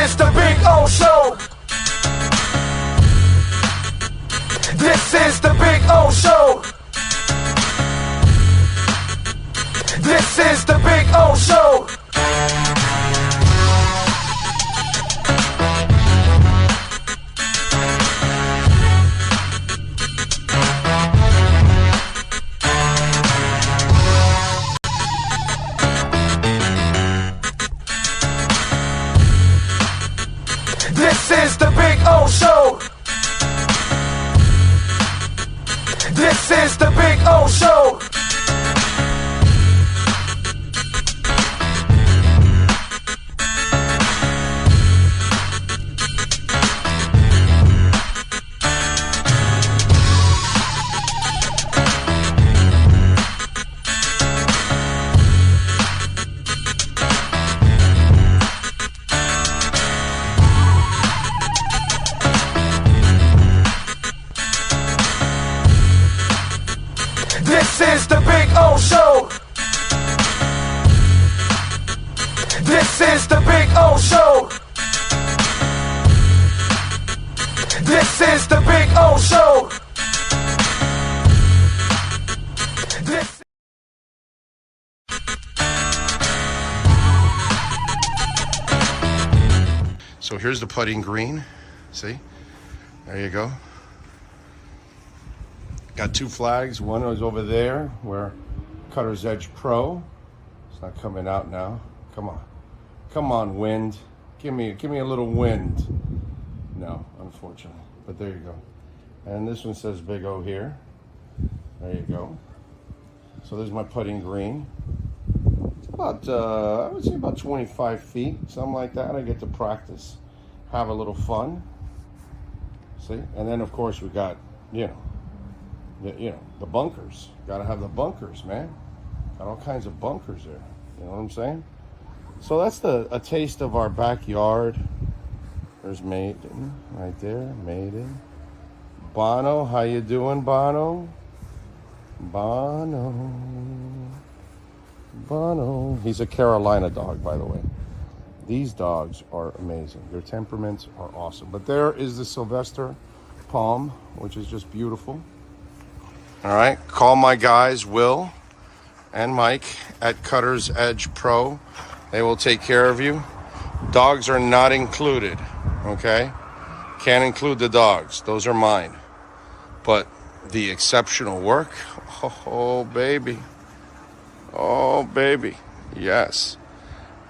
is the Big O Show. This is the Big O Show. This is the Big O Show. This is the Big O Show. This is the Big O Show. This is the Big O Show. This is the Big O Show. This is the Big O Show. This. So here's the putting green. See? There you go. Got two flags. One is over there where Cutter's Edge Pro. It's not coming out now. Come on. Come on, wind. Give me a little wind. No, unfortunately. But there you go. And this one says Big O here. There you go. So there's my putting green. It's about, I would say about 25 feet, something like that. I get to practice, have a little fun. See? And then, of course, we got, the bunkers. Got to have the bunkers, man. Got all kinds of bunkers there. You know what I'm saying? So that's a taste of our backyard. There's Maiden right there. Maiden. Bono, how you doing, Bono? Bono. He's a Carolina dog, by the way. These dogs are amazing. Their temperaments are awesome. But there is the Sylvester Palm, which is just beautiful. All right, call my guys, Will and Mike at Cutter's Edge Pro. They will take care of you. Dogs are not included, okay? Can't include the dogs. Those are mine. But the exceptional work, oh, baby. Oh, baby. Yes.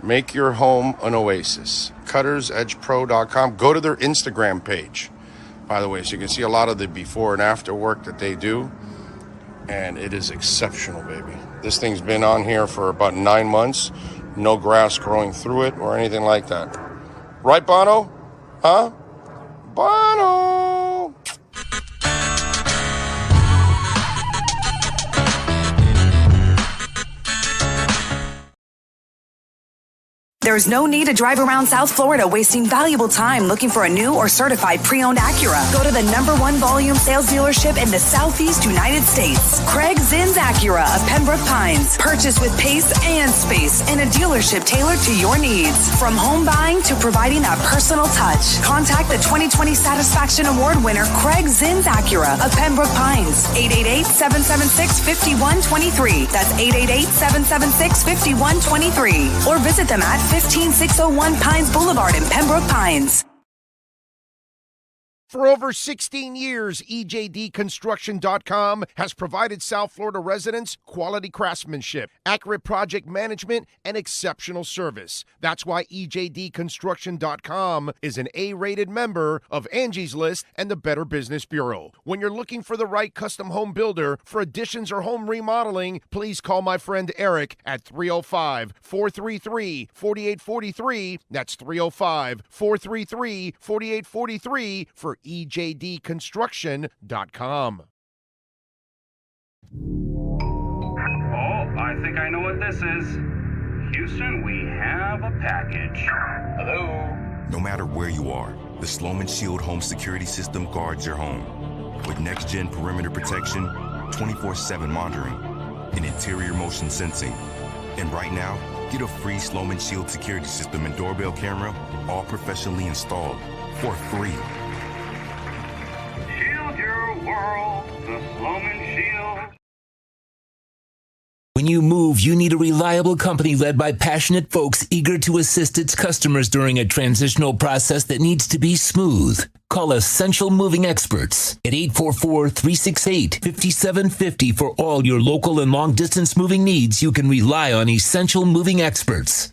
Make your home an oasis. CuttersEdgePro.com. Go to their Instagram page, by the way, so you can see a lot of the before and after work that they do. And it is exceptional, baby. This thing's been on here for about 9 months. No grass growing through it or anything like that. Right, Bono? Huh? Bono! There's no need to drive around South Florida wasting valuable time looking for a new or certified pre-owned Acura. Go to the #1 volume sales dealership in the Southeast United States. Craig Zinn's Acura of Pembroke Pines. Purchase with pace and space in a dealership tailored to your needs. From home buying to providing that personal touch. Contact the 2020 Satisfaction Award winner Craig Zinn's Acura of Pembroke Pines. 888-776-5123. That's 888-776-5123. Or visit them at 15601 Pines Boulevard in Pembroke Pines. For over 16 years, EJDconstruction.com has provided South Florida residents quality craftsmanship, accurate project management, and exceptional service. That's why EJDconstruction.com is an A-rated member of Angie's List and the Better Business Bureau. When you're looking for the right custom home builder for additions or home remodeling, please call my friend Eric at 305-433-4843. That's 305-433-4843 for EJDconstruction.com. Oh, I think I know what this is. Houston, we have a package. Hello? No matter where you are, the Sloman Shield home security system guards your home. With next-gen perimeter protection, 24/7 monitoring, and interior motion sensing. And right now, get a free Sloman Shield security system and doorbell camera, all professionally installed, for free. Shield your world, the Sloman Shield. When you move, you need a reliable company led by passionate folks eager to assist its customers during a transitional process that needs to be smooth. Call Essential Moving Experts at 844-368-5750 for all your local and long-distance moving needs. You can rely on Essential Moving Experts.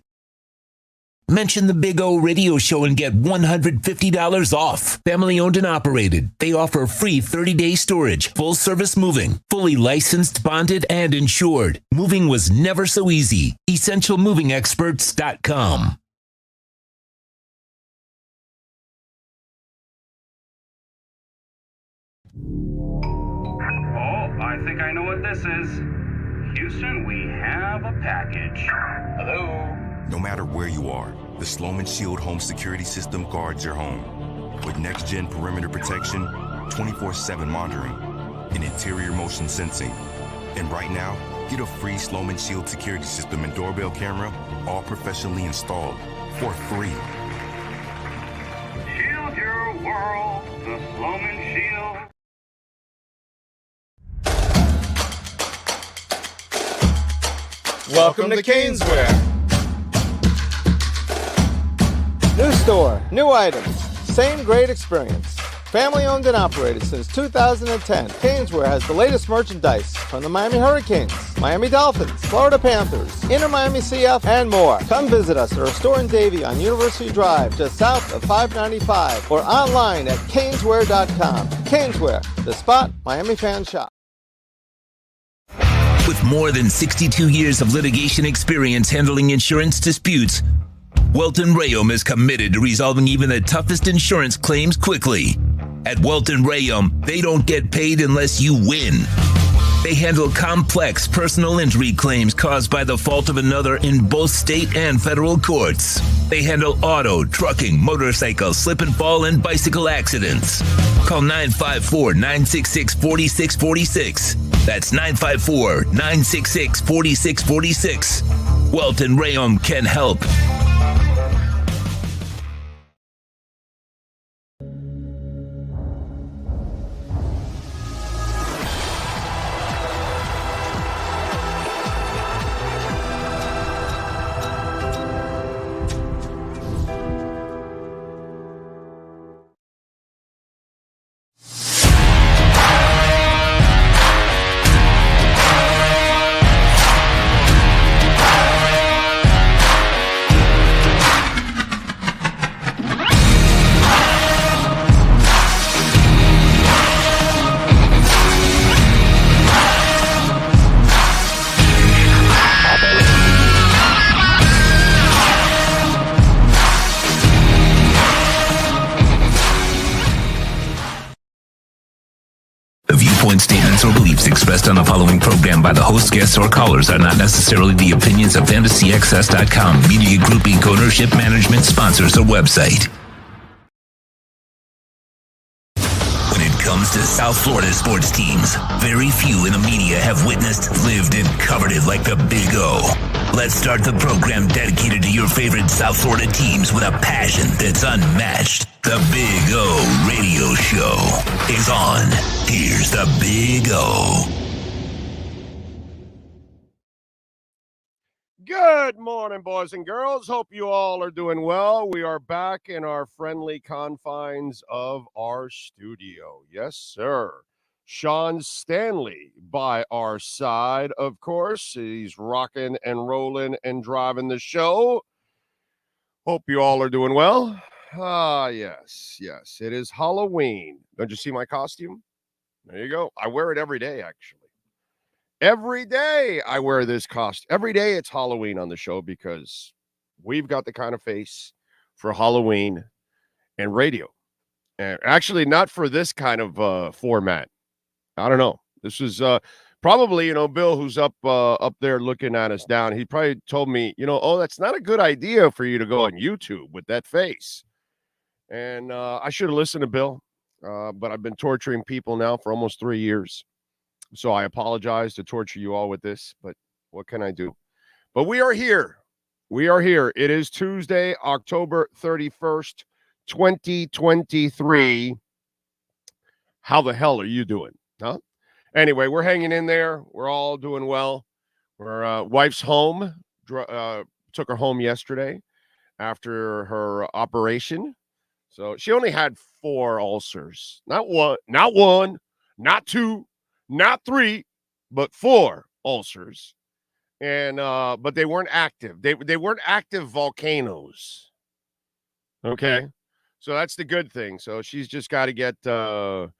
Mention the Big O Radio Show and get $150 off. Family owned and operated. They offer free 30-day storage, full service moving, fully licensed, bonded, and insured. Moving was never so easy. EssentialMovingExperts.com. Oh, I think I know what this is. Houston, we have a package. Hello? No matter where you are, the Sloman Shield home security system guards your home. With next-gen perimeter protection, 24/7 monitoring, and interior motion sensing. And right now, get a free Sloman Shield security system and doorbell camera, all professionally installed, for free. Shield your world, the Sloman Shield. Welcome to Caneswear. New store, new items, same great experience. Family owned and operated since 2010, Caneswear has the latest merchandise from the Miami Hurricanes, Miami Dolphins, Florida Panthers, Inter Miami CF, and more. Come visit us at our store in Davie on University Drive, just south of 595, or online at caneswear.com. Caneswear, the spot Miami fans shop. With more than 62 years of litigation experience handling insurance disputes, Welton Rayum is committed to resolving even the toughest insurance claims quickly. At Welton Rayum, they don't get paid unless you win. They handle complex personal injury claims caused by the fault of another in both state and federal courts. They handle auto, trucking, motorcycle, slip and fall, and bicycle accidents. Call 954-966-4646. That's 954-966-4646. Welton Rayum can help. Statements or beliefs expressed on the following program by the host, guests, or callers are not necessarily the opinions of FantasyXS.com, Media Group Inc., ownership, management, sponsors, or website. When it comes to South Florida sports teams, very few in the media have witnessed, lived, and covered it like the Big O. Let's start the program dedicated to your favorite South Florida teams with a passion that's unmatched. The Big O Radio Show is on. Here's the Big O. Good morning, boys and girls. Hope you all are doing well. We are back in our friendly confines of our studio. Yes, sir. Sean Stanley by our side, of course. He's rocking and rolling and driving the show. Hope you all are doing well. Yes. It is Halloween. Don't you see my costume? There you go. I wear it every day, actually. Every day I wear this costume. Every day it's Halloween on the show because we've got the kind of face for Halloween and radio. And actually, not for this kind of format. I don't know. This is probably, Bill, who's up there looking at us down. He probably told me, that's not a good idea for you to go on YouTube with that face. And I should have listened to Bill, but I've been torturing people now for almost 3 years. So I apologize to torture you all with this, but what can I do? But we are here. We are here. It is Tuesday, October 31st, 2023. How the hell are you doing? Huh? Anyway, we're hanging in there. We're all doing well. Our wife's home. Took her home yesterday after her operation. So she only had 4 ulcers. Not one, not 2, not 3, but 4 ulcers. And but they weren't active. They weren't active volcanoes. Okay. So that's the good thing. So she's just got to get some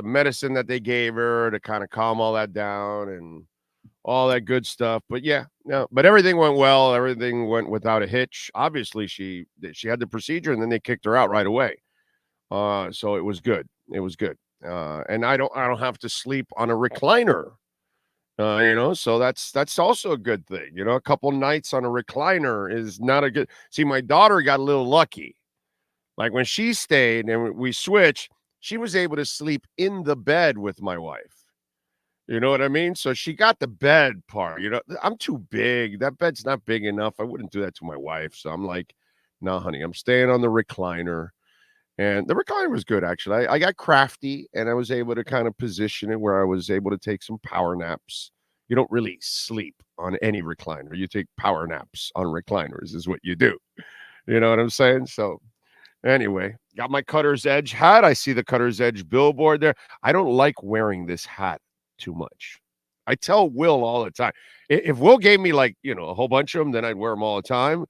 medicine that they gave her to kind of calm all that down and all that good stuff. But yeah, no, but everything went well. Everything went without a hitch. Obviously, she had the procedure and then they kicked her out right away. So it was good. It was good. And I don't have to sleep on a recliner. So that's also a good thing. A couple nights on a recliner is not a good. See, my daughter got a little lucky. Like when she stayed and we switched, she was able to sleep in the bed with my wife. You know what I mean? So she got the bed part. I'm too big. That bed's not big enough. I wouldn't do that to my wife. So I'm like, no, honey, I'm staying on the recliner. And the recliner was good, actually. I got crafty and I was able to kind of position it where I was able to take some power naps. You don't really sleep on any recliner. You take power naps on recliners is what you do. You know what I'm saying? So anyway, got my Cutter's Edge hat. I see the Cutter's Edge billboard there. I don't like wearing this hat too much. I tell Will all the time. If Will gave me a whole bunch of them, then I'd wear them all the time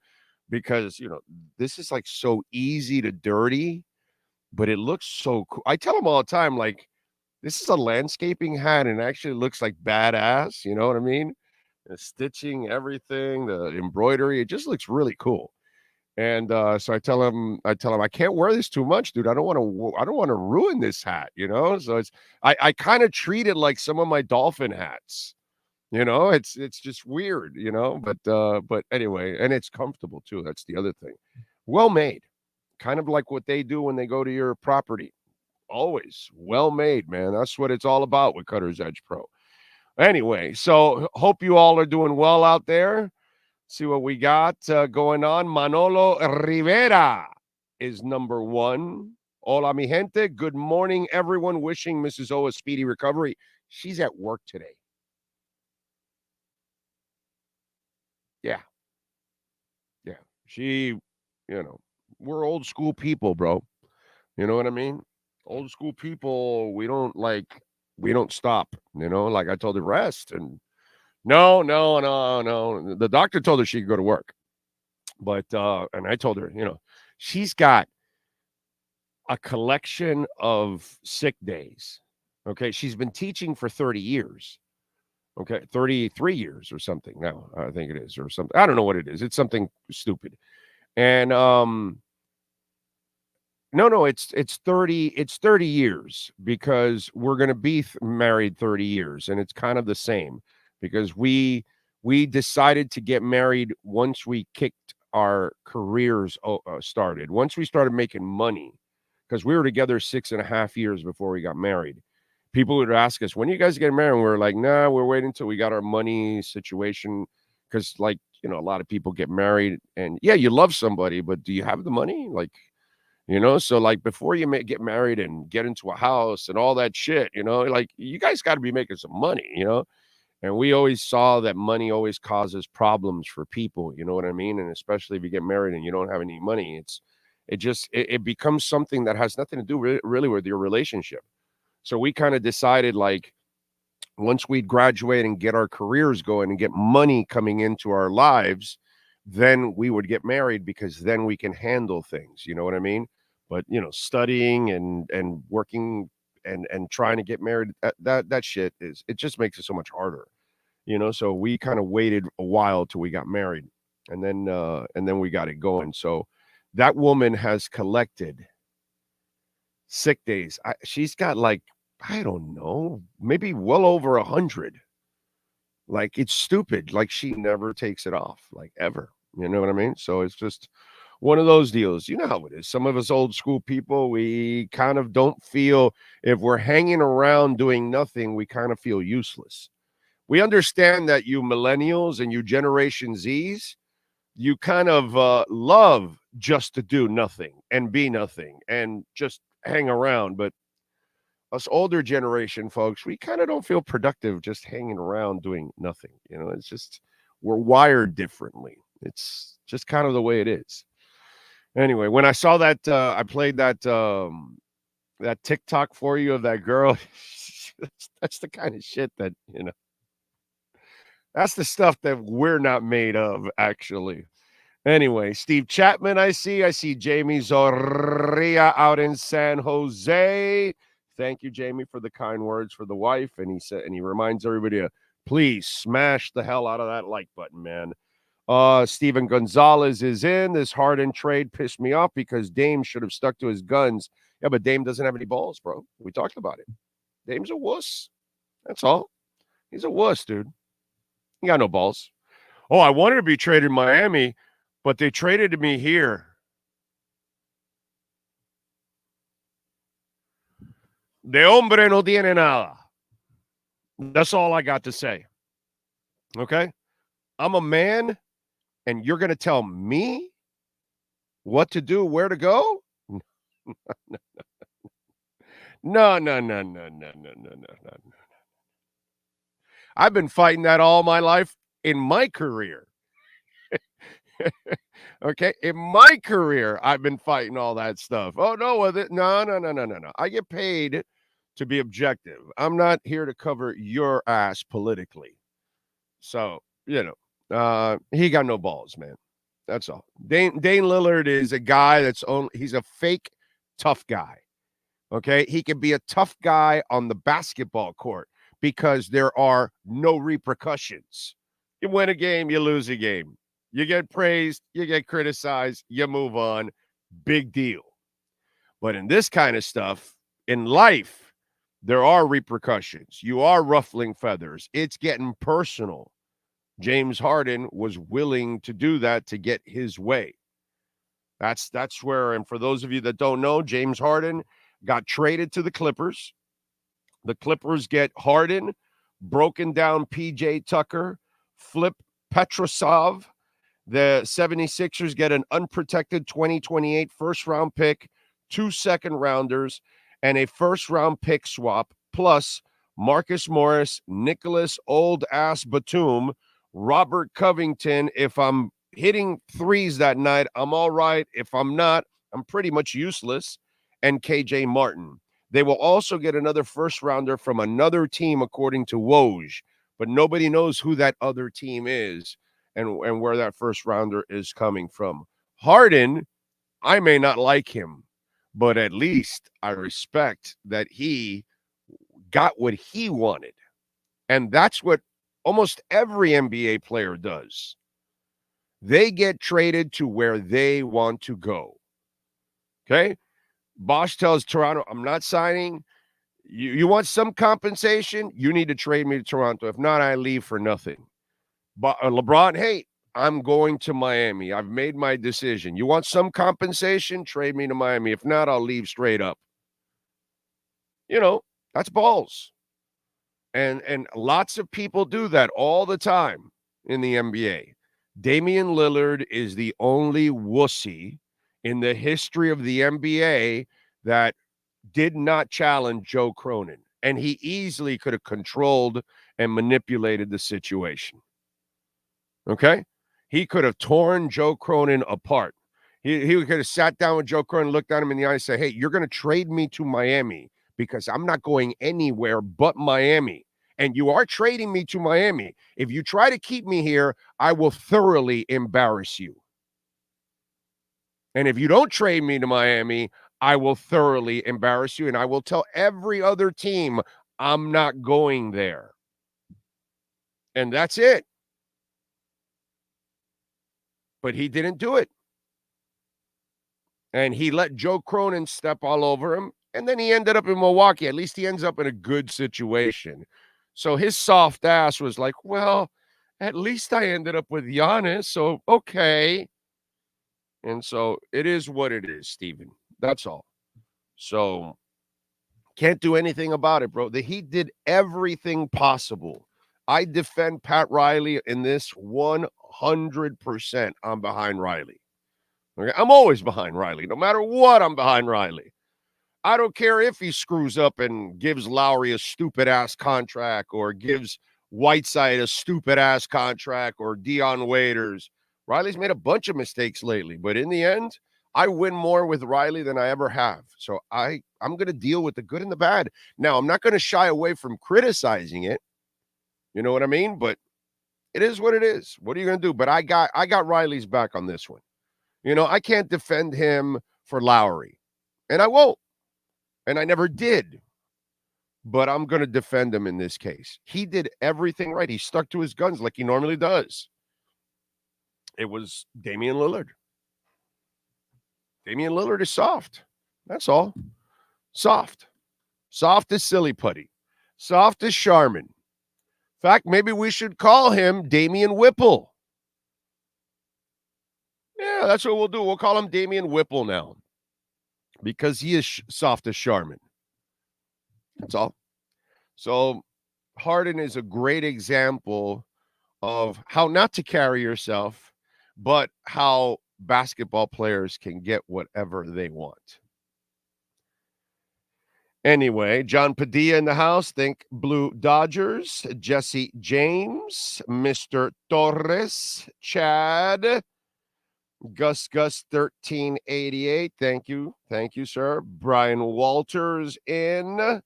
because, this is like so easy to dirty. But it looks so cool. I tell them all the time, like, this is a landscaping hat and it actually looks like badass. You know what I mean? The stitching, everything, the embroidery, it just looks really cool. And so I tell them, I can't wear this too much, dude. I don't want to ruin this hat, So I kind of treat it like some of my dolphin hats. It's just weird, But anyway, and it's comfortable too. That's the other thing. Well made. Kind of like what they do when they go to your property. Always well made, man. That's what it's all about with Cutter's Edge Pro. Anyway, so hope you all are doing well out there. See what we got going on. Manolo Rivera is number 1. Hola, mi gente. Good morning, everyone. Wishing Mrs. O a speedy recovery. She's at work today. Yeah. She, we're old school people, bro. You know what I mean? Old school people, we don't stop, like I told her rest. And no. The doctor told her she could go to work. But, and I told her, she's got a collection of sick days. Okay. She's been teaching for 30 years. Okay. 33 years or something now. I think it is, or something. I don't know what it is. It's something stupid. And, no, it's 30 years because we're going to be married 30 years. And it's kind of the same because we decided to get married once we kicked our careers started. Once we started making money, because we were together 6.5 years before we got married. People would ask us, when are you guys getting married? And we're like, nah, we're waiting until we got our money situation. Because a lot of people get married and yeah, you love somebody, but do you have the money? So like before you get married and get into a house and all that shit, you guys got to be making some money, and we always saw that money always causes problems for people. You know what I mean? And especially if you get married and you don't have any money, it becomes something that has nothing to do really with your relationship. So we kind of decided once we'd graduate and get our careers going and get money coming into our lives, then we would get married because then we can handle things. You know what I mean? But, studying and working and trying to get married, that shit it just makes it so much harder, So we kind of waited a while till we got married and then we got it going. So that woman has collected sick days. She's got I don't know, maybe well over 100. It's stupid. She never takes it off, ever. You know what I mean? So it's just one of those deals. You know how it is. Some of us old school people, we kind of don't feel, if we're hanging around doing nothing, we kind of feel useless. We understand that you millennials and you Generation Zs, you kind of love just to do nothing and be nothing and just hang around. But us older generation folks, we kind of don't feel productive just hanging around doing nothing. It's just we're wired differently. It's just kind of the way it is. Anyway, when I saw that, I played that TikTok for you of that girl. That's the kind of shit that, that's the stuff that we're not made of, actually. Anyway, Steve Chapman, I see Jamie Zorria out in San Jose. Thank you, Jamie, for the kind words for the wife. And he reminds everybody to please smash the hell out of that like button, man. Steven Gonzalez is in. This Harden trade pissed me off because Dame should have stuck to his guns. Yeah, but Dame doesn't have any balls, bro. We talked about it. Dame's a wuss. That's all. He's a wuss, dude. He got no balls. Oh, I wanted to be traded in Miami, but they traded me here. De hombre no tiene nada. That's all I got to say. Okay? I'm a man, and you're going to tell me what to do, where to go? No. I've been fighting that all my life in my career. Okay? In my career, I've been fighting all that stuff. Oh, no. No. I get paid to be objective. I'm not here to cover your ass politically. So, he got no balls, man. That's all. Dane Lillard is a guy he's a fake tough guy. Okay? He can be a tough guy on the basketball court because there are no repercussions. You win a game, you lose a game. You get praised, you get criticized, you move on. Big deal. But in this kind of stuff, in life, there are repercussions. You are ruffling feathers. It's getting personal. James Harden was willing to do that to get his way. That's where, and for those of you that don't know, James Harden got traded to the Clippers. The Clippers get Harden, broken down PJ Tucker, Flip Petrosov. The 76ers get an unprotected 2028 first-round pick, 2 second-rounders, and a first-round pick swap, plus Marcus Morris, Nicholas Old-Ass Batum, Robert Covington. If I'm hitting threes that night, I'm all right. If I'm not, I'm pretty much useless. And KJ Martin. They will also get another first-rounder from another team, according to Woj, but nobody knows who that other team is and where that first-rounder is coming from. Harden, I may not like him, but at least I respect that he got what he wanted. And that's what almost every NBA player does. They get traded to where they want to go. Okay? Bosch tells Toronto, I'm not signing. You want some compensation? You need to trade me to Toronto. If not, I leave for nothing. But LeBron, hey, I'm going to Miami. I've made my decision. You want some compensation? Trade me to Miami. If not, I'll leave straight up. That's balls. And lots of people do that all the time in the NBA. Damian Lillard is the only wussy in the history of the NBA that did not challenge Joe Cronin. And he easily could have controlled and manipulated the situation. Okay? He could have torn Joe Cronin apart. He could have sat down with Joe Cronin, looked at him in the eye and said, hey, you're going to trade me to Miami because I'm not going anywhere but Miami. And you are trading me to Miami. If you try to keep me here, I will thoroughly embarrass you. And if you don't trade me to Miami, I will thoroughly embarrass you. And I will tell every other team I'm not going there. And that's it. But he didn't do it. And he let Joe Cronin step all over him. And then he ended up in Milwaukee. At least he ends up in a good situation. So his soft ass was like, well, at least I ended up with Giannis. So, okay. And so it is what it is, Steven. That's all. So can't do anything about it, bro. The Heat did everything possible I defend Pat Riley in this 100%. I'm behind Riley. Okay? I'm always behind Riley. No matter what, I'm behind Riley. I don't care if he screws up and gives Lowry a stupid-ass contract or gives Whiteside a stupid-ass contract or Dion Waiters. Riley's made a bunch of mistakes lately, but in the end, I win more with Riley than I ever have. So I'm going to deal with the good and the bad. Now, I'm not going to shy away from criticizing it. You know what I mean? But it is what it is. What are you going to do? But I got Riley's back on this one. You know, I can't defend him for Lowry, and I won't. And I never did. But I'm going to defend him in this case. He did everything right. He stuck to his guns like he normally does. It was Damian Lillard. Damian Lillard is soft. That's all. Soft. Soft as silly putty. Soft as Charmin. In fact, maybe we should call him Damian Whipple. Yeah, that's what we'll do. We'll call him Damian Whipple now. Because he is soft as Charmin. That's all. So Harden is a great example of how not to carry yourself, but how basketball players can get whatever they want. Anyway, John Padilla in the house. Think Blue Dodgers. Jesse James. Mr. Torres. Chad. Gus 1388. Thank you. Thank you, sir. Brian Walters in.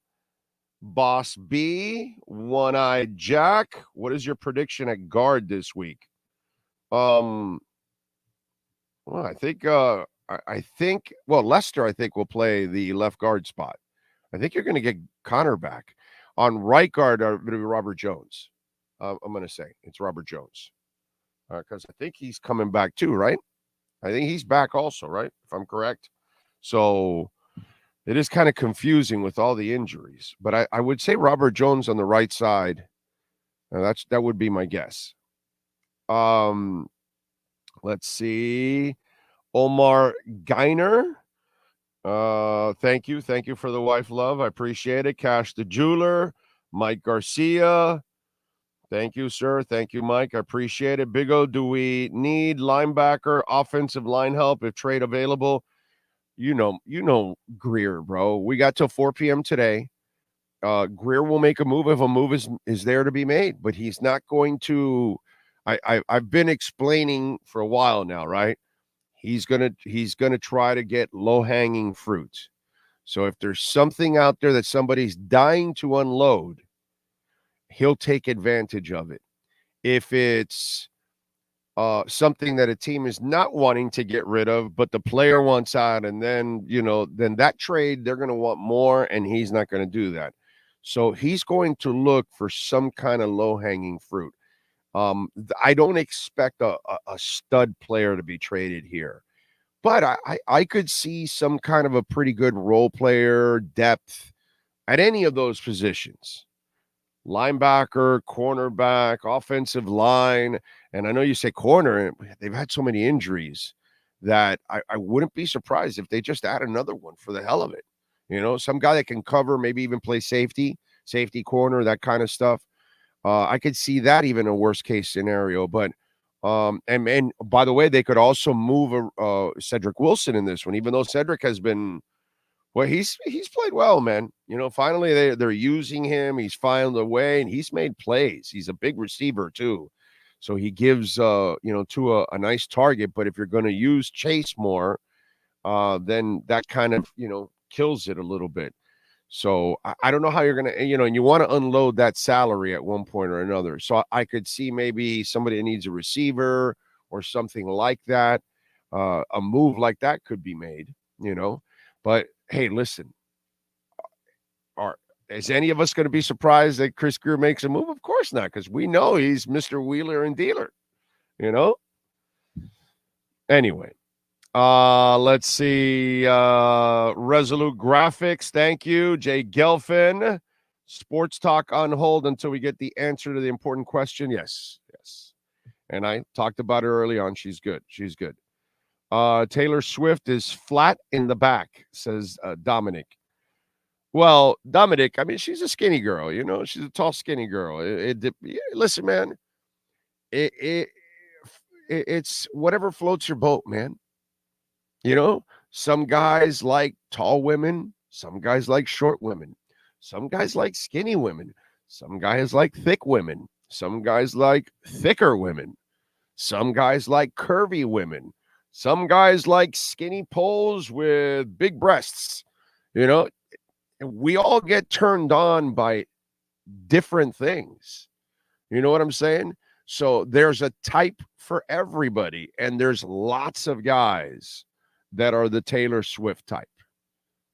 Boss B. One-Eyed Jack. What is your prediction at guard this week? Well, I think Lester, I think, will play the left guard spot. I think you're going to get Connor back. On right guard, it'll be Robert Jones. I'm going to say it's Robert Jones. Because I think he's coming back too, right? I think he's back also, right? If I'm correct. So it is kind of confusing with all the injuries. But I would say Robert Jones on the right side. That would be my guess. Let's see. Omar Geiner. Thank you. Thank you for the wife love. I appreciate it. Cash the Jeweler. Mike Garcia. Thank you, sir. Thank you, Mike. I appreciate it. Big O, do we need linebacker, offensive line help if trade available? You know Greer, bro. We got till 4 p.m. today. Greer will make a move if a move is there to be made, but he's not going to. I've been explaining for a while now, right? He's gonna try to get low-hanging fruit. So if there's something out there that somebody's dying to unload, he'll take advantage of it. If it's something that a team is not wanting to get rid of, but the player wants out, and then that trade, they're going to want more, and he's not going to do that. So he's going to look for some kind of low-hanging fruit. I don't expect a stud player to be traded here, but I could see some kind of a pretty good role player depth at any of those positions. Linebacker, cornerback, offensive line. And I know you say corner, they've had so many injuries that I wouldn't be surprised if they just add another one for the hell of it. Some guy that can cover, maybe even play safety corner, that kind of stuff. I could see that even a worst case scenario. But and by the way, they could also move Cedric Wilson in this one, even though Cedric has been. Well, he's played well, man. Finally they're using him. He's found a way, and he's made plays. He's a big receiver too, so he gives to a nice target. But if you're going to use Chase more, then that kind of kills it a little bit. So I don't know how you're going to and you want to unload that salary at one point or another. So I could see maybe somebody that needs a receiver or something like that. A move like that could be made. But hey, listen, is any of us going to be surprised that Chris Greer makes a move? Of course not, because we know he's Mr. Wheeler and Dealer, Anyway, let's see. Resolute Graphics, thank you. Jay Gelfin. Sports Talk on hold until we get the answer to the important question. Yes. And I talked about her early on. She's good. Taylor Swift is flat in the back, says Dominic. Well, Dominic, I mean, she's a skinny girl, she's a tall, skinny girl. Listen, man, it, it it's whatever floats your boat, man. Some guys like tall women, some guys like short women, some guys like skinny women, some guys like thick women, some guys like thicker women, some guys like curvy women, some guys like skinny poles with big breasts. We all get turned on by different things. You know what I'm saying? So there's a type for everybody, and there's lots of guys that are the Taylor Swift type.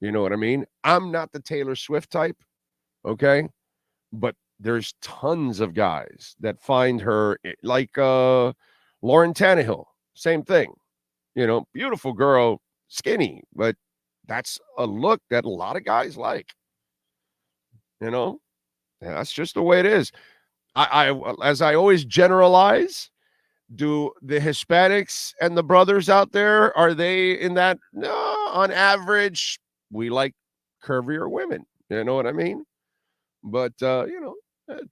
You know what I mean? I'm not the Taylor Swift type, okay? But there's tons of guys that find her, like Lauren Tannehill, same thing. Beautiful girl, skinny, but that's a look that a lot of guys like. And that's just the way it is. I as I always generalize, do the Hispanics and the brothers out there, are they in that? No, on average, we like curvier women. You know what I mean? But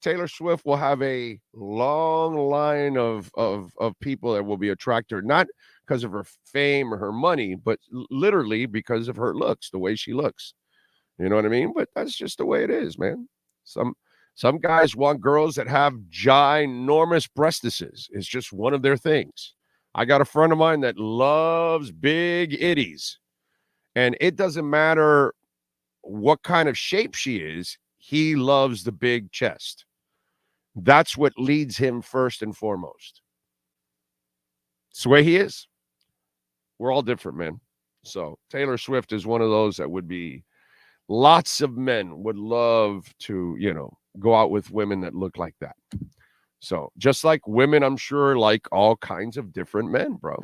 Taylor Swift will have a long line of people that will be attracted, not because of her fame or her money, but literally because of her looks, the way she looks. You know what I mean? But that's just the way it is, man. Some guys want girls that have ginormous breastises. It's just one of their things. I got a friend of mine that loves big itties. And it doesn't matter what kind of shape she is. He loves the big chest. That's what leads him first and foremost. It's the way he is. We're all different, man. So Taylor Swift is one of those that would be, lots of men would love to, go out with women that look like that. So just like women, I'm sure, like all kinds of different men, bro.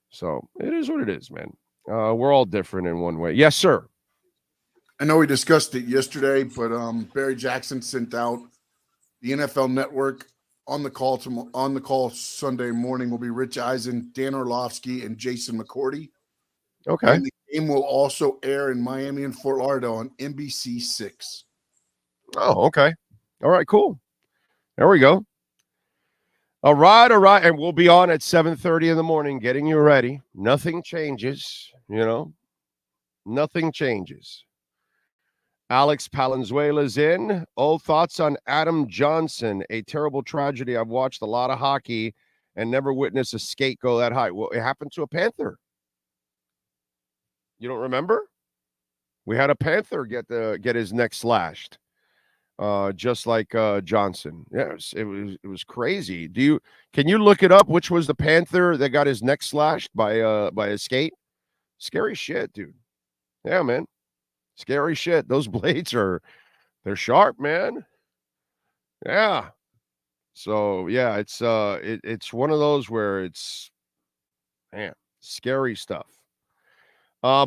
So it is what it is, man. We're all different in one way. Yes, sir. I know we discussed it yesterday, but Barry Jackson sent out the NFL Network on the call Sunday morning will be Rich Eisen, Dan Orlovsky, and Jason McCourty. Okay. And the game will also air in Miami and Fort Lauderdale on NBC6. Oh, okay. All right, cool. There we go. All right. And we'll be on at 7:30 in the morning, getting you ready. Nothing changes, Nothing changes. Alex Palenzuela's in. Thoughts on Adam Johnson, a terrible tragedy. I've watched a lot of hockey and never witnessed a skate go that high. Well, it happened to a Panther. You don't remember? We had a Panther get his neck slashed, just like Johnson. Yes, it was crazy. Can you look it up? Which was the Panther that got his neck slashed by a skate? Scary shit, dude. Yeah, man. Scary shit. Those blades they're sharp, man. Yeah. So yeah, it's one of those where it's, man, scary stuff.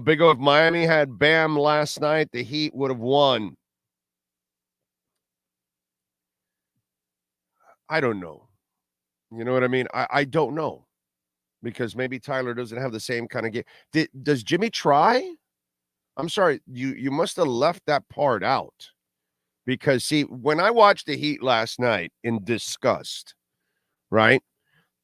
Big O, if Miami had Bam last night, the Heat would have won. I don't know. You know what I mean? I don't know. Because maybe Tyler doesn't have the same kind of game. Does Jimmy try? I'm sorry, you must have left that part out. Because, see, when I watched the Heat last night in disgust, right?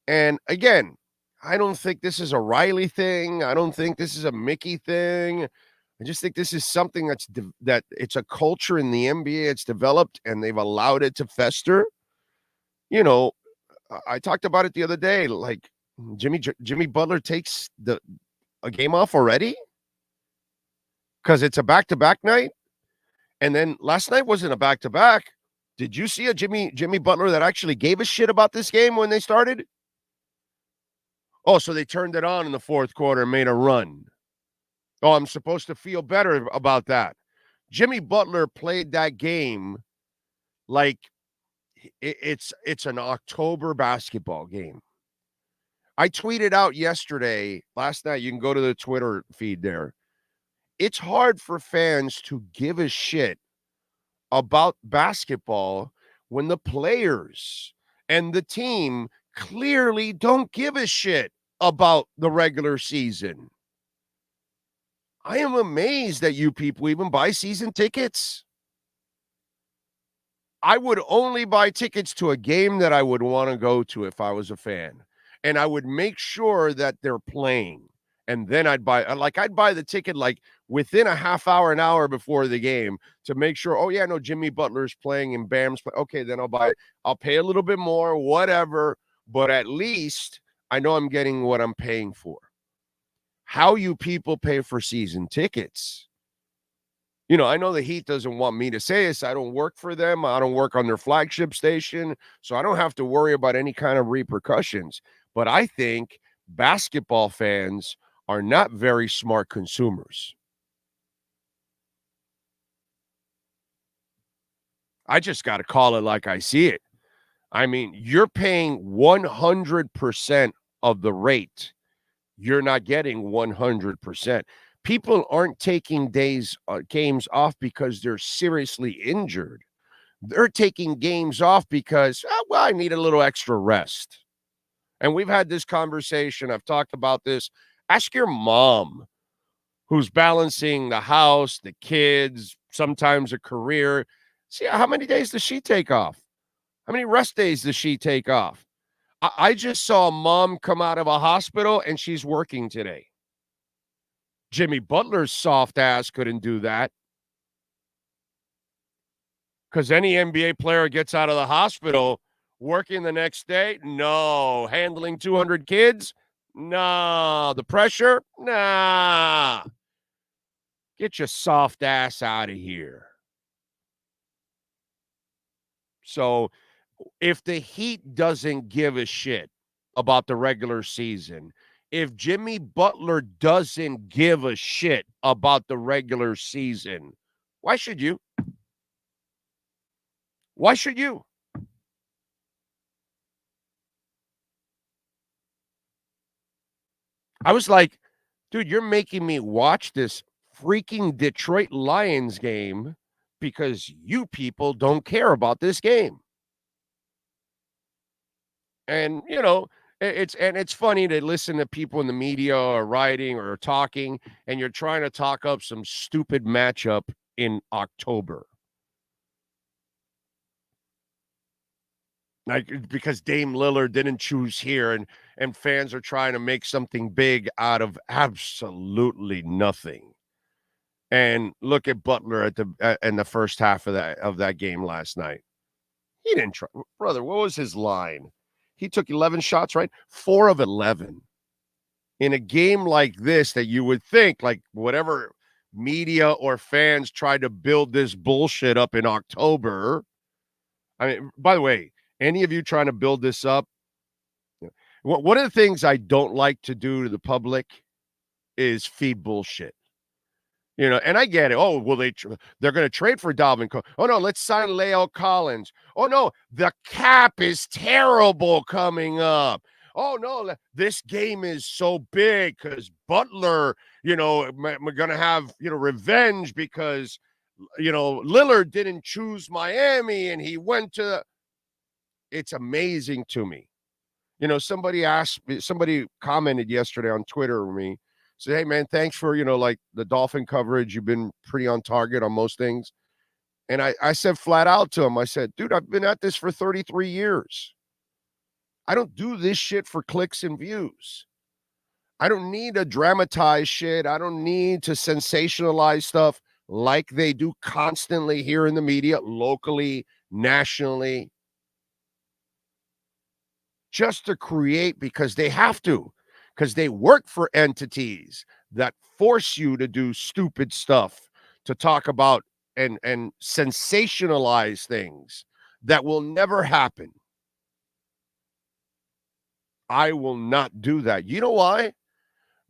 And, again, I don't think this is a Riley thing. I don't think this is a Mickey thing. I just think this is something that it's a culture in the NBA. It's developed, and they've allowed it to fester. I talked about it the other day. Like, Jimmy Butler takes a game off already because it's a back-to-back night. And then last night wasn't a back-to-back. Did you see a Jimmy Butler that actually gave a shit about this game when they started? Oh, so they turned it on in the fourth quarter and made a run. Oh, I'm supposed to feel better about that. Jimmy Butler played that game like it's an October basketball game. I tweeted out last night, you can go to the Twitter feed there. It's hard for fans to give a shit about basketball when the players and the team clearly don't give a shit about the regular season. I am amazed that you people even buy season tickets. I would only buy tickets to a game that I would want to go to if I was a fan. And I would make sure that they're playing. And then I'd buy the ticket like within a half hour, an hour before the game to make sure, oh yeah, no, Jimmy Butler's playing and Bam's playing. Okay, then I'll buy it. I'll pay a little bit more, whatever. But at least I know I'm getting what I'm paying for. How you people pay for season tickets. You know, I know the Heat doesn't want me to say this. I don't work for them. I don't work on their flagship station. So I don't have to worry about any kind of repercussions. But I think basketball fans are not very smart consumers. I just got to call it like I see it. I mean, you're paying 100% of the rate. You're not getting 100%. People aren't taking games off because they're seriously injured. They're taking games off because, I need a little extra rest. And we've had this conversation. I've talked about this. Ask your mom, who's balancing the house, the kids, sometimes a career. See, how many days does she take off? How many rest days does she take off? I just saw a mom come out of a hospital and she's working today. Jimmy Butler's soft ass couldn't do that. Because any NBA player gets out of the hospital working the next day? No. Handling 200 kids? No. The pressure? Nah. Get your soft ass out of here. So if the Heat doesn't give a shit about the regular season, if Jimmy Butler doesn't give a shit about the regular season, why should you? Why should you? I was like, dude, you're making me watch this freaking Detroit Lions game because you people don't care about this game. And, you know, it's funny to listen to people in the media or writing or talking, and you're trying to talk up some stupid matchup in October. Like, because Dame Lillard didn't choose here, and fans are trying to make something big out of absolutely nothing. And look at Butler in the first half of that game last night. He didn't try. Brother, what was his line? He took 11 shots, right? 4 of 11. In a game like this that you would think, like whatever media or fans tried to build this bullshit up in October. I mean, by the way, any of you trying to build this up, one of the things I don't like to do to the public is feed bullshit. You know, and I get it. Oh, well, they're going to trade for Dalvin Cook. Oh, no, let's sign Leo Collins. Oh, no, the cap is terrible coming up. Oh, no, this game is so big because Butler, you know, we're going to have, you know, revenge because, you know, Lillard didn't choose Miami and he went to. It's amazing to me. You know, somebody commented yesterday on Twitter with me. Said, hey, man, thanks for, you know, like the Dolphin coverage. You've been pretty on target on most things. And I said flat out to him, I said, dude, I've been at this for 33 years. I don't do this shit for clicks and views. I don't need to dramatize shit. I don't need to sensationalize stuff like they do constantly here in the media, locally, nationally. Just to create because they have to. Because they work for entities that force you to do stupid stuff, to talk about and sensationalize things that will never happen. I will not do that. You know why?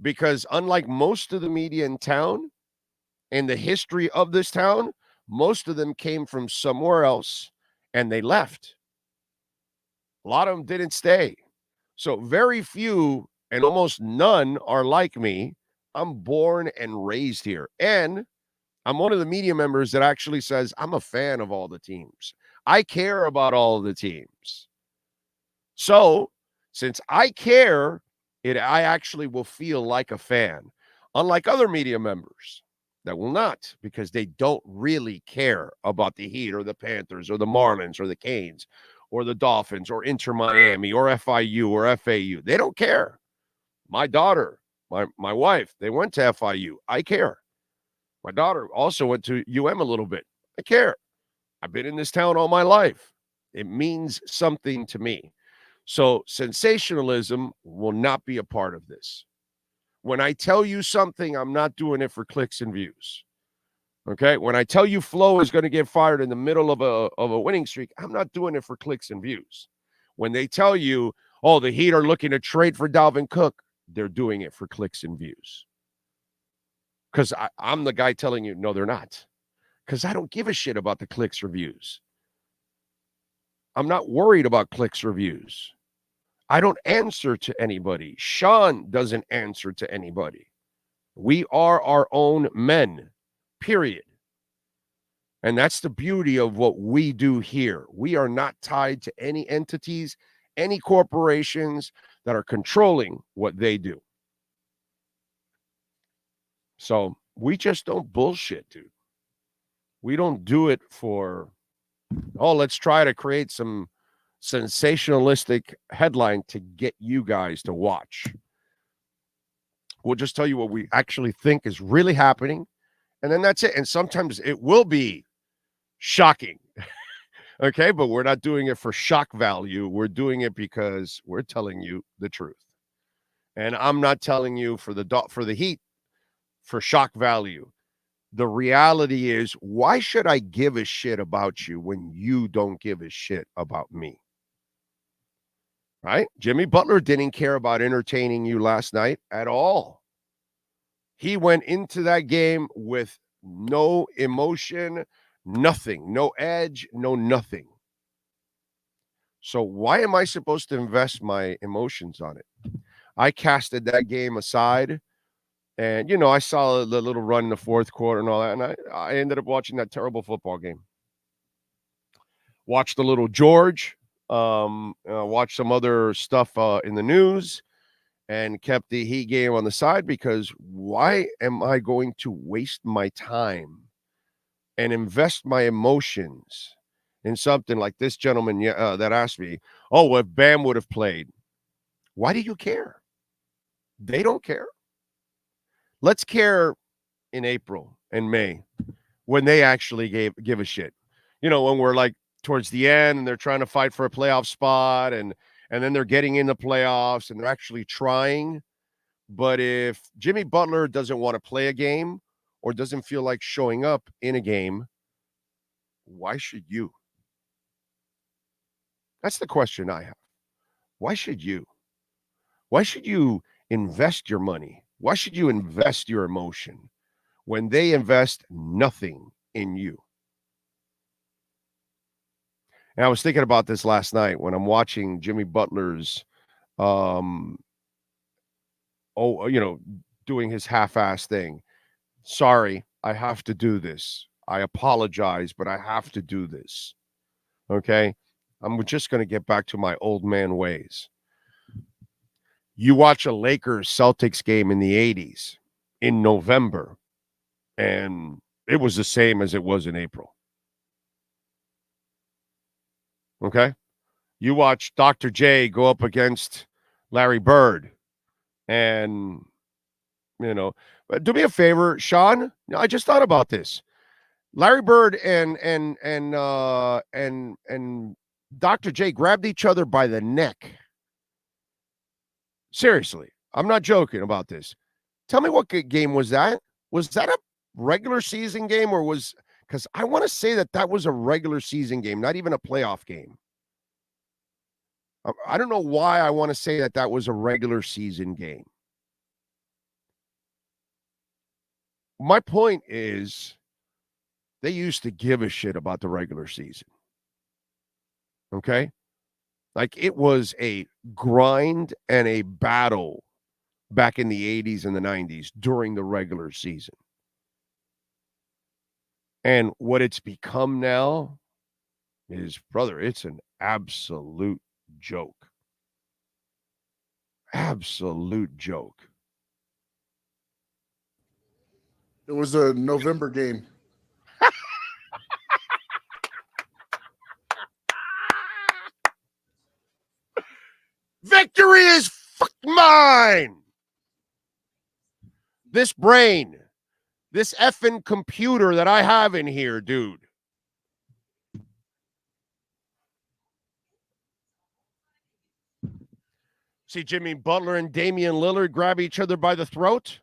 Because unlike most of the media in town, in the history of this town, most of them came from somewhere else and they left. A lot of them didn't stay. So very few and almost none are like me. I'm born and raised here. And I'm one of the media members that actually says I'm a fan of all the teams. I care about all of the teams. So since I care, I actually will feel like a fan. Unlike other media members that will not, because they don't really care about the Heat or the Panthers or the Marlins or the Canes or the Dolphins or Inter Miami or FIU or FAU. They don't care. My daughter, my wife, they went to FIU. I care. My daughter also went to UM a little bit. I care. I've been in this town all my life. It means something to me. So sensationalism will not be a part of this. When I tell you something, I'm not doing it for clicks and views. Okay? When I tell you Flo is going to get fired in the middle of a winning streak, I'm not doing it for clicks and views. When they tell you, oh, the Heat are looking to trade for Dalvin Cook, they're doing it for clicks and views. Because I'm the guy telling you, no, they're not. Because I don't give a shit about the clicks or views. I'm not worried about clicks or views. I don't answer to anybody. Sean doesn't answer to anybody. We are our own men, period. And that's the beauty of what we do here. We are not tied to any entities, any corporations that are controlling what they do. So we just don't bullshit, dude. We don't do it for, oh, let's try to create some sensationalistic headline to get you guys to watch. We'll just tell you what we actually think is really happening, and then that's it. And sometimes it will be shocking. Okay, but we're not doing it for shock value. We're doing it because we're telling you the truth. And I'm not telling you for the Heat for shock value. The reality is, why should I give a shit about you when you don't give a shit about me? Right? Jimmy Butler didn't care about entertaining you last night at all. He went into that game with no emotion, nothing, no edge, no nothing. So why am I supposed to invest my emotions on it? I casted that game aside. And, you know, I saw the little run in the fourth quarter and all that, and I ended up watching that terrible football game. Watched a little George, watched some other stuff in the news, and kept the Heat game on the side because why am I going to waste my time and invest my emotions in something like this gentleman that asked me, oh, well, if Bam would have played, why do you care? They don't care. Let's care in April and May when they actually give a shit. You know, when we're like towards the end and they're trying to fight for a playoff spot and then they're getting in the playoffs and they're actually trying. But if Jimmy Butler doesn't want to play a game or doesn't feel like showing up in a game, why should you? That's the question I have. Why should you? Why should you invest your money? Why should you invest your emotion when they invest nothing in you? And I was thinking about this last night when I'm watching Jimmy Butler's, doing his half-ass thing. Sorry, I have to do this. I apologize, but I have to do this. Okay? I'm just going to get back to my old man ways. You watch a Lakers-Celtics game in the 80s in November, and it was the same as it was in April. Okay? You watch Dr. J go up against Larry Bird, and, do me a favor, Sean. I just thought about this. Larry Bird and Dr. J grabbed each other by the neck. Seriously, I'm not joking about this. Tell me what game was that? Was that a regular season game or because I want to say that was a regular season game, not even a playoff game. I don't know why I want to say that was a regular season game. My point is they used to give a shit about the regular season. Okay? Like it was a grind and a battle back in the 80s and the 90s during the regular season. And what it's become now is, brother, it's an absolute joke. Absolute joke. It was a November game. Victory is mine. This brain, this effing computer that I have in here, dude. See Jimmy Butler and Damian Lillard grab each other by the throat?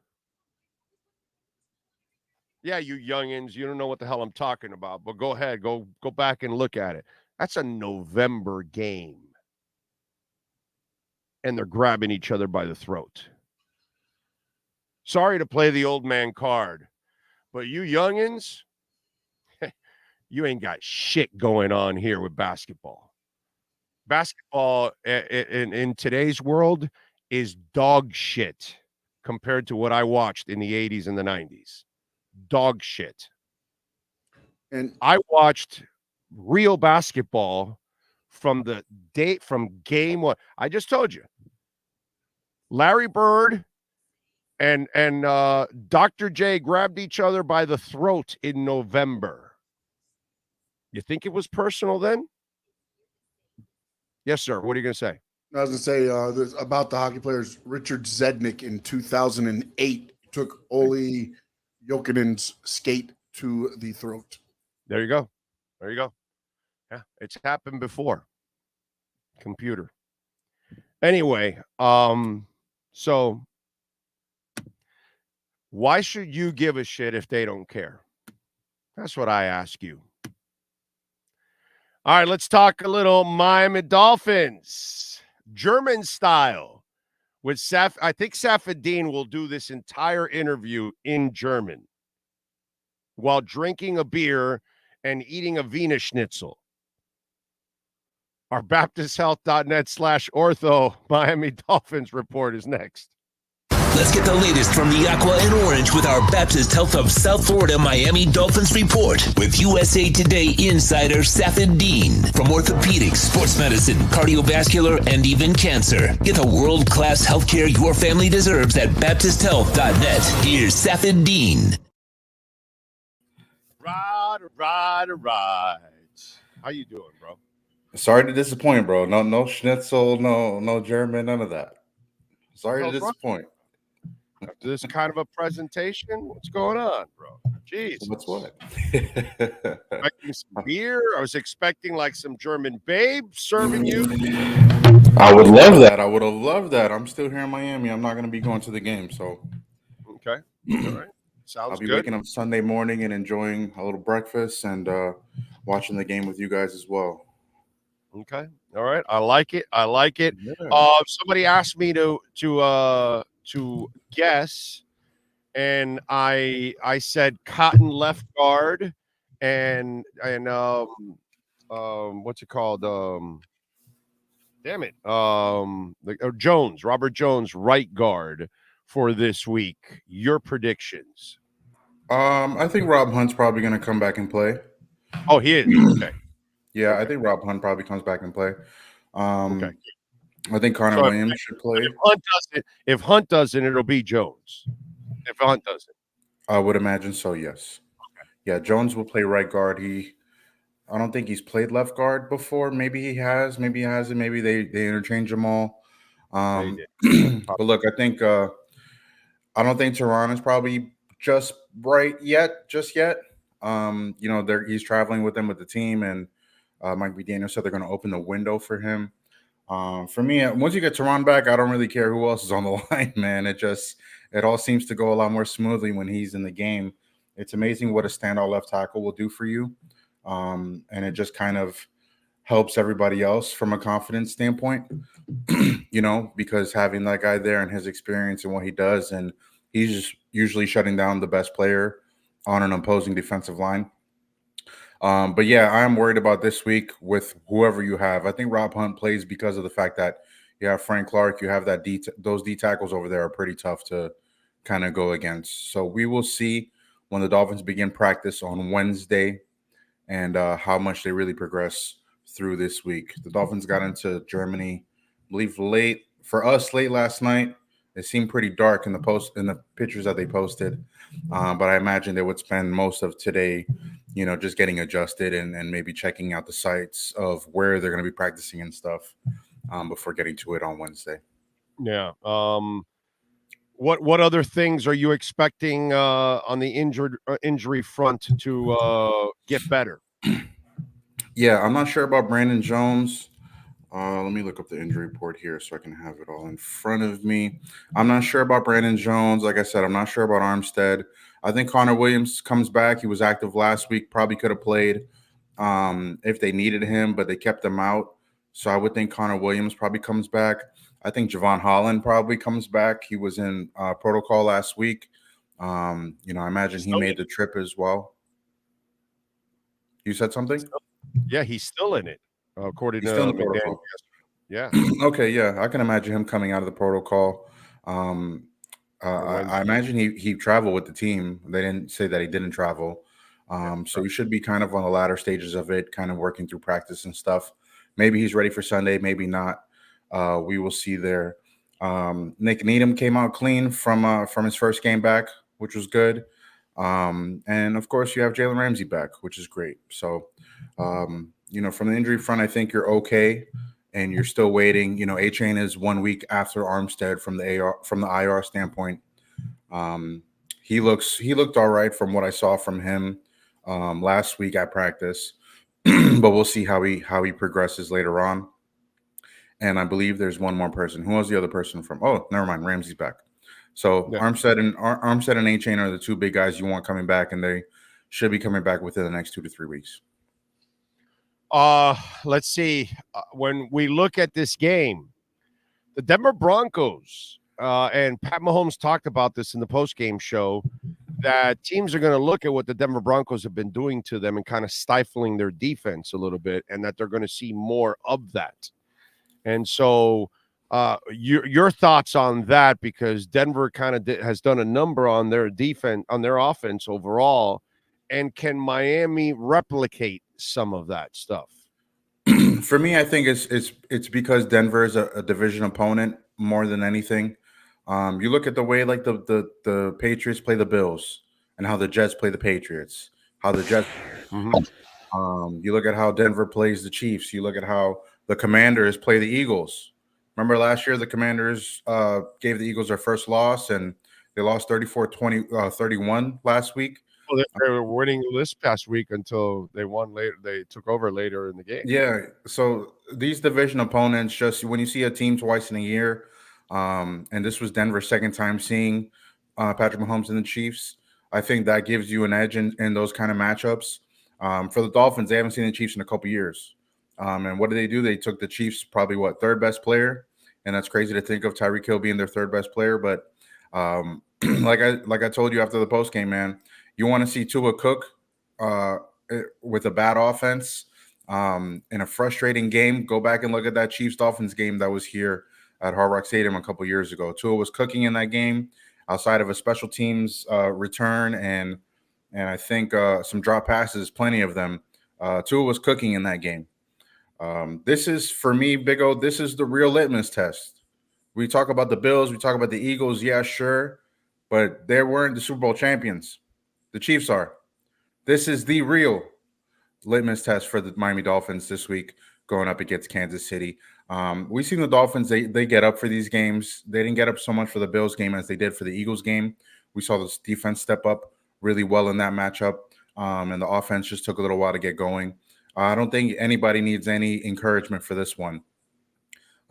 Yeah, you youngins, you don't know what the hell I'm talking about, but go ahead, go back and look at it. That's a November game. And they're grabbing each other by the throat. Sorry to play the old man card, but you youngins, you ain't got shit going on here with basketball. Basketball in today's world is dog shit compared to what I watched in the 80s and the 90s. Dog shit. And I watched real basketball from game one. I just told you. Larry Bird and Dr. J grabbed each other by the throat in November. You think it was personal then? Yes, sir. What are you going to say? I was going to say about the hockey players. Richard Zednik in 2008 took Oli Jokinen's skate to the throat. There you go. There you go. Yeah, it's happened before. Computer. Anyway, so why should you give a shit if they don't care? That's what I ask you. All right, let's talk a little Miami Dolphins, German style. With I think Safadine will do this entire interview in German while drinking a beer and eating a Wiener Schnitzel. Our BaptistHealth.net/ortho Miami Dolphins report is next. Let's get the latest from the Aqua and Orange with our Baptist Health of South Florida Miami Dolphins report with USA Today insider Safid Dean. From orthopedics, sports medicine, cardiovascular, and even cancer. Get the world-class healthcare your family deserves at BaptistHealth.net. Here's Safid Dean. Right. How you doing, bro? Sorry to disappoint, bro. No schnitzel, no German, none of that. Sorry to disappoint. After this kind of a presentation, what's going on, bro? Jeez. What's what? Expecting some beer. I was expecting like some German babe serving you. I would love that. I would have loved that. I'm still here in Miami. I'm not going to be going to the game, so. Okay. All right. Sounds I'll be good. waking up Sunday morning and enjoying a little breakfast and watching the game with you guys as well. Okay. All right. I like it. Yeah. Somebody asked me to guess, and I said Cotton left guard and what's it called? Jones, Robert Jones, right guard for this week. Your predictions? I think Rob Hunt's probably going to come back and play. Oh, he is. Okay. Yeah, Okay. I think Rob Hunt probably comes back and play. Okay. I think Connor Williams should play. If Hunt doesn't, it'll be Jones. If Hunt doesn't, I would imagine so. Yes. Okay. Yeah, Jones will play right guard. I don't think he's played left guard before. Maybe he has. Maybe he hasn't. Maybe they interchange them all. But look, I think I don't think Tehran is probably just yet. He's traveling with them with the team, and Mike McDaniel said they're going to open the window for him. For me, once you get Tehran back, I don't really care who else is on the line, man. It all seems to go a lot more smoothly when he's in the game. It's amazing what a standout left tackle will do for you. And it just kind of helps everybody else from a confidence standpoint, because having that guy there and his experience and what he does, and he's just usually shutting down the best player on an opposing defensive line. But yeah, I am worried about this week with whoever you have. I think Rob Hunt plays because of the fact that you have Frank Clark. You have that those D tackles over there are pretty tough to kind of go against. So we will see when the Dolphins begin practice on Wednesday and how much they really progress through this week. The Dolphins got into Germany, I believe late last night. It seemed pretty dark in the pictures that they posted, but I imagine they would spend most of today, just getting adjusted and maybe checking out the sites of where they're going to be practicing and stuff before getting to it on Wednesday. Yeah. What other things are you expecting on the injury front to get better? Yeah, I'm not sure about Brandon Jones. Let me look up the injury report here so I can have it all in front of me. I'm not sure about Brandon Jones. Like I said, I'm not sure about Armstead. I think Connor Williams comes back. He was active last week. Probably could have played if they needed him, but they kept him out. So I would think Connor Williams probably comes back. I think Javon Holland probably comes back. He was in protocol last week. I imagine he made the trip as well. You said something? Yeah, he's still in it. According He's to still in the McDaniel. protocol. Yeah. Okay, yeah, I can imagine him coming out of the protocol. I imagine he traveled with the team. They didn't say that he didn't travel. So he should be kind of on the latter stages of it, kind of working through practice and stuff. Maybe he's ready for Sunday, maybe not. We will see there. Nick Needham came out clean from his first game back, which was good. And of course, you have Jalen Ramsey back, which is great. So, from the injury front, I think you're okay, and you're still waiting. A-Chain is 1 week after Armstead from the IR standpoint. He looked all right from what I saw from him last week at practice, but we'll see how he progresses later on. And I believe there's one more person. Who was the other person from? Oh, never mind. Ramsey's back. So yeah. Armstead and A-Chain are the two big guys you want coming back, and they should be coming back within the next 2 to 3 weeks. Let's see. When we look at this game, the Denver Broncos, and Pat Mahomes talked about this in the post-game show, that teams are going to look at what the Denver Broncos have been doing to them and kind of stifling their defense a little bit, and that they're going to see more of that. And so your thoughts on that, because Denver kind of has done a number on their defense, on their offense overall, and can Miami replicate some of that stuff? For me, I think it's because Denver is a division opponent more than anything. You look at the way like the Patriots play the Bills and how the Jets play the Patriots, how the Jets. You look at how Denver plays the Chiefs. You look at how the Commanders play the Eagles. Remember last year the Commanders gave the Eagles their first loss, and they lost 34-31 last week. Well, they were winning this past week until they won later. They took over later in the game. Yeah. So these division opponents, just when you see a team twice in a year, and this was Denver's second time seeing Patrick Mahomes and the Chiefs, I think that gives you an edge in those kind of matchups. For the Dolphins, they haven't seen the Chiefs in a couple years. And what did? They took the Chiefs probably third best player, and that's crazy to think of Tyreek Hill being their third best player. But like I told you after the post game, man, you want to see Tua Cook with a bad offense in a frustrating game. Go back and look at that Chiefs Dolphins game that was here at Hard Rock Stadium a couple years ago. Tua was cooking in that game outside of a special teams return and I think some drop passes, plenty of them. Tua was cooking in that game. This is, for me, Big O, this is the real litmus test. We talk about the Bills, we talk about the Eagles, yeah, sure, but they weren't the Super Bowl champions. The Chiefs are. This is the real litmus test for the Miami Dolphins this week going up against Kansas City. We've seen the Dolphins, they get up for these games. They didn't get up so much for the Bills game as they did for the Eagles game. We saw this defense step up really well in that matchup, and the offense just took a little while to get going. I don't think anybody needs any encouragement for this one.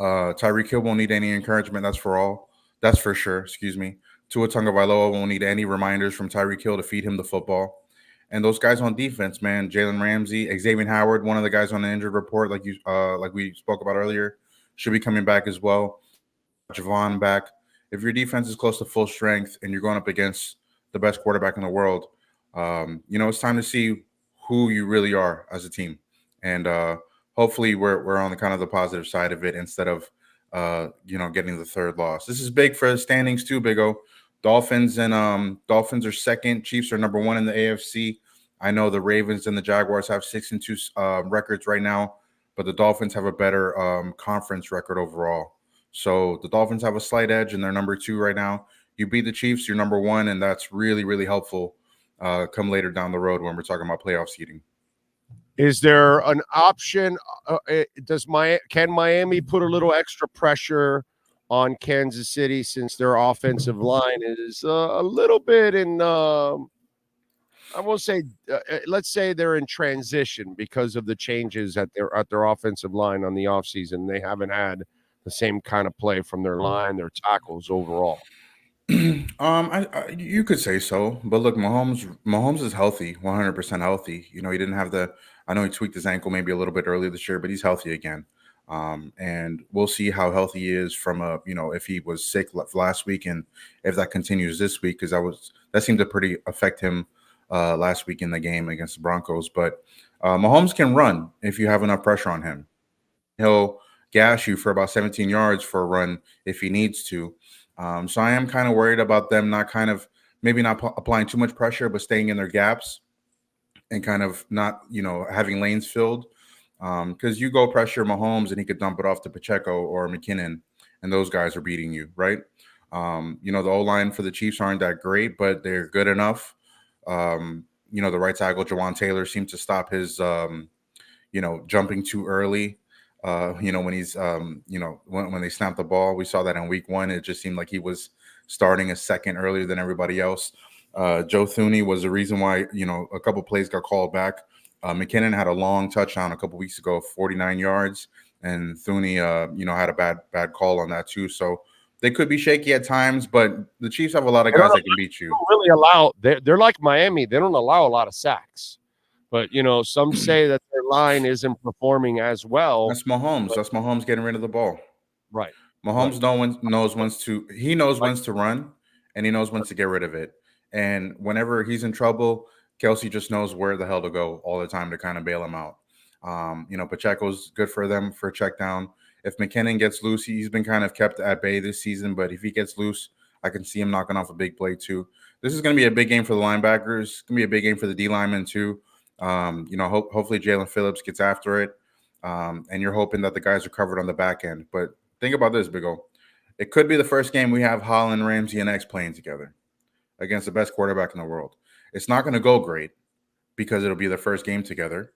Tyreek Hill won't need any encouragement. That's for sure. Excuse me. Tua Tagovailoa won't need any reminders from Tyreek Hill to feed him the football. And those guys on defense, man, Jalen Ramsey, Xavier Howard, one of the guys on the injured report, like we spoke about earlier, should be coming back as well. Javon back. If your defense is close to full strength and you're going up against the best quarterback in the world, it's time to see who you really are as a team. And hopefully we're on the kind of the positive side of it instead of getting the third loss. This is big for the standings too, Big O. Dolphins are second. Chiefs are number one in the AFC. I know the Ravens and the Jaguars have 6-2 records right now, but the Dolphins have a better conference record overall. So the Dolphins have a slight edge, and they're number 2 right now. You beat the Chiefs, you're number 1, and that's really, really helpful come later down the road when we're talking about playoff seeding. Is there an option? Can Miami put a little extra pressure on Kansas City since their offensive line is a little bit in? I won't say. Let's say they're in transition because of the changes at their offensive line on the offseason. They haven't had the same kind of play from their line, their tackles overall. You could say so, but look, Mahomes is healthy, 100% healthy. He didn't have I know he tweaked his ankle maybe a little bit earlier this year, but he's healthy again. And we'll see how healthy he is from if he was sick last week and if that continues this week, because that seemed to pretty affect him last week in the game against the Broncos. But Mahomes can run if you have enough pressure on him. He'll gash you for about 17 yards for a run if he needs to. So I am kind of worried about them not applying too much pressure, but staying in their gaps and kind of not, having lanes filled. Because you go pressure Mahomes and he could dump it off to Pacheco or McKinnon, and those guys are beating you, right? The O-line for the Chiefs aren't that great, but they're good enough. The right tackle, Jawan Taylor, seemed to stop his, jumping too early. When he's, when they snapped the ball, we saw that in week 1. It just seemed like he was starting a second earlier than everybody else. Joe Thuney was the reason why, a couple plays got called back. McKinnon had a long touchdown a couple weeks ago, 49 yards, and Thuney, had a bad call on that too. So they could be shaky at times, but the Chiefs have a lot of guys that can beat you. They don't really allow. They're like Miami. They don't allow a lot of sacks. But, some say that their line isn't performing as well. That's Mahomes. That's Mahomes getting rid of the ball. Right. Mahomes knows when to run, and he knows when to get rid of it. And whenever he's in trouble, Kelsey just knows where the hell to go all the time to kind of bail him out. Pacheco's good for them for a check down. If McKinnon gets loose, he's been kind of kept at bay this season, but if he gets loose, I can see him knocking off a big play too. This is going to be a big game for the linebackers. It's going to be a big game for the D linemen too. Hopefully Jalen Phillips gets after it. And you're hoping that the guys are covered on the back end. But think about this, Big O. It could be the first game we have Holland, Ramsey, and X playing together against the best quarterback in the world. It's not going to go great because it'll be the first game together.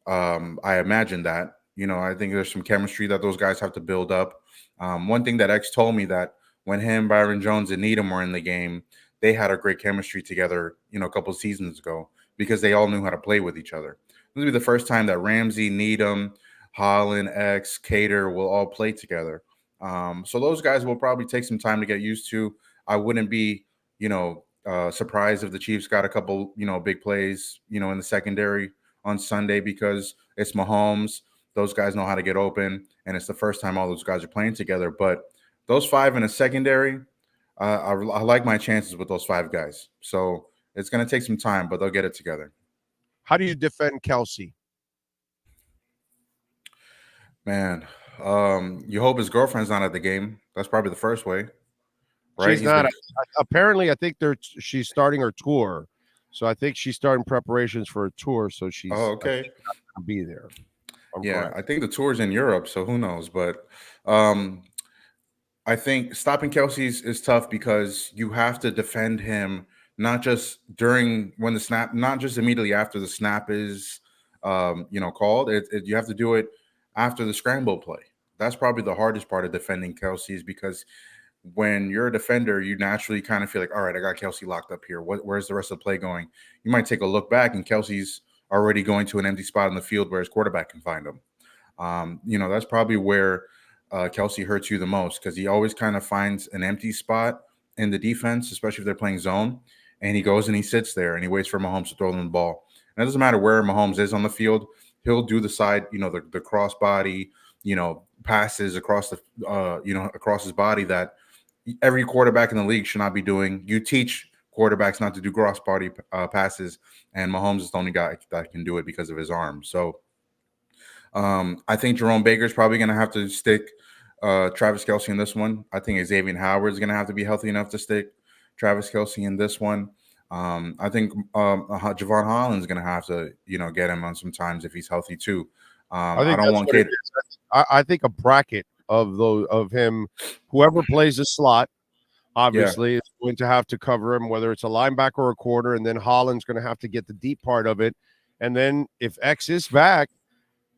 I imagine that. I think there's some chemistry that those guys have to build up. One thing that X told me that when him, Byron Jones, and Needham were in the game, they had a great chemistry together, a couple of seasons ago, because they all knew how to play with each other. This will be the first time that Ramsey, Needham, Holland, X, Cater will all play together. So those guys will probably take some time to get used to. I wouldn't be, surprised if the Chiefs got a couple, big plays, in the secondary on Sunday, because it's Mahomes. Those guys know how to get open, and it's the first time all those guys are playing together. But those 5 in a secondary, I like my chances with those 5 guys. So it's going to take some time, but they'll get it together. How do you defend Kelsey? Man, you hope his girlfriend's not at the game. That's probably the first way. Right? She's not. Apparently, I think she's starting her tour. So I think she's starting preparations for a tour. So she's okay. She's not going to be there. I think the tour's in Europe, so who knows? But I think stopping Kelsey is tough because you have to defend him not just when the snap, not just immediately after the snap is called. You have to do it after the scramble play. That's probably the hardest part of defending Kelsey, is because when you're a defender, you naturally kind of feel like, all right, I got Kelsey locked up here. Where's the rest of the play going? You might take a look back and Kelsey's already going to an empty spot in the field where his quarterback can find him. That's probably where Kelsey hurts you the most, because he always kind of finds an empty spot in the defense, especially if they're playing zone, and he goes and he sits there and he waits for Mahomes to throw them the ball. And it doesn't matter where Mahomes is on the field. He'll do the side, the cross body, passes across across his body that every quarterback in the league should not be doing. You teach quarterbacks not to do cross body passes, and Mahomes is the only guy that can do it because of his arm. So I think Jerome Baker is probably going to have to stick Travis Kelce in this one. I think Xavier Howard is going to have to be healthy enough to stick Travis Kelce in this one. I think Javon Holland is going to have to, get him on sometimes if he's healthy too. I don't want Kate. I think a bracket of him. Whoever plays the slot, Yeah. obviously, is going to have to cover him, whether it's a linebacker or a corner, and then Holland's going to have to get the deep part of it. And then if X is back,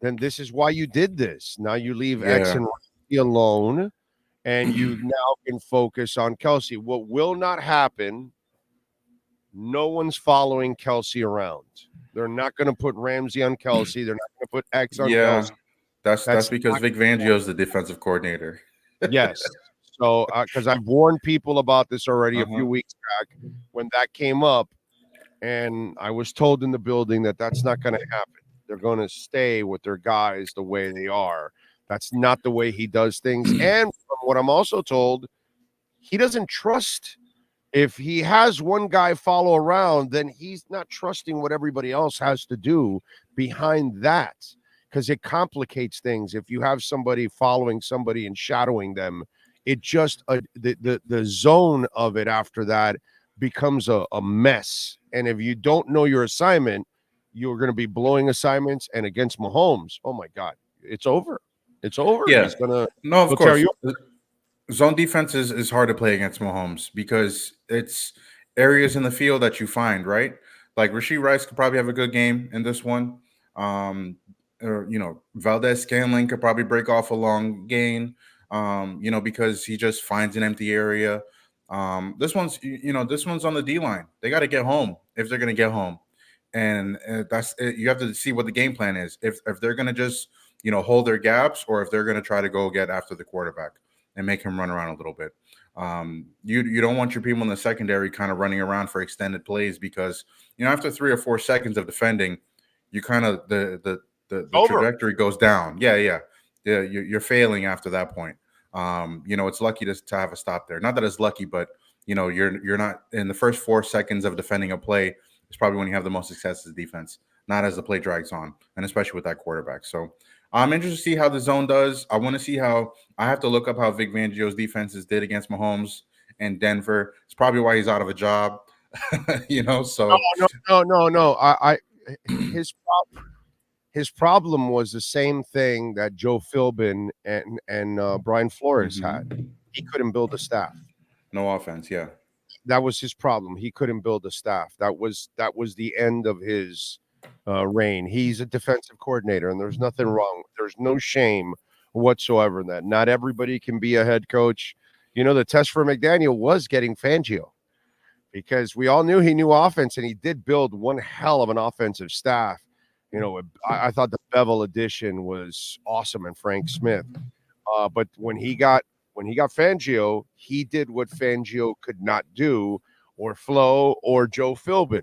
then this is why you did this. Now you leave X Yeah. and Ramsey alone, and you now can focus on Kelsey. What will not happen, no one's following Kelsey around. They're not going to put Ramsey on Kelsey. They're not going to put X on Yeah. Kelsey. That's because Vic Fangio is the defensive coordinator. Yes. So, because I've warned people about this already a Uh-huh. few weeks back when that came up, and I was told in the building that that's not going to happen. They're going to stay with their guys the way they are. That's not the way he does things. And from what I'm also told, he doesn't trust. If he has one guy follow around, then he's not trusting what everybody else has to do behind that, because it complicates things. If you have somebody following somebody and shadowing them, it just the zone of it after that becomes a mess. And if you don't know your assignment, you're going to be blowing assignments. And against Mahomes, oh my God, it's over. It's over. Yeah. He's gonna No, of he'll course. tear you. Zone defense is hard to play against Mahomes because it's areas in the field that you find, right? Like Rashee Rice could probably have a good game in this one. Or, Valdez Scanlon could probably break off a long gain, because he just finds an empty area. This one's on the D line. They got to get home if they're going to get home. And that's it. You have to see what the game plan is. If they're going to just, hold their gaps, or if they're going to try to go get after the quarterback and make him run around a little bit. You don't want your people in the secondary kind of running around for extended plays because, after 3 or 4 seconds of defending, you kind of the trajectory goes down. Yeah. You're failing after that point. It's lucky to have a stop there. Not that it's lucky, but you're not in the first 4 seconds of defending a play. It's probably when you have the most success as a defense, not as the play drags on, and especially with that quarterback. So I'm interested to see how the zone does. I want to see how I have to look up how Vic Fangio's defenses did against Mahomes and Denver. It's probably why he's out of a job. So No. His problem was the same thing that Joe Philbin and Brian Flores had. He couldn't build a staff. No offense, yeah. That was his problem. He couldn't build a staff. That was the end of his reign. He's a defensive coordinator, and there's nothing wrong. There's no shame whatsoever in that. Not everybody can be a head coach. The test for McDaniel was getting Fangio, because we all knew he knew offense, and he did build one hell of an offensive staff. I thought the Bevel addition was awesome, and Frank Smith. But when he got Fangio, he did what Fangio could not do, or Flo or Joe Philbin.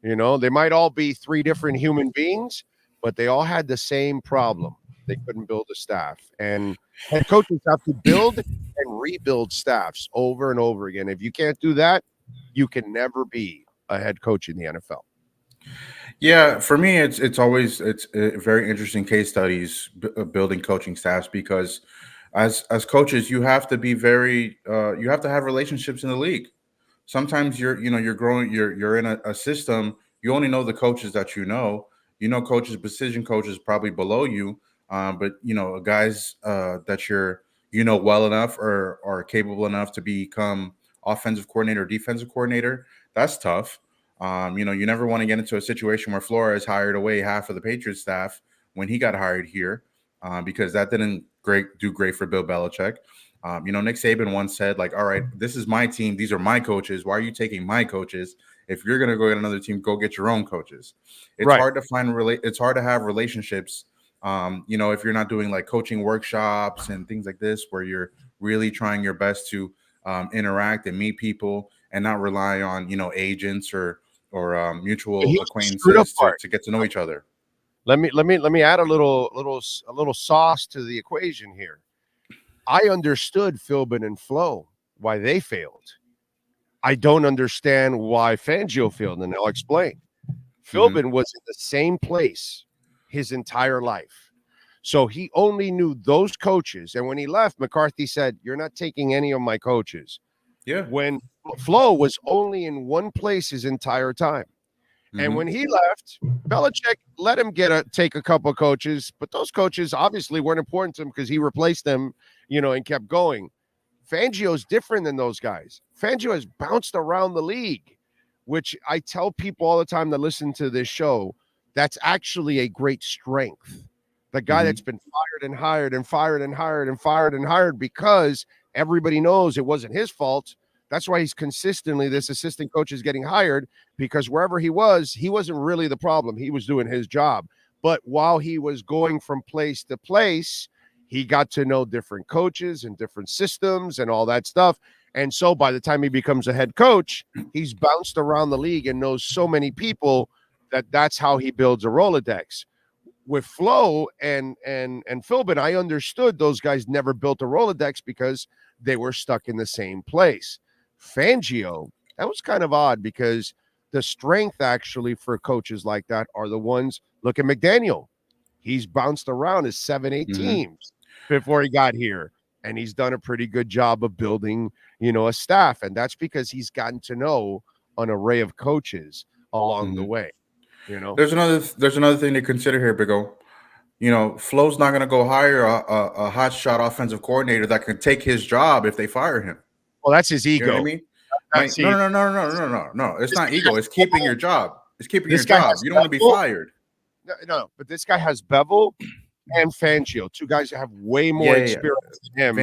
They might all be 3 different human beings, but they all had the same problem. They couldn't build a staff. And head coaches have to build and rebuild staffs over and over again. If you can't do that, you can never be a head coach in the NFL. Yeah, for me, it's always very interesting case studies building coaching staffs, because as coaches, you have to be you have to have relationships in the league. Sometimes you're growing, you're in a system. You only know the coaches that coaches, position coaches probably below you. But guys that you're well enough or are capable enough to become offensive coordinator or defensive coordinator, that's tough. You never want to get into a situation where Flores hired away half of the Patriots staff when he got hired here, because that didn't do great for Bill Belichick. Nick Saban once said, like, all right, this is my team. These are my coaches. Why are you taking my coaches? If you're going to go get another team, go get your own coaches. It's Right. hard to it's hard to have relationships. If you're not doing like coaching workshops and things like this, where you're really trying your best to interact and meet people and not rely on, agents or mutual acquaintances to get to know each other. Let me add a little sauce to the equation here. I understood Philbin and Flo, why they failed. I don't understand why Fangio failed, and I'll explain. Philbin was in the same place his entire life. So he only knew those coaches. And when he left, McCarthy said, "You're not taking any of my coaches." Yeah. When Flo was only in one place his entire time. And when he left, Belichick let him take a couple of coaches, but those coaches obviously weren't important to him because he replaced them, and kept going. Fangio's different than those guys. Fangio has bounced around the league, which I tell people all the time that listen to this show, that's actually a great strength. The guy that's been fired and hired and fired and hired and fired and hired because everybody knows it wasn't his fault. That's why he's consistently, this assistant coach is getting hired, because wherever he wasn't really the problem. He was doing his job. But while he was going from place to place, he got to know different coaches and different systems and all that stuff. And so by the time he becomes a head coach, he's bounced around the league and knows so many people that's how he builds a Rolodex. With Flo and Philbin, I understood those guys never built a Rolodex because they were stuck in the same place. Fangio, that was kind of odd because the strength actually for coaches like that are the ones, look at McDaniel. He's bounced around his 7-8 teams before he got here. And he's done a pretty good job of building, a staff. And that's because he's gotten to know an array of coaches along the way. There's another thing to consider here, Big O. Flo's not going to go hire a hot shot offensive coordinator that can take his job if they fire him. Well, that's his ego. You know what I mean? No. It's not ego. It's keeping your job. It's keeping your job. You don't want to be fired. No, but this guy has Bevel and Fangio, two guys that have way more experience than him.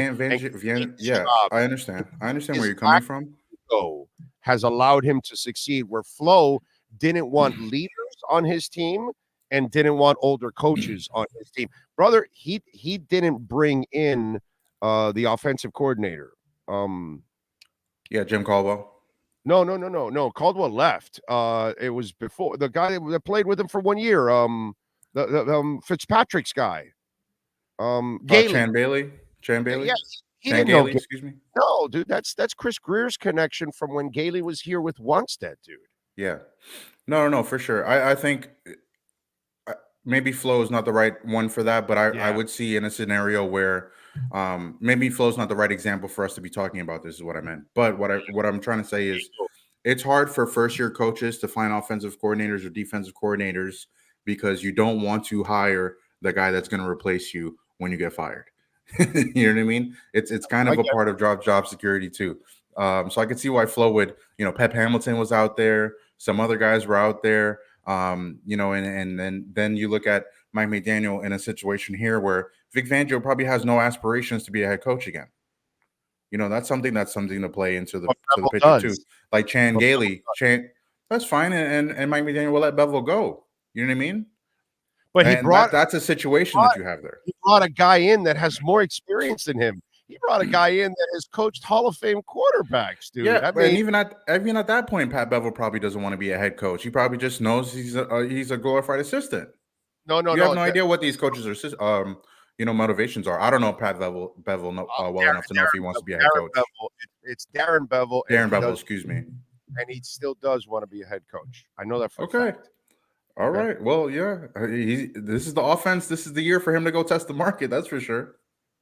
I understand. I understand where you're coming from. Has allowed him to succeed where Flo didn't want leaders on his team and didn't want older coaches on his team. Brother, he didn't bring in the offensive coordinator. Jim Caldwell. No. Caldwell left. It was before the guy that played with him for 1 year. The Fitzpatrick's guy. Chan Bailey. Yes, he Chan didn't know. Gailey, excuse me. No, dude, that's Chris Greer's connection from when Gailey was here with Wanstead, dude. Yeah. No, for sure. I think maybe Flo is not the right one for that, but I would see in a scenario where maybe Flo's not the right example for us to be talking about. This is what I meant. But what I'm trying to say is it's hard for first-year coaches to find offensive coordinators or defensive coordinators because you don't want to hire the guy that's going to replace you when you get fired. You know what I mean? It's kind of a part of job security too. So I could see why Flo would, Pep Hamilton was out there. Some other guys were out there. And then you look at Mike McDaniel in a situation here where Vic Fangio probably has no aspirations to be a head coach again. That's something to play into the picture too. Like Chan Gailey, that's fine, and Mike McDaniel will let Bevel go. You know what I mean? But that's a situation that you have there. He brought a guy in that has more experience than him. He brought a guy in that has coached Hall of Fame quarterbacks, dude. Yeah, and even at that point, Pat Bevel probably doesn't want to be a head coach. He probably just knows he's a glorified assistant. You have no idea what these coaches are, motivations are. I don't know Pat Bevel well enough to know if he wants to be a head coach. It's Darren Bevel. Excuse me. And he still does want to be a head coach. I know that for a fact. All right. Well, yeah. This is the offense. This is the year for him to go test the market. That's for sure.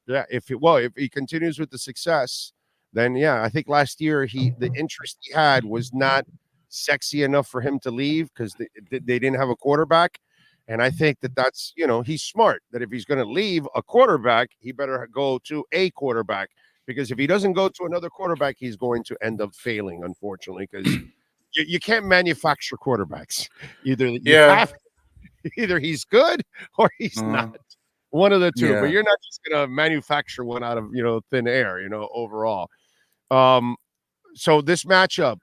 Yeah. If he continues with the success, then I think last year the interest he had was not sexy enough for him to leave because they didn't have a quarterback. And I think that's, he's smart that if he's going to leave a quarterback, he better go to a quarterback, because if he doesn't go to another quarterback, he's going to end up failing, unfortunately, because you can't manufacture quarterbacks. Either he's good or he's not. One of the two, but you're not just going to manufacture one out of, thin air, overall. So this matchup,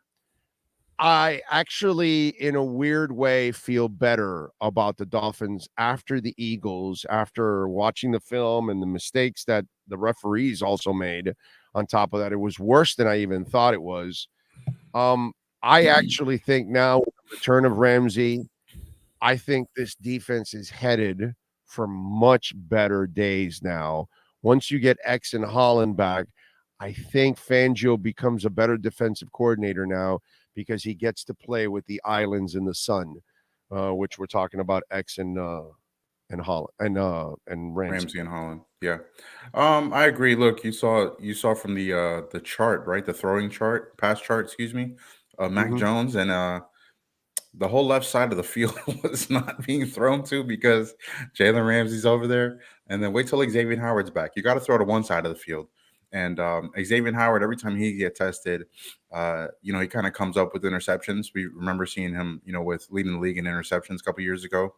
I actually, in a weird way, feel better about the Dolphins after the Eagles, after watching the film and the mistakes that the referees also made. On top of that, it was worse than I even thought it was. I actually think now, with the return of Ramsey, I think this defense is headed for much better days now. Once you get X and Holland back, I think Fangio becomes a better defensive coordinator now, because he gets to play with the islands in the sun, which we're talking about X and Holland and Ramsey and Holland. Yeah, I agree. Look, you saw from the chart, right? The throwing chart, pass chart, excuse me, Mac Jones, and the whole left side of the field was not being thrown to because Jalen Ramsey's over there. And then wait till Xavier Howard's back. You got to throw to one side of the field. And Xavier Howard, every time he get tested, he kind of comes up with interceptions. We remember seeing him, with leading the league in interceptions a couple years ago.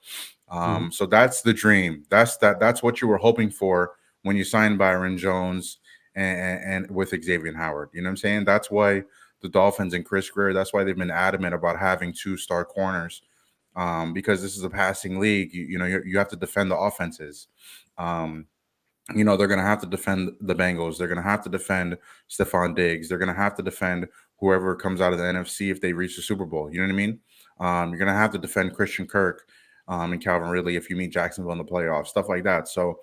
So that's the dream. That's what you were hoping for when you signed Byron Jones and with Xavier Howard. You know what I'm saying? That's why the Dolphins and Chris Greer, that's why they've been adamant about having 2-star corners, because this is a passing league. You have to defend the offenses. They're going to have to defend the Bengals. They're going to have to defend Stephon Diggs. They're going to have to defend whoever comes out of the NFC if they reach the Super Bowl. You know what I mean? You're going to have to defend Christian Kirk and Calvin Ridley if you meet Jacksonville in the playoffs, stuff like that. So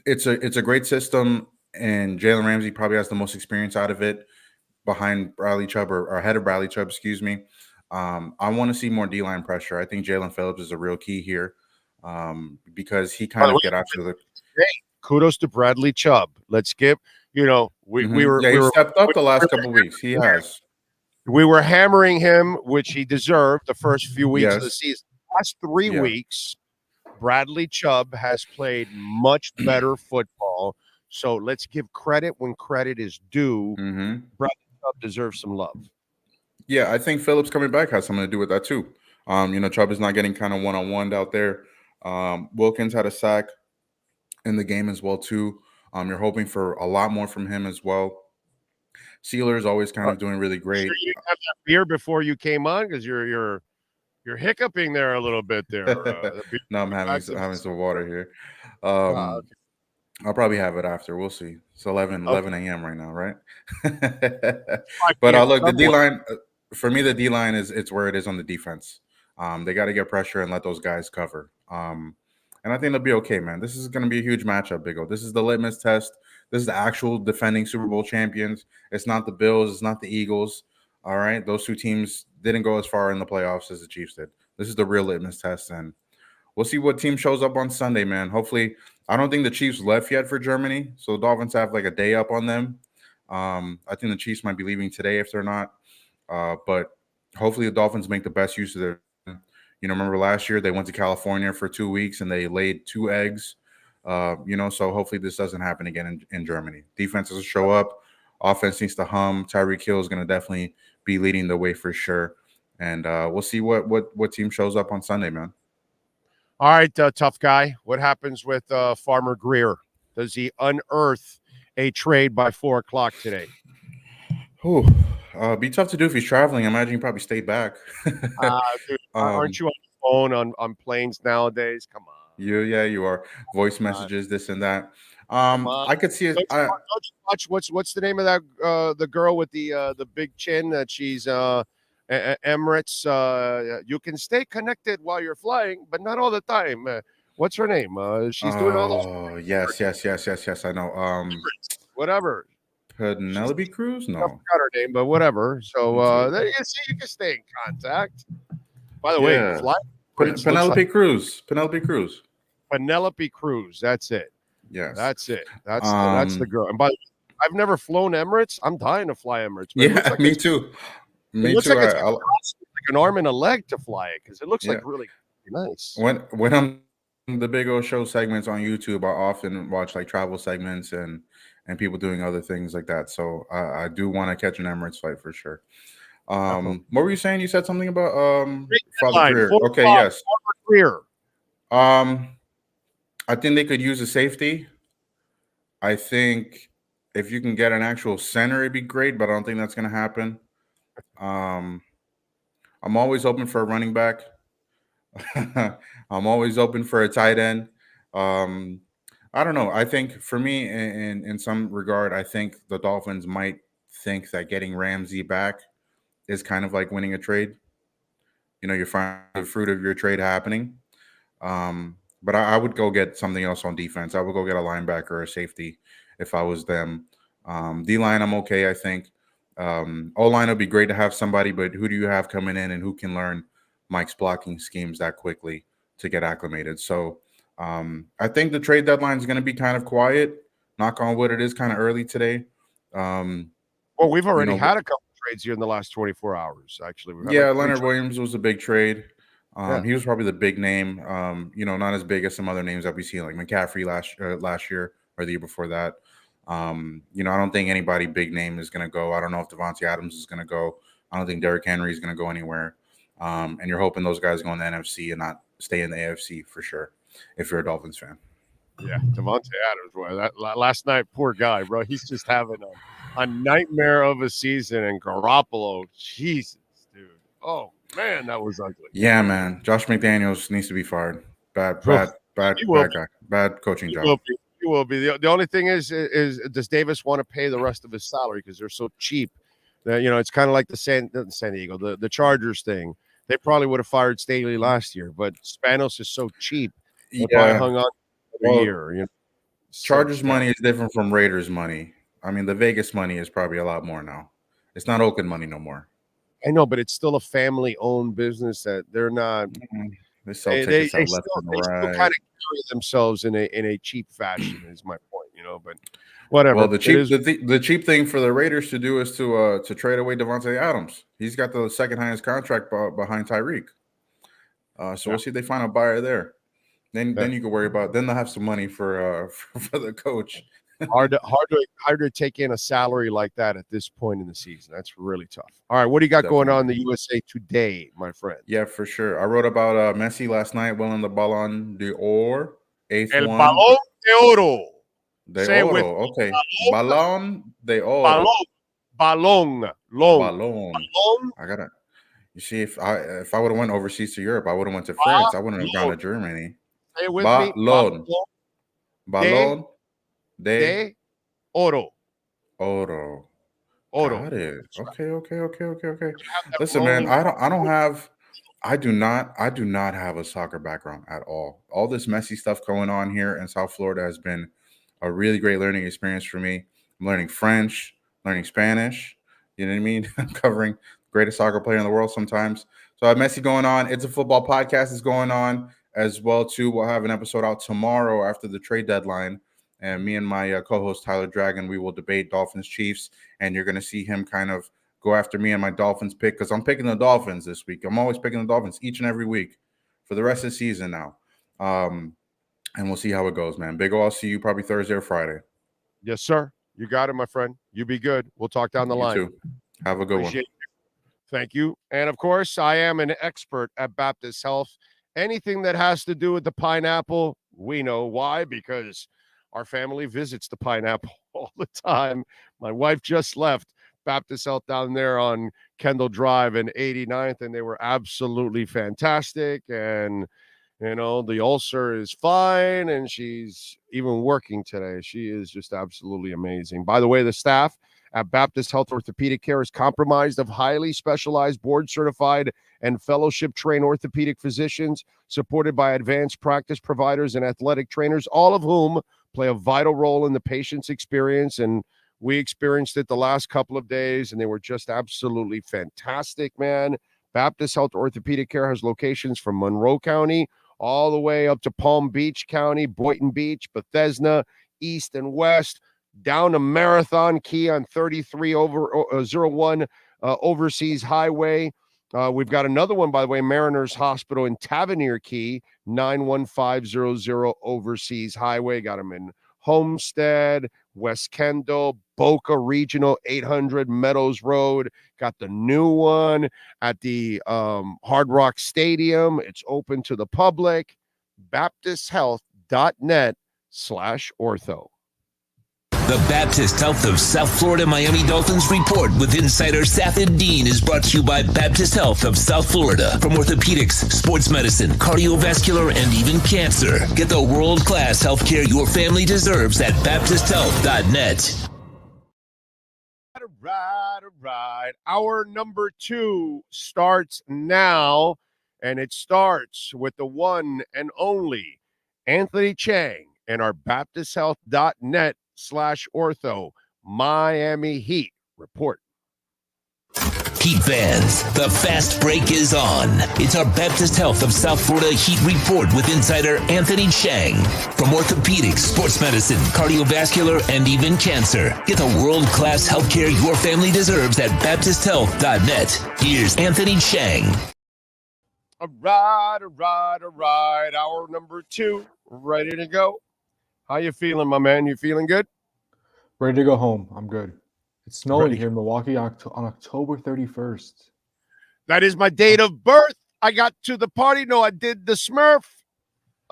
it's a great system, and Jalen Ramsey probably has the most experience out of it behind Bradley Chubb or ahead of Bradley Chubb, excuse me. I want to see more D-line pressure. I think Jalen Phillips is a real key here. Because he kind of get after the. Hey, kudos to Bradley Chubb. Let's give we stepped up the last couple weeks. He has. We were hammering him, which he deserved the first few weeks of the season. Last 3 weeks, Bradley Chubb has played much better football. So let's give credit when credit is due. Bradley Chubb deserves some love. Yeah, I think Phillips coming back has something to do with that too. Chubb is not getting kind of one-on-one out there. Wilkins had a sack in the game as well too. You're hoping for a lot more from him as well. Sealer is always kind of doing really great. Sure you have that beer before you came on because you're hiccuping there a little bit there. No, I'm having some water here. I'll probably have it after. We'll see. It's 11 a.m. right now, right? But look, the D-line, for me, the D-line it's where it is on the defense. They got to get pressure and let those guys cover. And I think they'll be okay, man. This is going to be a huge matchup, Big O. This is the litmus test. This is the actual defending Super Bowl champions. It's not the Bills. It's not the Eagles. All right? Those two teams didn't go as far in the playoffs as the Chiefs did. This is the real litmus test, and we'll see what team shows up on Sunday, man. Hopefully, I don't think the Chiefs left yet for Germany, so the Dolphins have like a day up on them. I think the Chiefs might be leaving today if they're not. But hopefully the Dolphins make the best use of their remember last year they went to California for 2 weeks and they laid 2 eggs. So hopefully this doesn't happen again in Germany. Defenses will show up. Offense needs to hum. Tyreek Hill is going to definitely be leading the way for sure. And we'll see what team shows up on Sunday, man. All right, tough guy. What happens with Farmer Greer? Does he unearth a trade by 4:00 today? Be tough to do if he's traveling. I imagine he probably stayed back. Dude, aren't you on the phone on planes nowadays? Come on. You are. Voice messages, this and that. I could see it. Don't you watch what's the name of that the girl with the big chin that she's Emirates? You can stay connected while you're flying, but not all the time. What's her name? She's doing all those. Oh, yes. I know. Whatever. Penelope Cruz? No. I forgot her name, but whatever. So there you see, you can stay in contact. By the way, Penelope Cruz. Penelope Cruz. That's it. Yes. That's it. That's the girl. And by the way, I've never flown Emirates. I'm dying to fly Emirates. Yeah, me too. Me too. Like it's like an arm and a leg to fly it because it looks like really nice. When I'm the Big O Show segments on YouTube, I often watch like travel segments and people doing other things like that. So I do want to catch an Emirates flight for sure. What were you saying? You said something about Father Greer. Okay, yes. Father Greer. I think they could use a safety. I think if you can get an actual center, it'd be great, but I don't think that's going to happen. I'm always open for a running back. I'm always open for a tight end. I don't know. I think for me, in some regard, I think the Dolphins might think that getting Ramsey back is kind of like winning a trade. You find the fruit of your trade happening. But I would go get something else on defense. I would go get a linebacker or a safety if I was them. D-line, I'm okay, I think. O-line would be great to have somebody, but who do you have coming in and who can learn Mike's blocking schemes that quickly to get acclimated? So I think the trade deadline is going to be kind of quiet. Knock on wood, it is kind of early today. Well, we've already had a couple trades here in the last 24 hours, actually. We've had Yeah, like Leonard Williams was a big trade. Yeah. He was probably the big name. Not as big as some other names that we see like McCaffrey last year or the year before that. I don't think anybody big name is going to go. I don't know if Devontae Adams is going to go. I don't think Derrick Henry is going to go anywhere. And you're hoping those guys go in the NFC and not stay in the AFC for sure if you're a Dolphins fan. Yeah, Devontae Adams, boy, that last night, poor guy, bro. He's just having a nightmare of a season. And Garoppolo, Jesus, dude. Oh, man, that was ugly. Yeah, man. Josh McDaniels needs to be fired. Bad guy. Bad coaching job. He will be. The only thing is does Davis want to pay the rest of his salary because they're so cheap? That, it's kind of like the San Diego, the Chargers thing. They probably would have fired Staley last year, but Spanos is so cheap. They probably hung on for a year. Chargers money is different from Raiders money. I mean, the Vegas money is probably a lot more now. It's not Oakland money no more. I know, but it's still a family-owned business that they're not. They sell tickets out left and right. Still kind of carry themselves in a cheap fashion. Is my point, But whatever. Well, the cheap thing for the Raiders to do is to trade away Devontae Adams. He's got the second highest contract behind Tyreek. We'll see if they find a buyer there. Then you can worry about. Then they'll have some money for the coach. hard to take in a salary like that at this point in the season. That's really tough. All right, what do you got going on in the USA Today, my friend? Yeah, for sure. I wrote about Messi last night winning the Ballon d'Or. El Balón de Oro. Say it with okay. Ballon de Oro. Ballon. I gotta. You see, if I would have went overseas to Europe, I would have went to France. I wouldn't have gone to Germany. Say it with me. Ballon de Oro. Got it. Okay. Listen, man, I do not have a soccer background at all. All this messy stuff going on here in South Florida has been a really great learning experience for me. I'm learning French, learning Spanish. You know what I mean? I'm covering the greatest soccer player in the world sometimes. So I have Messi going on. It's a Football podcast is going on as well too. We'll have an episode out tomorrow after the trade deadline. And me and my co-host Tyler Dragon, we will debate Dolphins Chiefs, and you're going to see him kind of go after me and my Dolphins pick because I'm picking the Dolphins this week. I'm always picking the Dolphins each and every week for the rest of the season now. And we'll see how it goes, man. Big O, I'll see you probably Thursday or Friday. Yes, sir. You got it, my friend. You be good. We'll talk down the line. Too. Have a good one. Thank you. And, of course, I am an expert at Baptist Health. Anything that has to do with the pineapple, we know why, because our family visits the pineapple all the time. My wife just left Baptist Health down there on Kendall Drive and 89th, and they were absolutely fantastic. And, the ulcer is fine, and she's even working today. She is just absolutely amazing. By the way, the staff at Baptist Health Orthopedic Care is comprised of highly specialized, board-certified, and fellowship-trained orthopedic physicians, supported by advanced practice providers and athletic trainers, all of whom play a vital role in the patient's experience. And we experienced it the last couple of days, and they were just absolutely fantastic, man. Baptist Health Orthopedic Care has locations from Monroe County all the way up to Palm Beach County, Boynton Beach, Bethesda, east and west, down to Marathon Key on 3301 Overseas Highway. We've got another one, by the way, Mariners Hospital in Tavernier Key, 91500 Overseas Highway. Got them in Homestead, West Kendall, Boca Regional, 800 Meadows Road. Got the new one at the Hard Rock Stadium. It's open to the public. BaptistHealth.net/ortho. The Baptist Health of South Florida Miami Dolphins Report with insider Safid Dean is brought to you by Baptist Health of South Florida. From orthopedics, sports medicine, cardiovascular, and even cancer. Get the world-class healthcare your family deserves at BaptistHealth.net. All right. Hour number 2 starts now, and it starts with the one and only Anthony Chang and our BaptistHealth.net/ortho Miami Heat report. Heat fans, the fast break is on. It's our Baptist Health of South Florida Heat Report with insider Anthony Chang. From orthopedics, sports medicine, cardiovascular, and even cancer. Get the world-class healthcare your family deserves at BaptistHealth.net. Here's Anthony Chang. All right. Hour number 2, ready to go. How you feeling, my man? You feeling good? Ready to go home. I'm good. It's snowing Ready. here in Milwaukee on October 31st. That is my date of birth. I got to the party. No, I did the Smurf.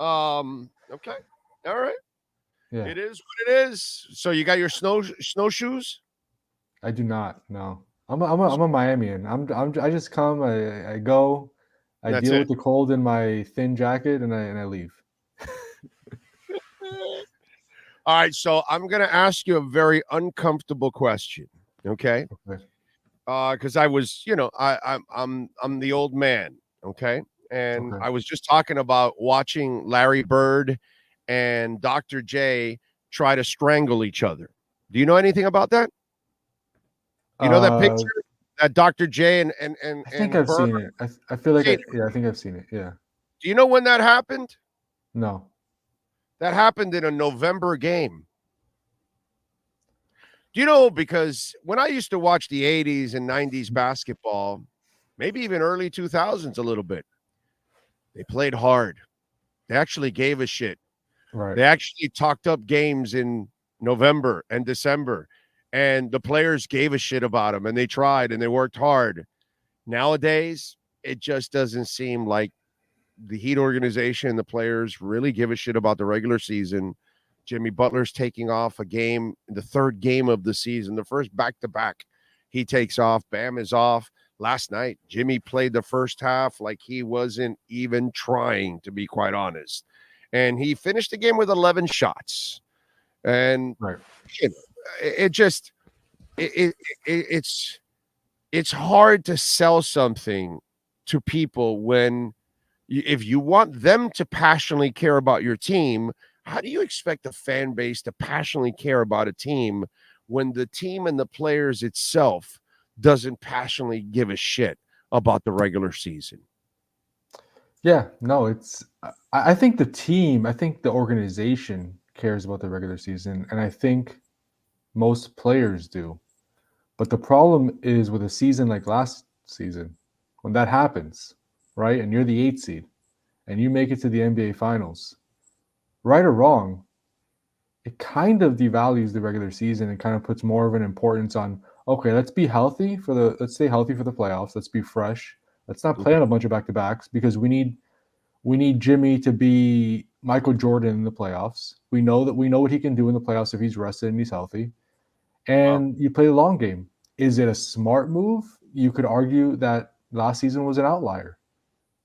Okay. All right. Yeah. It is what it is. So you got your snowshoes? I do not. No. I'm a Miamian. I just come. I go. I That's deal it. with the cold in my thin jacket, and I leave. All right. So I'm gonna ask you a very uncomfortable question. Okay. Okay. Because I was, I'm the old man. Okay. And Okay. I was just talking about watching Larry Bird and Dr. J try to strangle each other. Do you know anything about that? You know that picture that Dr. J and I think I've Bird? seen it. I feel like Seen I think I've seen it. Yeah. Do you know when that happened? No. That happened in a November game. Do you know, because when I used to watch the 80s and 90s basketball, maybe even early 2000s a little bit, they played hard. They actually gave a shit. Right. They actually talked up games in November and December, and the players gave a shit about them, and they tried, and they worked hard. Nowadays, it just doesn't seem like the Heat organization, the players really give a shit about the regular season. Jimmy Butler's taking off a game, the third game of the season, the first back-to-back. He takes off. Bam is off. Last night, Jimmy played the first half like he wasn't even trying, to be quite honest. And he finished the game with 11 shots. And Right. It's hard to sell something to people when if you want them to passionately care about your team, how do you expect the fan base to passionately care about a team when the team and the players itself doesn't passionately give a shit about the regular season? Yeah, no, I think the organization cares about the regular season, and I think most players do. But the problem is with a season like last season, when that happens, right, and you're the 8th seed, and you make it to the NBA Finals, right or wrong, it kind of devalues the regular season and kind of puts more of an importance on, okay, let's stay healthy for the playoffs. Let's be fresh. Let's not play on a bunch of back-to-backs because we need Jimmy to be Michael Jordan in the playoffs. We know what he can do in the playoffs if he's rested and he's healthy. And you play the long game. Is it a smart move? You could argue that last season was an outlier,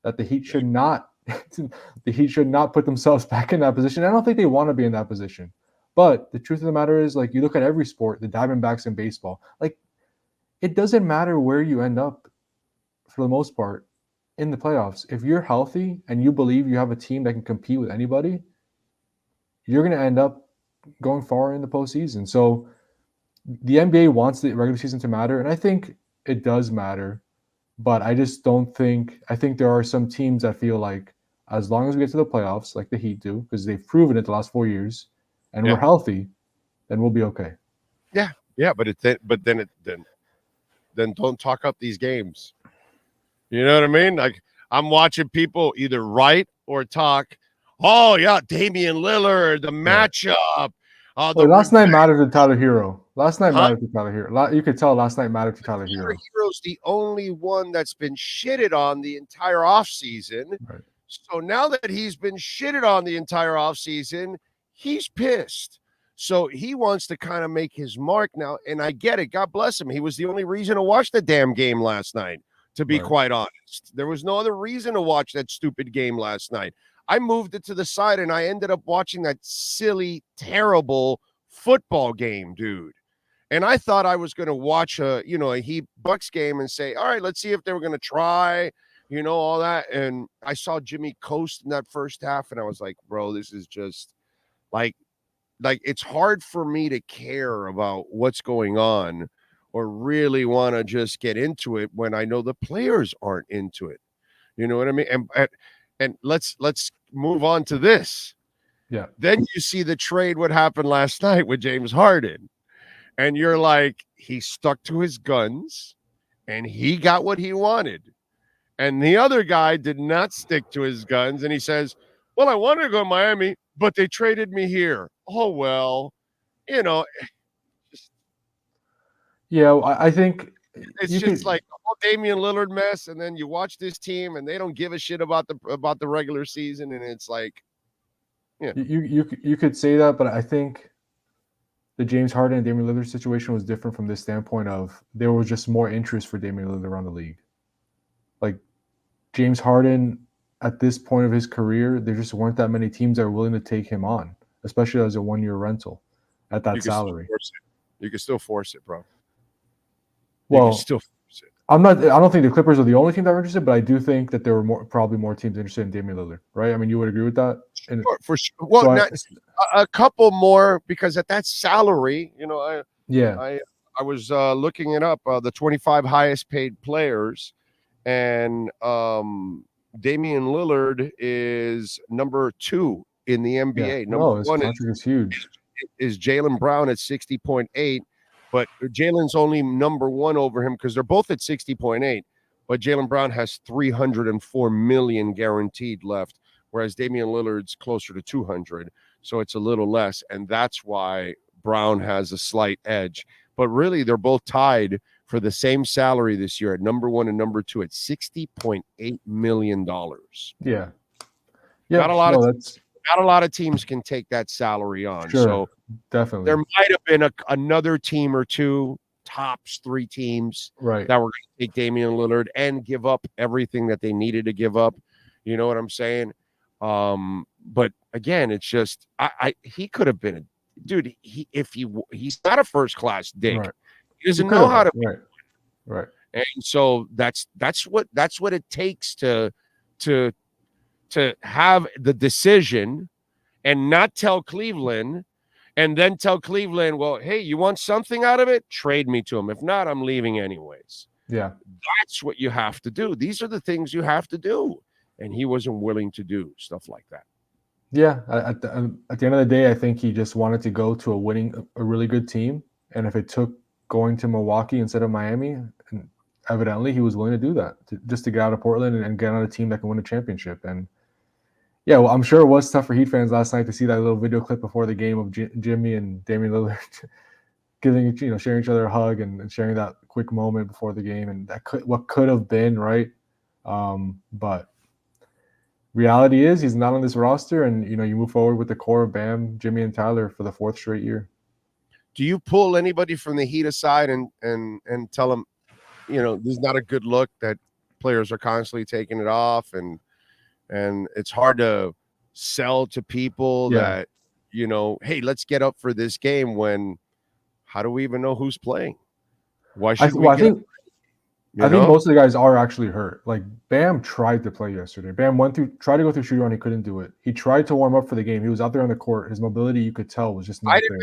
that the Heat should not put themselves back in that position. I don't think they want to be in that position. But the truth of the matter is, like, you look at every sport, the Diamondbacks in baseball, like, it doesn't matter where you end up for the most part in the playoffs. If you're healthy and you believe you have a team that can compete with anybody, you're going to end up going far in the postseason. So the NBA wants the regular season to matter, and I think it does matter. But I just don't think – I think there are some teams that feel like as long as we get to the playoffs, like the Heat do, because they've proven it the last 4 years, and we're healthy, then we'll be okay. Yeah, but then don't talk up these games. You know what I mean? Like, I'm watching people either write or talk. Oh yeah, Damian Lillard, the matchup. Last night mattered to Tyler Hero. Mattered to Tyler Hero. You could tell last night mattered to Tyler Hero. Hero's the only one that's been shitted on the entire offseason. Right. So now that he's been shitted on the entire offseason, he's pissed. So he wants to kind of make his mark now. And I get it. God bless him. He was the only reason to watch the damn game last night, to be quite honest. There was no other reason to watch that stupid game last night. I moved it to the side and I ended up watching that silly, terrible football game, dude. And I thought I was going to watch a Heat Bucks game and say, all right, let's see if they were going to try, all that. And I saw Jimmy coast in that first half and I was like, bro, this is just like it's hard for me to care about what's going on or really want to just get into it when I know the players aren't into it. You know what I mean? And let's move on to this. Yeah. Then you see the trade, what happened last night with James Harden. And you're like, he stuck to his guns and he got what he wanted. And the other guy did not stick to his guns. And he says, well, I wanted to go to Miami, but they traded me here. Oh, well, you know. Yeah, I think it's just like the whole Damian Lillard mess. And then you watch this team and they don't give a shit about the regular season. And it's like, yeah. You could say that, but I think the James Harden and Damian Lillard situation was different from this standpoint of there was just more interest for Damian Lillard around the league. Like James Harden, at this point of his career, there just weren't that many teams that were willing to take him on, especially as a 1-year rental at that salary. You can still force it, bro. Well, you can still force it. I don't think the Clippers are the only team that were interested, but I do think that there were probably more teams interested in Damian Lillard, right? I mean, you would agree with that? For sure. Well, so a couple more, because at that salary, you know, I was looking it up, the 25 highest paid players, and Damian Lillard is number 2 in the NBA. Number 1 is huge. Is Jaylen Brown at 60.8, but Jalen's only number 1 over him because they're both at 60.8, but Jaylen Brown has $304 million guaranteed left, whereas Damian Lillard's closer to 200, so it's a little less, and that's why Brown has a slight edge. But really, they're both tied for the same salary this year at number 1 and number 2 at $60.8 million. Yeah. Not a lot of teams can take that salary on. Sure, so definitely. There might have been another team or two, tops 3 teams, right, that were going to take Damian Lillard and give up everything that they needed to give up. You know what I'm saying? But again, it's just he could have been dude. He's not a first class dick. Right. He doesn't know how to. Right. And so that's what it takes to have the decision and not tell Cleveland, and then tell Cleveland, well, hey, you want something out of it? Trade me to him. If not, I'm leaving anyways. Yeah. That's what you have to do. These are the things you have to do. And he wasn't willing to do stuff like that. Yeah. At the end of the day, I think he just wanted to go to a really good team. And if it took going to Milwaukee instead of Miami, and evidently he was willing to do that just to get out of Portland and get on a team that can win a championship. And yeah, well, I'm sure it was tough for Heat fans last night to see that little video clip before the game of Jimmy and Damian Lillard sharing each other a hug and sharing that quick moment before the game, and what could have been, right? But reality is he's not on this roster, and you move forward with the core of Bam, Jimmy, and Tyler for the 4th straight year. Do you pull anybody from the Heat aside and tell them, this is not a good look that players are constantly taking it off, and it's hard to sell to people that, hey, let's get up for this game when how do we even know who's playing? Why should I think most of the guys are actually hurt. Like Bam tried to play yesterday. Bam tried to go through shoot around. He couldn't do it. He tried to warm up for the game. He was out there on the court. His mobility, you could tell, was just not there.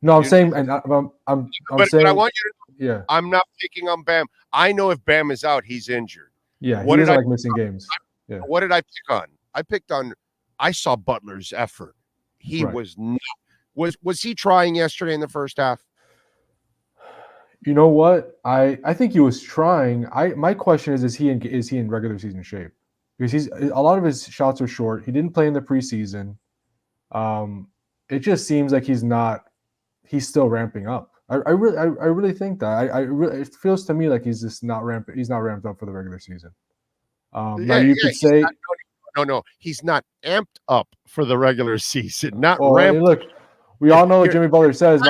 No, I'm saying, and I'm saying, I want you to. Yeah, I'm not picking on Bam. I know if Bam is out, he's injured. Yeah, he doesn't like missing games. Yeah. What did I pick on? I saw Butler's effort. He was not. Was he trying yesterday in the first half? You know what? I think he was trying. My question is he in regular season shape? Because a lot of his shots are short. He didn't play in the preseason. It just seems like he's still ramping up. I really think that. It feels to me like he's just not ramped. He's not ramped up for the regular season. You could say no, he's not amped up for the regular season. Not ramped. Look, we all know what Jimmy Butler says.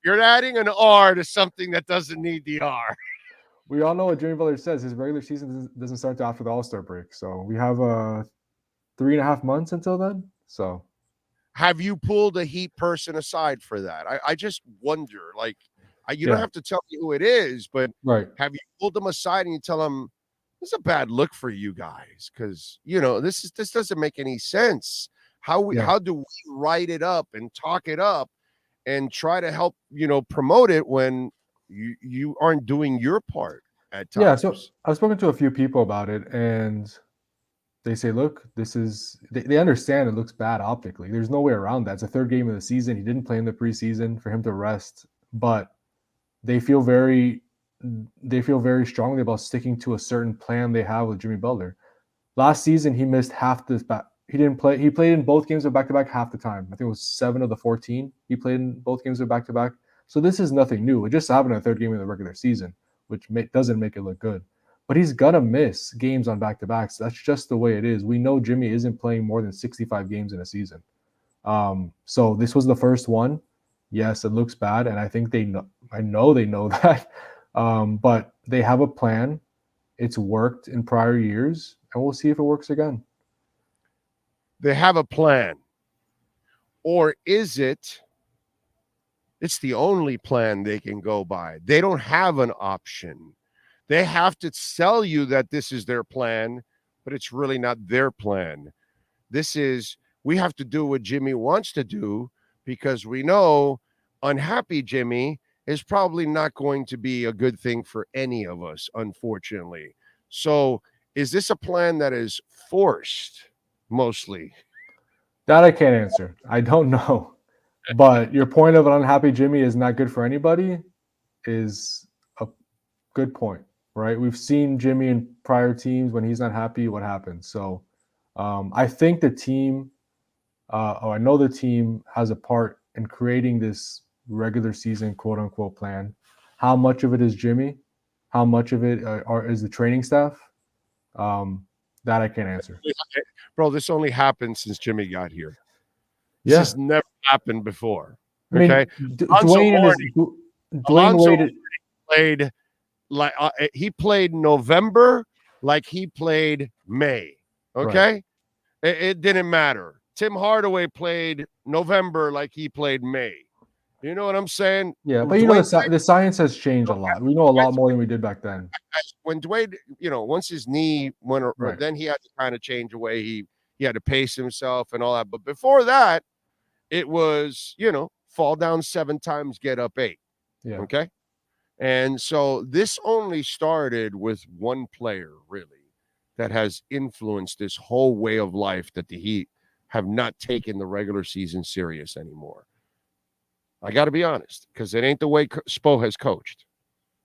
You're adding an R to something that doesn't need the R. We all know what Jimmy Butler says. His regular season doesn't start till after the All-Star break. So we have 3.5 months until then. So have you pulled a Heat person aside for that? I just wonder, you don't have to tell me who it is, but have you pulled them aside and you tell them, this is a bad look for you guys? Because, this doesn't make any sense. How do we write it up and talk it up and try to help, promote it when you aren't doing your part at times. Yeah, so I've spoken to a few people about it, and they say, look, they understand it looks bad optically. There's no way around that. It's the third game of the season. He didn't play in the preseason for him to rest, but they feel very strongly about sticking to a certain plan they have with Jimmy Butler. Last season, he missed half this back. He didn't play. He played in both games of back-to-back half the time. I think it was 7 of the 14. He played in both games of back-to-back. So this is nothing new. It just happened in the third game of the regular season, which doesn't make it look good. But he's going to miss games on back-to-backs. That's just the way it is. We know Jimmy isn't playing more than 65 games in a season. So this was the first one. Yes, it looks bad, and I think they know. I know they know that. But they have a plan. It's worked in prior years, and we'll see if it works again. They have a plan. Or is it's the only plan they can go by? They don't have an option. They have to sell you that this is their plan, but it's really not their plan. We have to do what Jimmy wants to do because we know unhappy Jimmy is probably not going to be a good thing for any of us, unfortunately. So is this a plan that is forced mostly? That I can't answer. I don't know. But your point of an unhappy Jimmy is not good for anybody is a good point, right? We've seen Jimmy in prior teams when he's not happy, what happens. So I think the team, I know the team has a part in creating this regular season quote-unquote plan. How much of it is Jimmy? How much of it is the training staff? That I can't answer. Bro, this only happened since Jimmy got here. Yeah. This has never happened before. I mean, Okay. Dwayne Wade played like he played November like he played May. Okay. Right. It didn't matter. Tim Hardaway played November like he played May. You know what I'm saying? Yeah, but the science has changed a lot. We know a lot more than we did back then. When Dwayne, once his knee went, right. Then he had to kind of change the way he had to pace himself and all that. But before that, it was, fall down 7 times, get up 8. Yeah. Okay. And so this only started with one player, really, that has influenced this whole way of life that the Heat have not taken the regular season serious anymore. I got to be honest, because it ain't the way Spo has coached.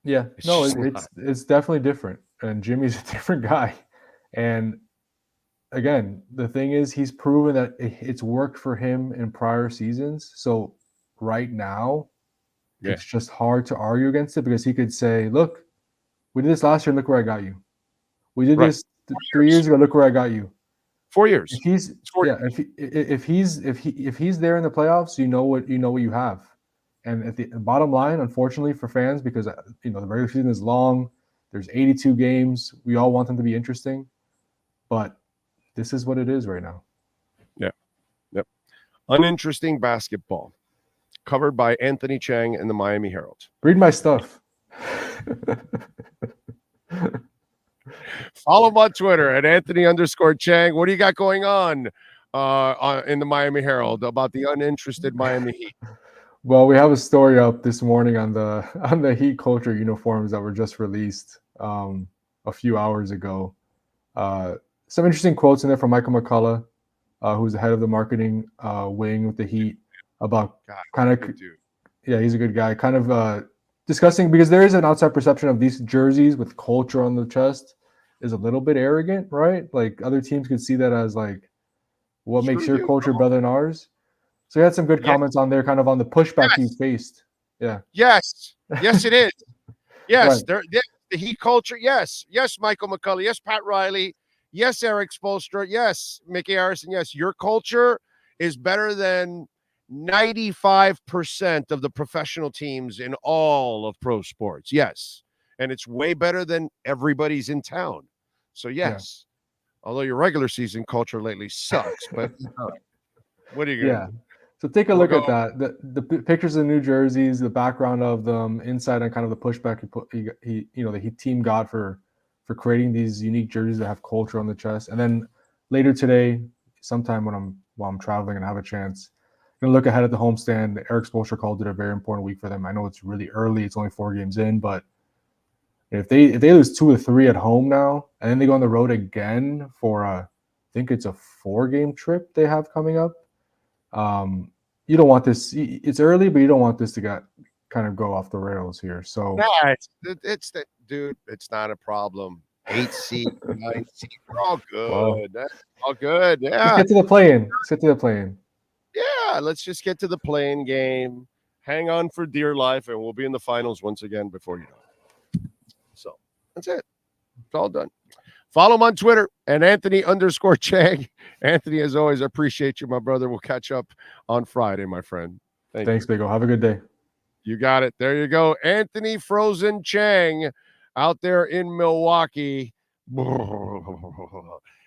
Yeah, it's definitely different. And Jimmy's a different guy. And again, the thing is, he's proven that it's worked for him in prior seasons. So right now, it's just hard to argue against it because he could say, look, we did this last year, look where I got you. We did this 3 years ago, look where I got you. 4 years. If he's there in the playoffs, you know what you have. And at the bottom line, unfortunately for fans, because the regular season is long, there's 82 games. We all want them to be interesting, but this is what it is right now. Yeah. Yep. Uninteresting basketball, covered by Anthony Chang and the Miami Herald. Read my stuff. Follow him on Twitter at Anthony_Chang. What do you got going on in the Miami Herald about the uninterested Miami Heat? Well, we have a story up this morning on the Heat culture uniforms that were just released a few hours ago. Some interesting quotes in there from Michael McCullough, who's the head of the marketing wing with the Heat, about he's a good guy. Kind of discussing, because there is an outside perception of these jerseys with culture on the chest is a little bit arrogant, right? Like other teams could see that as like, what makes your culture better than ours? So he had some good comments on there, kind of on the pushback he faced. Yeah. Yes, it is. Yes, Right. The Heat culture. Yes, Michael McCullough. Yes, Pat Riley. Yes, Eric Spoelstra. Yes, Mickey Harrison. Yes, your culture is better than 95% of the professional teams in all of pro sports. Yes, and it's way better than everybody's in town. So yes, although your regular season culture lately sucks, but what are you going to do? So take a look at that. The pictures of the new jerseys, the background of them, insight on kind of the pushback the Heat team got for creating these unique jerseys that have culture on the chest. And then later today, sometime while I'm traveling and have a chance, Gonna look ahead at the homestand. Eric Spoelstra called it a very important week for them. I know it's really early; it's only 4 games in, but if they lose 2 or 3 at home now, and then they go on the road again for I think it's a 4-game trip they have coming up. You don't want this. It's early, but you don't want this to kind of go off the rails here. So nah, it's the dude. It's not a problem. 8 seed, 9 seed, we're all good. Well, That's all good. let's Yeah, get to the play-in. Let's get to the play-in. yeah. Let's just get to the playing game. Hang on for dear life, and we'll be in the finals once again before you know it. So that's it. It's all done. Follow him on Twitter and Anthony_Chang. Anthony, as always, I appreciate you, my brother. We'll catch up on Friday, my friend. Thanks, Big O. Have a good day. You got it. There you go. Anthony Frozen Chang out there in Milwaukee.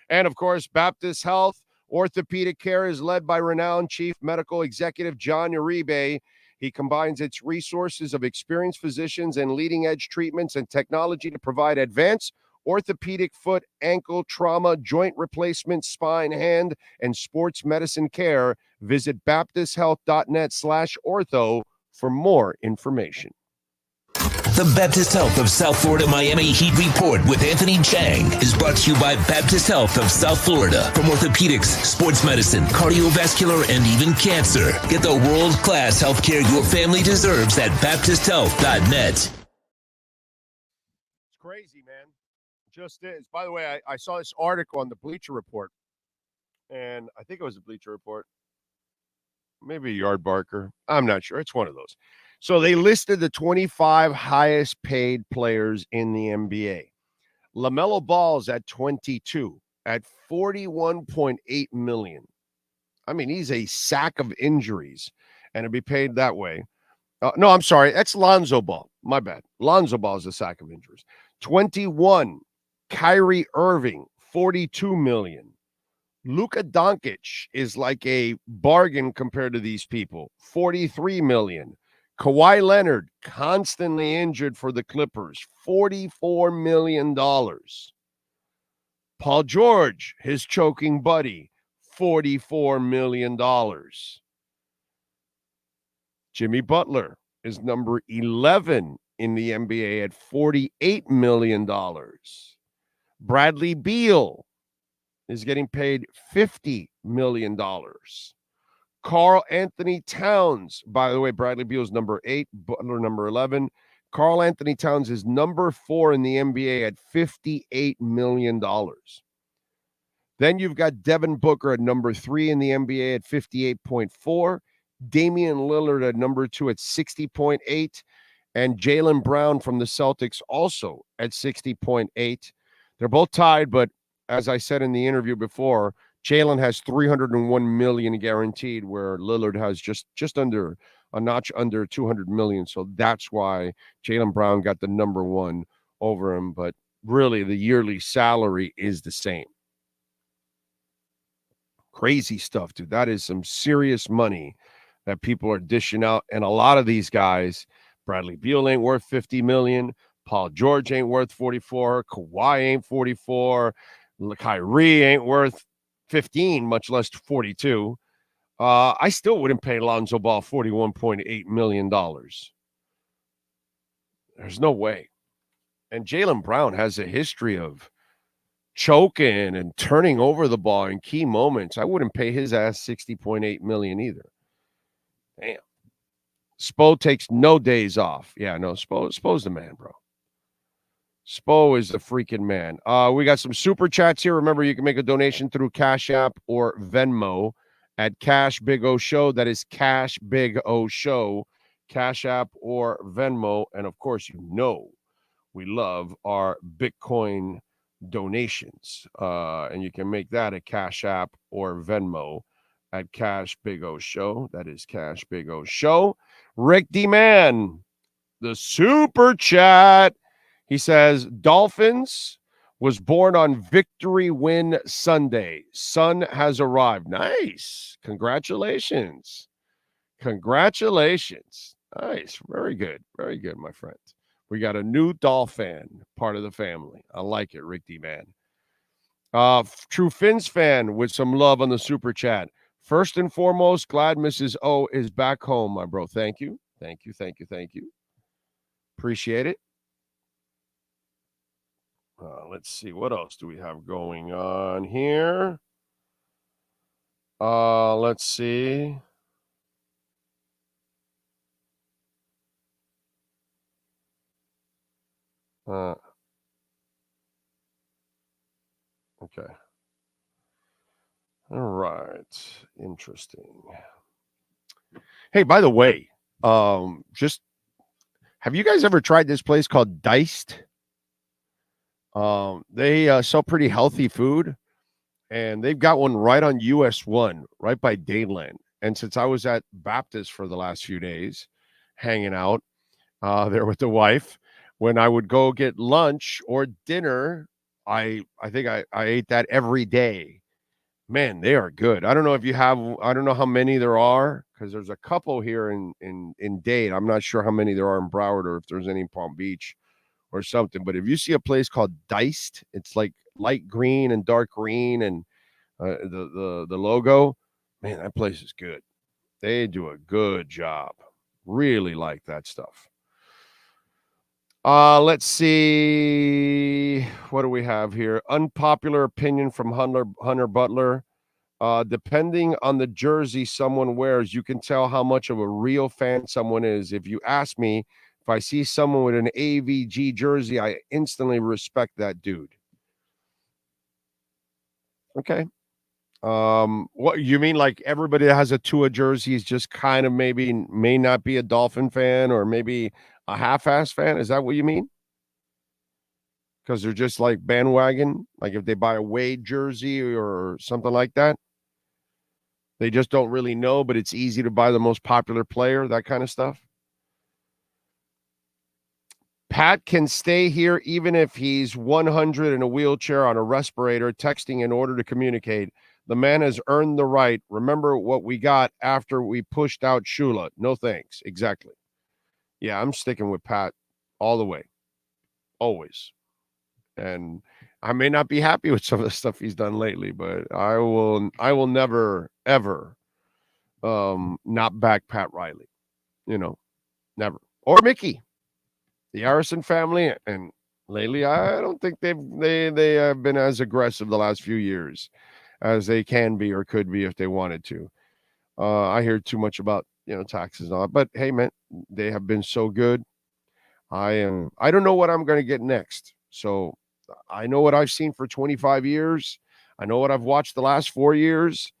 And, of course, Baptist Health Orthopedic Care is led by renowned Chief Medical Executive John Uribe. He combines its resources of experienced physicians and leading-edge treatments and technology to provide advanced orthopedic, foot, ankle, trauma, joint replacement, spine, hand, and sports medicine care. Visit baptisthealth.net/ortho for more information. The Baptist Health of South Florida Miami Heat Report with Anthony Chang is brought to you by Baptist Health of South Florida. From orthopedics, sports medicine, cardiovascular, and even cancer. Get the world-class healthcare your family deserves at baptisthealth.net. It's crazy, man. Just is. By the way, I saw this article on the Bleacher Report, and I think it was the Bleacher Report. Maybe a Yard Barker. I'm not sure. It's one of those. So they listed the 25 highest paid players in the NBA. LaMelo Ball's at 22 at $41.8 million. I mean, he's a sack of injuries, and it'd be paid that way. No, I'm sorry. That's Lonzo Ball. My bad. Lonzo Ball is a sack of injuries. 21. Kyrie Irving, $42 million. Luka Doncic is like a bargain compared to these people, $43 million. Kawhi Leonard, constantly injured for the Clippers, $44 million. Paul George, his choking buddy, $44 million. Jimmy Butler is number 11 in the NBA at $48 million. Bradley Beal is getting paid $50 million. Karl Anthony Towns, by the way, Bradley Beal is number 8, Butler number 11. Karl Anthony Towns is number 4 in the NBA at $58 million. Then you've got Devin Booker at number 3 in the NBA at 58.4. Damian Lillard at number 2 at 60.8. And Jaylen Brown from the Celtics also at 60.8. They're both tied, but as I said in the interview before, Jaylen has $301 million guaranteed, where Lillard has just under a notch under $200 million. So that's why Jaylen Brown got the number 1 over him. But really, the yearly salary is the same. Crazy stuff, dude. That is some serious money that people are dishing out. And a lot of these guys, Bradley Beal ain't worth $50 million. Paul George ain't worth 44. Kawhi ain't 44. Kyrie ain't worth 15, much less 42. I still wouldn't pay Lonzo Ball $41.8 million. There's no way. And Jaylen Brown has a history of choking and turning over the ball in key moments. I wouldn't pay his ass $60.8 million either. Damn. Spo takes no days off. Yeah, no, Spo's the man, bro. Spo is the freaking man. We got some super chats here. Remember, you can make a donation through Cash App or Venmo at Cash Big O Show. That is Cash Big O Show, Cash App or Venmo. And of course, you know we love our Bitcoin donations. And you can make that at Cash App or Venmo at Cash Big O Show. That is Cash Big O Show. Rick D. Man, the super chat. He says, Dolphins was born on Victory Win Sunday. Son has arrived. Nice. Congratulations. Congratulations. Nice. Very good. Very good, my friend. We got a new Dolphin, part of the family. I like it, Rick D. Man. True Fins fan with some love on the super chat. First and foremost, glad Mrs. O is back home, my bro. Thank you. Thank you. Thank you. Thank you. Appreciate it. Let's see. What else do we have going on here? Let's see. Okay. All right. Interesting. Hey, by the way, just have you guys ever tried this place called Diced? They sell pretty healthy food, and they've got one right on US 1, right by Dadeland. And since I was at Baptist for the last few days, hanging out there with the wife, when I would go get lunch or dinner, I think I ate that every day. Man, they are good. I don't know if you have. I don't know how many there are because there's a couple here in Dade. I'm not sure how many there are in Broward or if there's any in Palm Beach or something. But if you see a place called Diced, it's like light green and dark green, and the logo. Man, that place is good. They do a good job. Really like that stuff. Let's see. What do we have here? Unpopular opinion from Hunter Butler. Depending on the jersey someone wears, you can tell how much of a real fan someone is. If you ask me, if I see someone with an AVG jersey, I instantly respect that dude. Okay. What you mean? Like everybody that has a Tua jersey is just kind of may not be a Dolphin fan or maybe a half-ass fan? Is that what you mean? Because they're just like bandwagon? Like if they buy a Wade jersey or something like that? They just don't really know, but it's easy to buy the most popular player, that kind of stuff? Pat can stay here even if he's 100 in a wheelchair on a respirator, texting in order to communicate. The man has earned the right. Remember what we got after we pushed out Shula. No thanks. Exactly. Yeah, I'm sticking with Pat all the way. Always. And I may not be happy with some of the stuff he's done lately, but I will never, ever not back Pat Riley. You know, never. Or Mickey. The Harrison family, and lately I don't think they have been as aggressive the last few years as they can be or could be if they wanted to. I hear too much about taxes and all, but hey man, they have been so good. I don't know what I'm going to get next. So I know what I've seen for 25 years. I know what I've watched the last 4 years.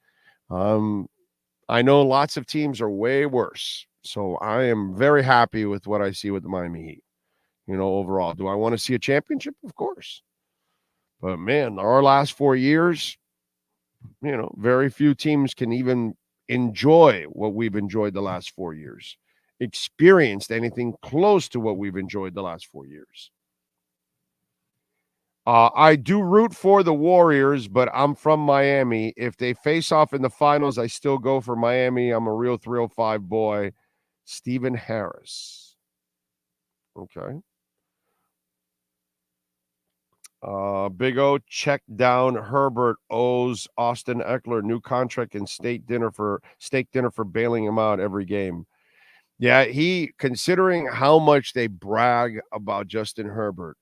I know lots of teams are way worse. So I am very happy with what I see with the Miami Heat. Overall, do I want to see a championship? Of course. But man, our last 4 years, very few teams can even enjoy what we've enjoyed the last 4 years, experienced anything close to what we've enjoyed the last 4 years. I do root for the Warriors, but I'm from Miami. If they face off in the finals, I still go for Miami. I'm a real 305 boy. Stephen Harris. Okay. Big O checked down. Herbert owes Austin Eckler new contract and steak dinner for bailing him out every game. Yeah, considering how much they brag about Justin Herbert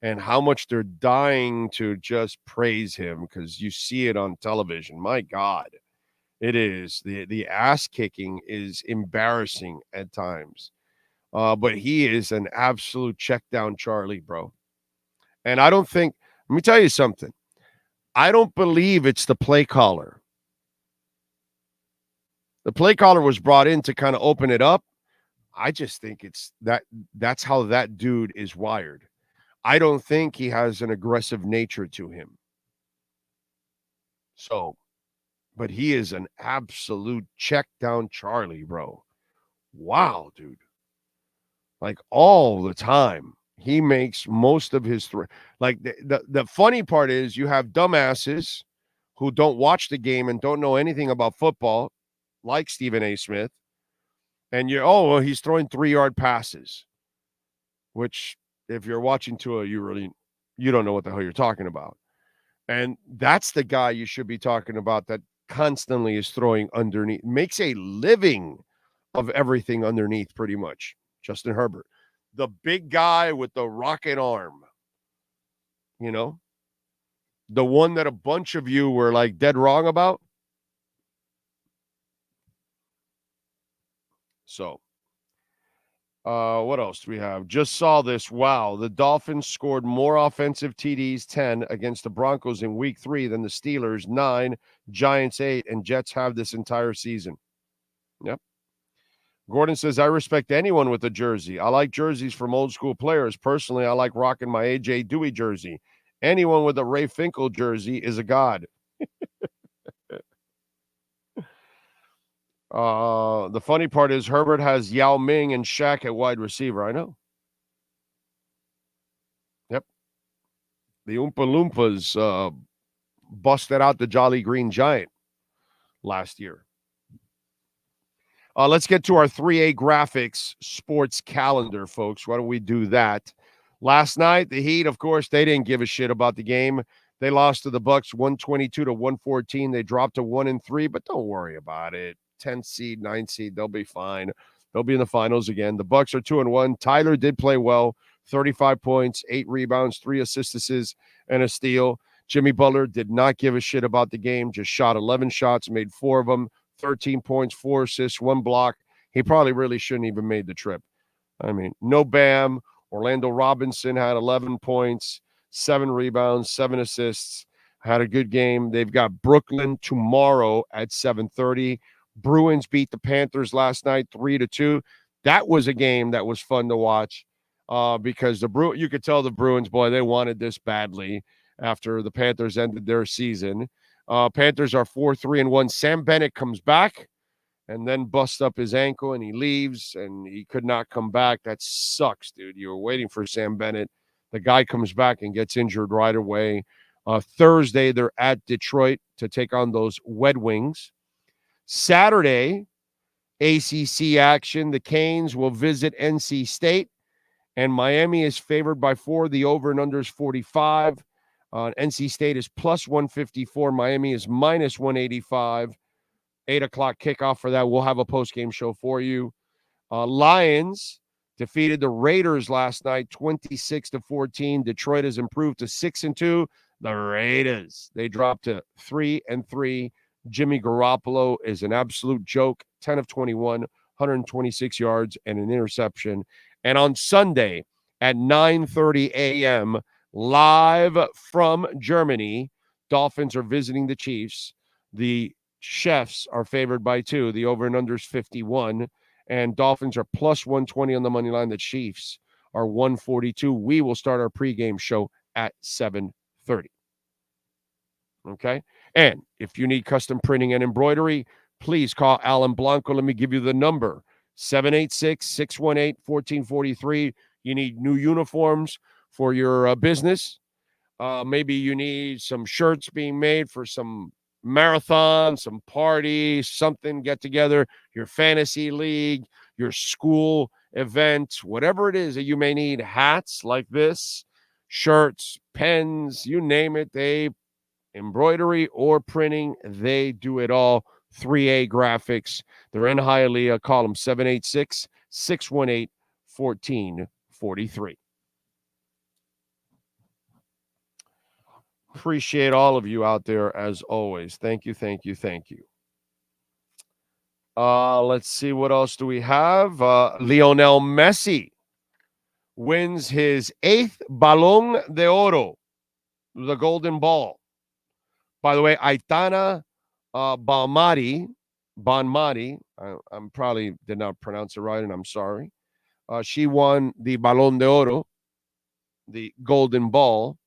and how much they're dying to just praise him because you see it on television. My God, it is the ass kicking is embarrassing at times. But he is an absolute check down Charlie, bro. And I don't think, let me tell you something. I don't believe it's the play caller. The play caller was brought in to kind of open it up. I just think that's how that dude is wired. I don't think he has an aggressive nature to him. So, but he is an absolute check down Charlie, bro. Wow, dude. Like all the time. He makes most of his like the funny part is you have dumbasses who don't watch the game and don't know anything about football, like Stephen A. Smith, and he's throwing 3-yard passes, which if you're watching Tua, you don't know what the hell you're talking about. And that's the guy you should be talking about that constantly is throwing underneath, makes a living of everything underneath pretty much. Justin Herbert, the big guy with the rocket arm, you know, the one that a bunch of you were like dead wrong about. So, what else do we have? Just saw this. Wow. The Dolphins scored more offensive TDs, 10, against the Broncos in week 3 than the Steelers, 9, Giants, 8, and Jets have this entire season. Yep. Gordon says, I respect anyone with a jersey. I like jerseys from old school players. Personally, I like rocking my A.J. Dewey jersey. Anyone with a Ray Finkel jersey is a god. The funny part is Herbert has Yao Ming and Shaq at wide receiver. I know. Yep. The Oompa Loompas busted out the Jolly Green Giant last year. Let's get to our 3A graphics sports calendar, folks. Why don't we do that? Last night, the Heat, of course, they didn't give a shit about the game. They lost to the Bucks 122-114. They dropped to 1-3, but don't worry about it. 10th seed, 9th seed, they'll be fine. They'll be in the finals again. The Bucks are 2-1. Tyler did play well, 35 points, 8 rebounds, 3 assists, and a steal. Jimmy Butler did not give a shit about the game, just shot 11 shots, made 4 of them, 13 points, 4 assists, 1 block. He probably really shouldn't even made the trip. I mean, no Bam. Orlando Robinson had 11 points, 7 rebounds, 7 assists, had a good game. They've got Brooklyn tomorrow at 7:30. Bruins beat the Panthers last night 3-2. That was a game that was fun to watch because you could tell the Bruins, boy, they wanted this badly after the Panthers ended their season. Panthers are 4-3-1. Sam Bennett comes back and then busts up his ankle and he leaves and he could not come back. That sucks, dude. You were waiting for Sam Bennett. The guy comes back and gets injured right away. Thursday, they're at Detroit to take on those Red Wings. Saturday, ACC action. The Canes will visit NC State, and Miami is favored by 4. The over and under is 45. NC State is plus 154. Miami is minus 185. 8 o'clock kickoff for that. We'll have a post-game show for you. Lions defeated the Raiders last night, 26-14. Detroit has improved to 6-2. The Raiders, they dropped to 3-3. Jimmy Garoppolo is an absolute joke. 10 of 21, 126 yards and an interception. And on Sunday at 9:30 a.m., live from Germany, Dolphins are visiting the Chiefs. The Chefs are favored by 2. The over and under is 51. And Dolphins are plus 120 on the money line. The Chiefs are 142. We will start our pregame show at 7:30. Okay? And if you need custom printing and embroidery, please call Alan Blanco. Let me give you the number, 786-618-1443. You need new uniforms for your business. Maybe you need some shirts being made for some marathon, some party, something, get together, your fantasy league, your school event, whatever it is that you may need, hats like this, shirts, pens, you name it, embroidery or printing, they do it all. 3A graphics. They're in Hialeah. Call them 786-618-1443. Appreciate all of you out there as always. Thank you, thank you, thank you. Let's see, what else do we have? Lionel Messi wins his 8th Balón de Oro, the golden ball. By the way, Aitana Bonmati, I'm probably did not pronounce it right, and I'm sorry. She won the Balón de Oro, the golden ball.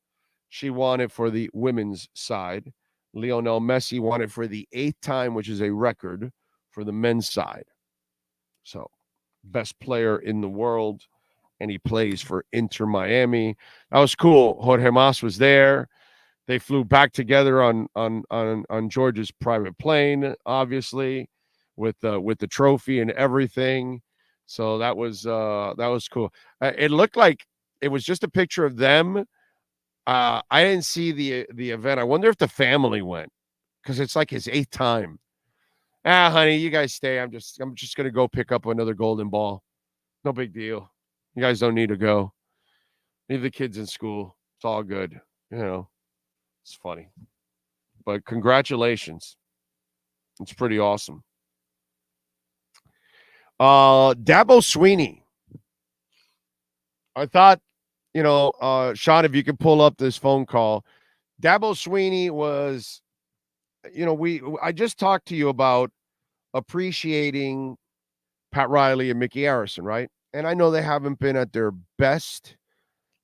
She won it for the women's side. Lionel Messi won it for the 8th time, which is a record for the men's side. So, best player in the world, and he plays for Inter Miami. That was cool. Jorge Mas was there. They flew back together on George's private plane, obviously, with the trophy and everything. So that was cool. It looked like it was just a picture of them. I didn't see the event. I wonder if the family went, because it's like his 8th time. Honey, you guys stay. I'm just going to go pick up another golden ball. No big deal. You guys don't need to go. Leave the kids in school. It's all good. It's funny. But congratulations. It's pretty awesome. Dabo Swinney. I thought, Sean, if you could pull up this phone call. Dabo Swinney was, I just talked to you about appreciating Pat Riley and Mickey Arison, right? And I know they haven't been at their best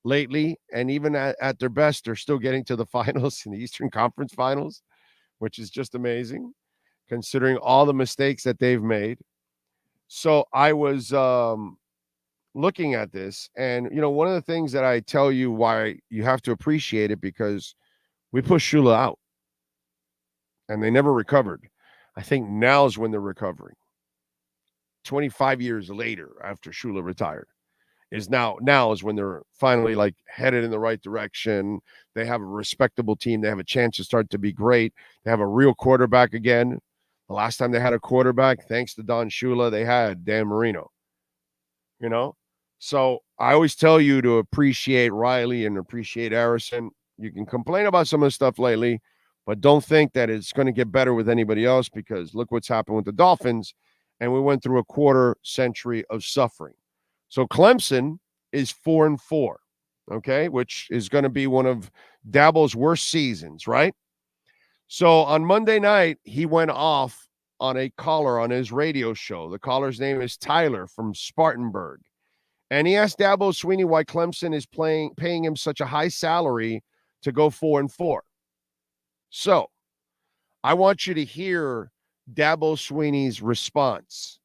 lately, and even at their best, they're still getting to the finals in the Eastern Conference Finals, which is just amazing, considering all the mistakes that they've made. So I was looking at this, and, one of the things that I tell you why you have to appreciate it, because we pushed Shula out, and they never recovered. I think now is when they're recovering. 25 years later, after Shula retired, is now is when they're finally like headed in the right direction. They have a respectable team. They have a chance to start to be great. They have a real quarterback again. The last time they had a quarterback, thanks to Don Shula, they had Dan Marino. So I always tell you to appreciate Riley and appreciate Arison. You can complain about some of the stuff lately, but don't think that it's going to get better with anybody else, because look what's happened with the Dolphins, and we went through a quarter century of suffering. So Clemson is 4-4, okay, which is going to be one of Dabo's worst seasons, right? So on Monday night, he went off on a caller on his radio show. The caller's name is Tyler from Spartanburg. And he asked Dabo Swinney why Clemson is paying him such a high salary to go 4-4. So I want you to hear Dabo Swinney's response,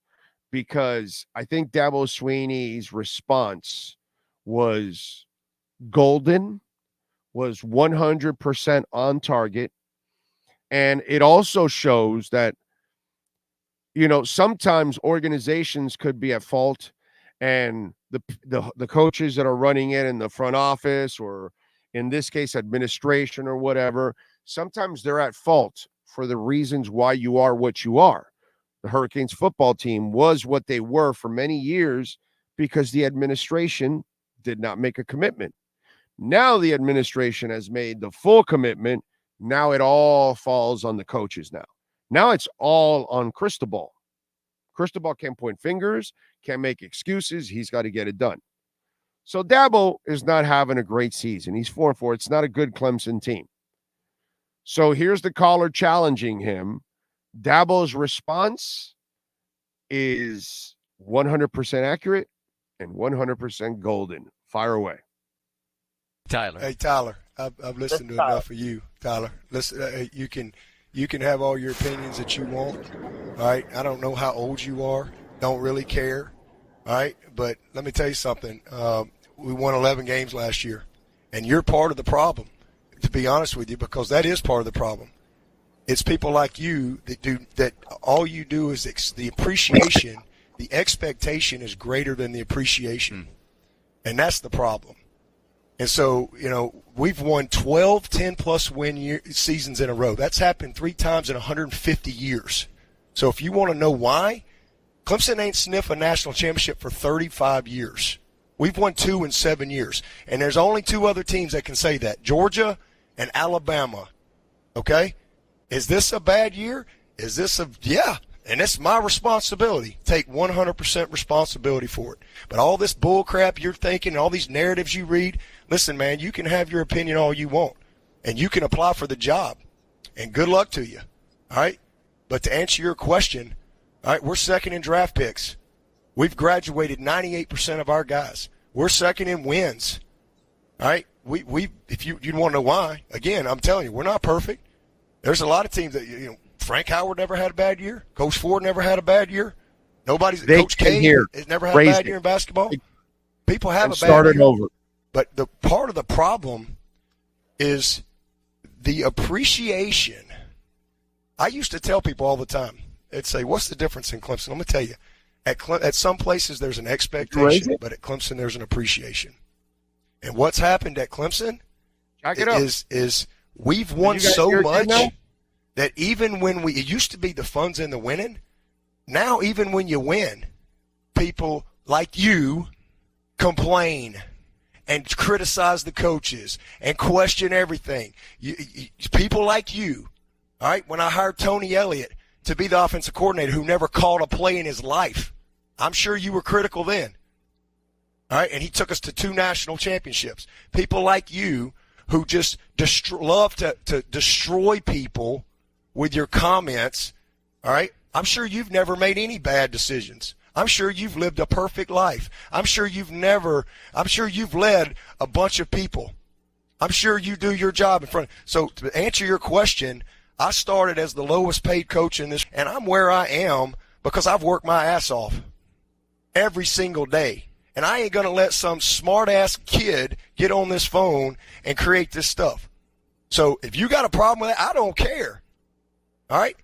because I think Dabo Swinney's response was golden, was 100% on target. And it also shows that, sometimes organizations could be at fault, and the coaches that are running it in the front office, or in this case, administration or whatever, sometimes they're at fault for the reasons why you are what you are. The Hurricanes football team was what they were for many years because the administration did not make a commitment. Now the administration has made the full commitment. Now it all falls on the coaches now. Now it's all on Cristobal. Cristobal can't point fingers, can't make excuses. He's got to get it done. So Dabo is not having a great season. He's 4-4. It's not a good Clemson team. So here's the caller challenging him. Dabo's response is 100% accurate and 100% golden. Fire away. Tyler. Hey, Tyler, I've listened to enough of you, Tyler. Listen, you can have all your opinions that you want, all right? I don't know how old you are. Don't really care, all right? But let me tell you something. We won 11 games last year, and you're part of the problem, to be honest with you, because that is part of the problem. It's people like you that all you do is the appreciation, the expectation is greater than the appreciation, and that's the problem. And so, we've won 12 10-plus win seasons in a row. That's happened 3 times in 150 years. So if you want to know why, Clemson ain't sniffed a national championship for 35 years. We've won 2 in 7 years. And there's only 2 other teams that can say that, Georgia and Alabama. Okay? Is this a bad year? Yeah. And it's my responsibility. Take 100% responsibility for it. But all this bull crap you're thinking, all these narratives you read, listen, man, you can have your opinion all you want, and you can apply for the job, and good luck to you, all right? But to answer your question, all right, we're second in draft picks. We've graduated 98% of our guys. We're second in wins, all right? If you want to know why, again, I'm telling you, we're not perfect. There's a lot of teams that, Frank Howard never had a bad year. Coach Ford never had a bad year. Coach K has never had a bad year in basketball. People have a bad year. Over. But the part of the problem is the appreciation. I used to tell people all the time, they'd say, what's the difference in Clemson? I'm going to tell you. At some places there's an expectation, but at Clemson there's an appreciation. And what's happened at Clemson is we've won so much. that even when it used to be the fun's in the winning. Now, even when you win, people like you complain and criticize the coaches and question everything. People like you, all right, when I hired Tony Elliott to be the offensive coordinator who never called a play in his life, I'm sure you were critical then. All right, and he took us to 2 national championships. People like you who just love to destroy people with your comments, all right? I'm sure you've never made any bad decisions. I'm sure you've lived a perfect life. I'm sure you've led a bunch of people. I'm sure you do your job in front. So to answer your question, I started as the lowest paid coach in this, and I'm where I am because I've worked my ass off every single day. And I ain't going to let some smart-ass kid get on this phone and create this stuff. So if you got a problem with that, I don't care. All right?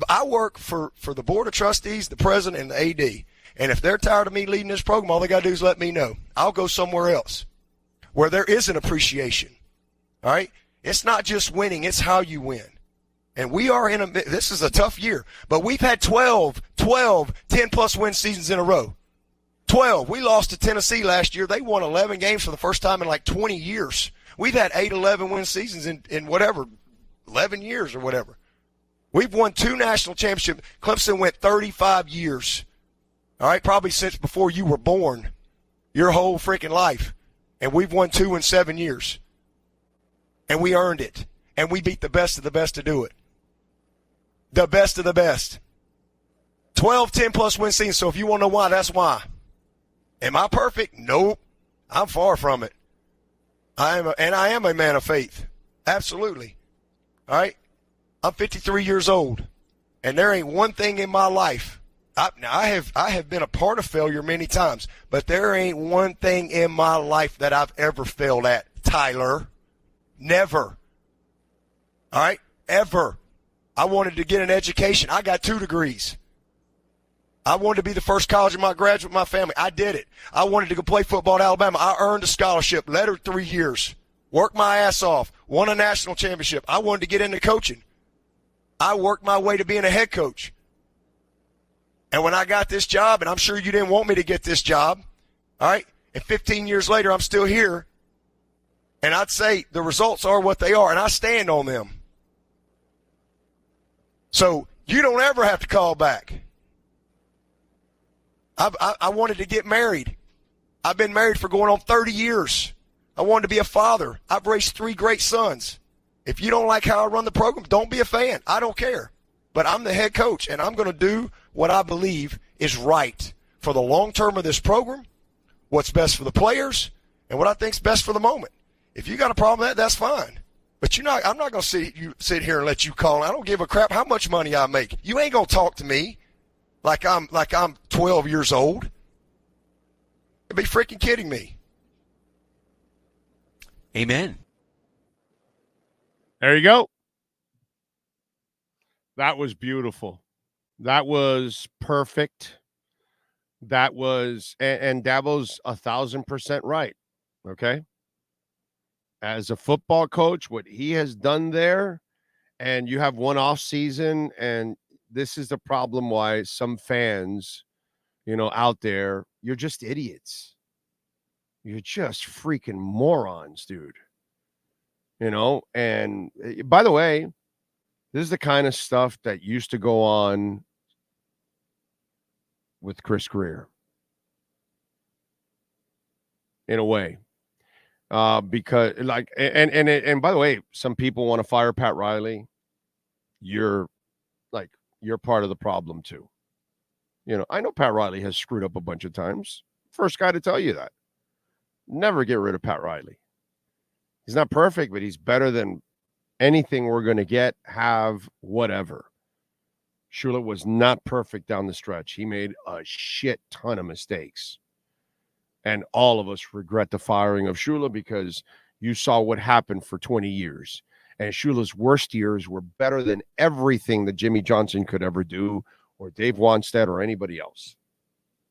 I work for the board of trustees, the president, and the AD. And if they're tired of me leading this program, all they got to do is let me know. I'll go somewhere else where there is an appreciation. All right? It's not just winning. It's how you win. And we are this is a tough year. But we've had 12, 10-plus win seasons in a row. 12. We lost to Tennessee last year. They won 11 games for the first time in like 20 years. We've had 8, 11 win seasons in whatever, 11 years or whatever. We've won 2 national championships. Clemson went 35 years. All right, probably since before you were born, your whole freaking life. And we've won 2 in 7 years. And we earned it. And we beat the best of the best to do it. The best of the best. 12, 10-plus win seasons. So if you want to know why, that's why. Am I perfect? Nope. I'm far from it. I am a man of faith. Absolutely. All right? I'm 53 years old, and there ain't one thing in my life. I have been a part of failure many times, but there ain't one thing in my life that I've ever failed at, Tyler. Never. All right? Ever. I wanted to get an education. I got 2 degrees. I wanted to be the first college in my graduate, my family. I did it. I wanted to go play football at Alabama. I earned a scholarship, lettered 3 years, worked my ass off, won a national championship. I wanted to get into coaching. I worked my way to being a head coach. And when I got this job, and I'm sure you didn't want me to get this job, all right, and 15 years later, I'm still here, and I'd say the results are what they are, and I stand on them. So you don't ever have to call back. I wanted to get married. I've been married for going on 30 years. I wanted to be a father. I've raised 3 great sons. If you don't like how I run the program, don't be a fan. I don't care. But I'm the head coach, and I'm going to do what I believe is right for the long term of this program, what's best for the players, and what I think's best for the moment. If you got a problem with that, that's fine. But I'm not going to sit here and let you call. I don't give a crap how much money I make. You ain't going to talk to me like I'm 12 years old. You'd be freaking kidding me. Amen. There you go. That was beautiful. That was perfect. That was, and Dabo's 1,000% right. Okay. As a football coach, what he has done there, and you have one off season, and this is the problem why some fans, out there, you're just idiots. You're just freaking morons, dude. And by the way, this is the kind of stuff that used to go on with Chris Greer. In a way. Because and by the way, some people want to fire Pat Riley. You're part of the problem too. I know Pat Riley has screwed up a bunch of times. First guy to tell you that. Never get rid of Pat Riley. He's not perfect, but he's better than anything we're going to get, have, whatever. Shula was not perfect down the stretch. He made a shit ton of mistakes. And all of us regret the firing of Shula because you saw what happened for 20 years. And Shula's worst years were better than everything that Jimmy Johnson could ever do, or Dave Wanstead, or anybody else.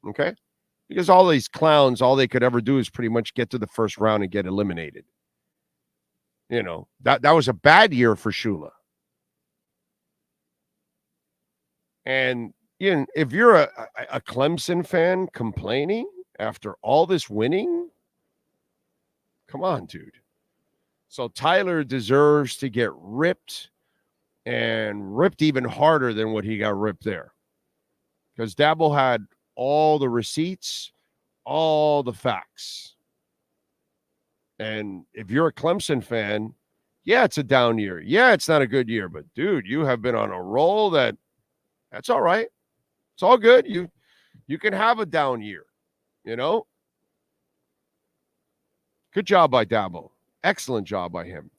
Okay? Because all these clowns, all they could ever do is pretty much get to the first round and get eliminated. That was a bad year for Shula. And if you're a Clemson fan complaining after all this winning, come on, dude. So Tyler deserves to get ripped, and ripped even harder than what he got ripped there. Because Dabo had all the receipts, all the facts. And if you're a Clemson fan, yeah, it's a down year. Yeah, it's not a good year. But, dude, you have been on a roll that's all right. It's all good. You can have a down year, Good job by Dabo. Excellent job by him.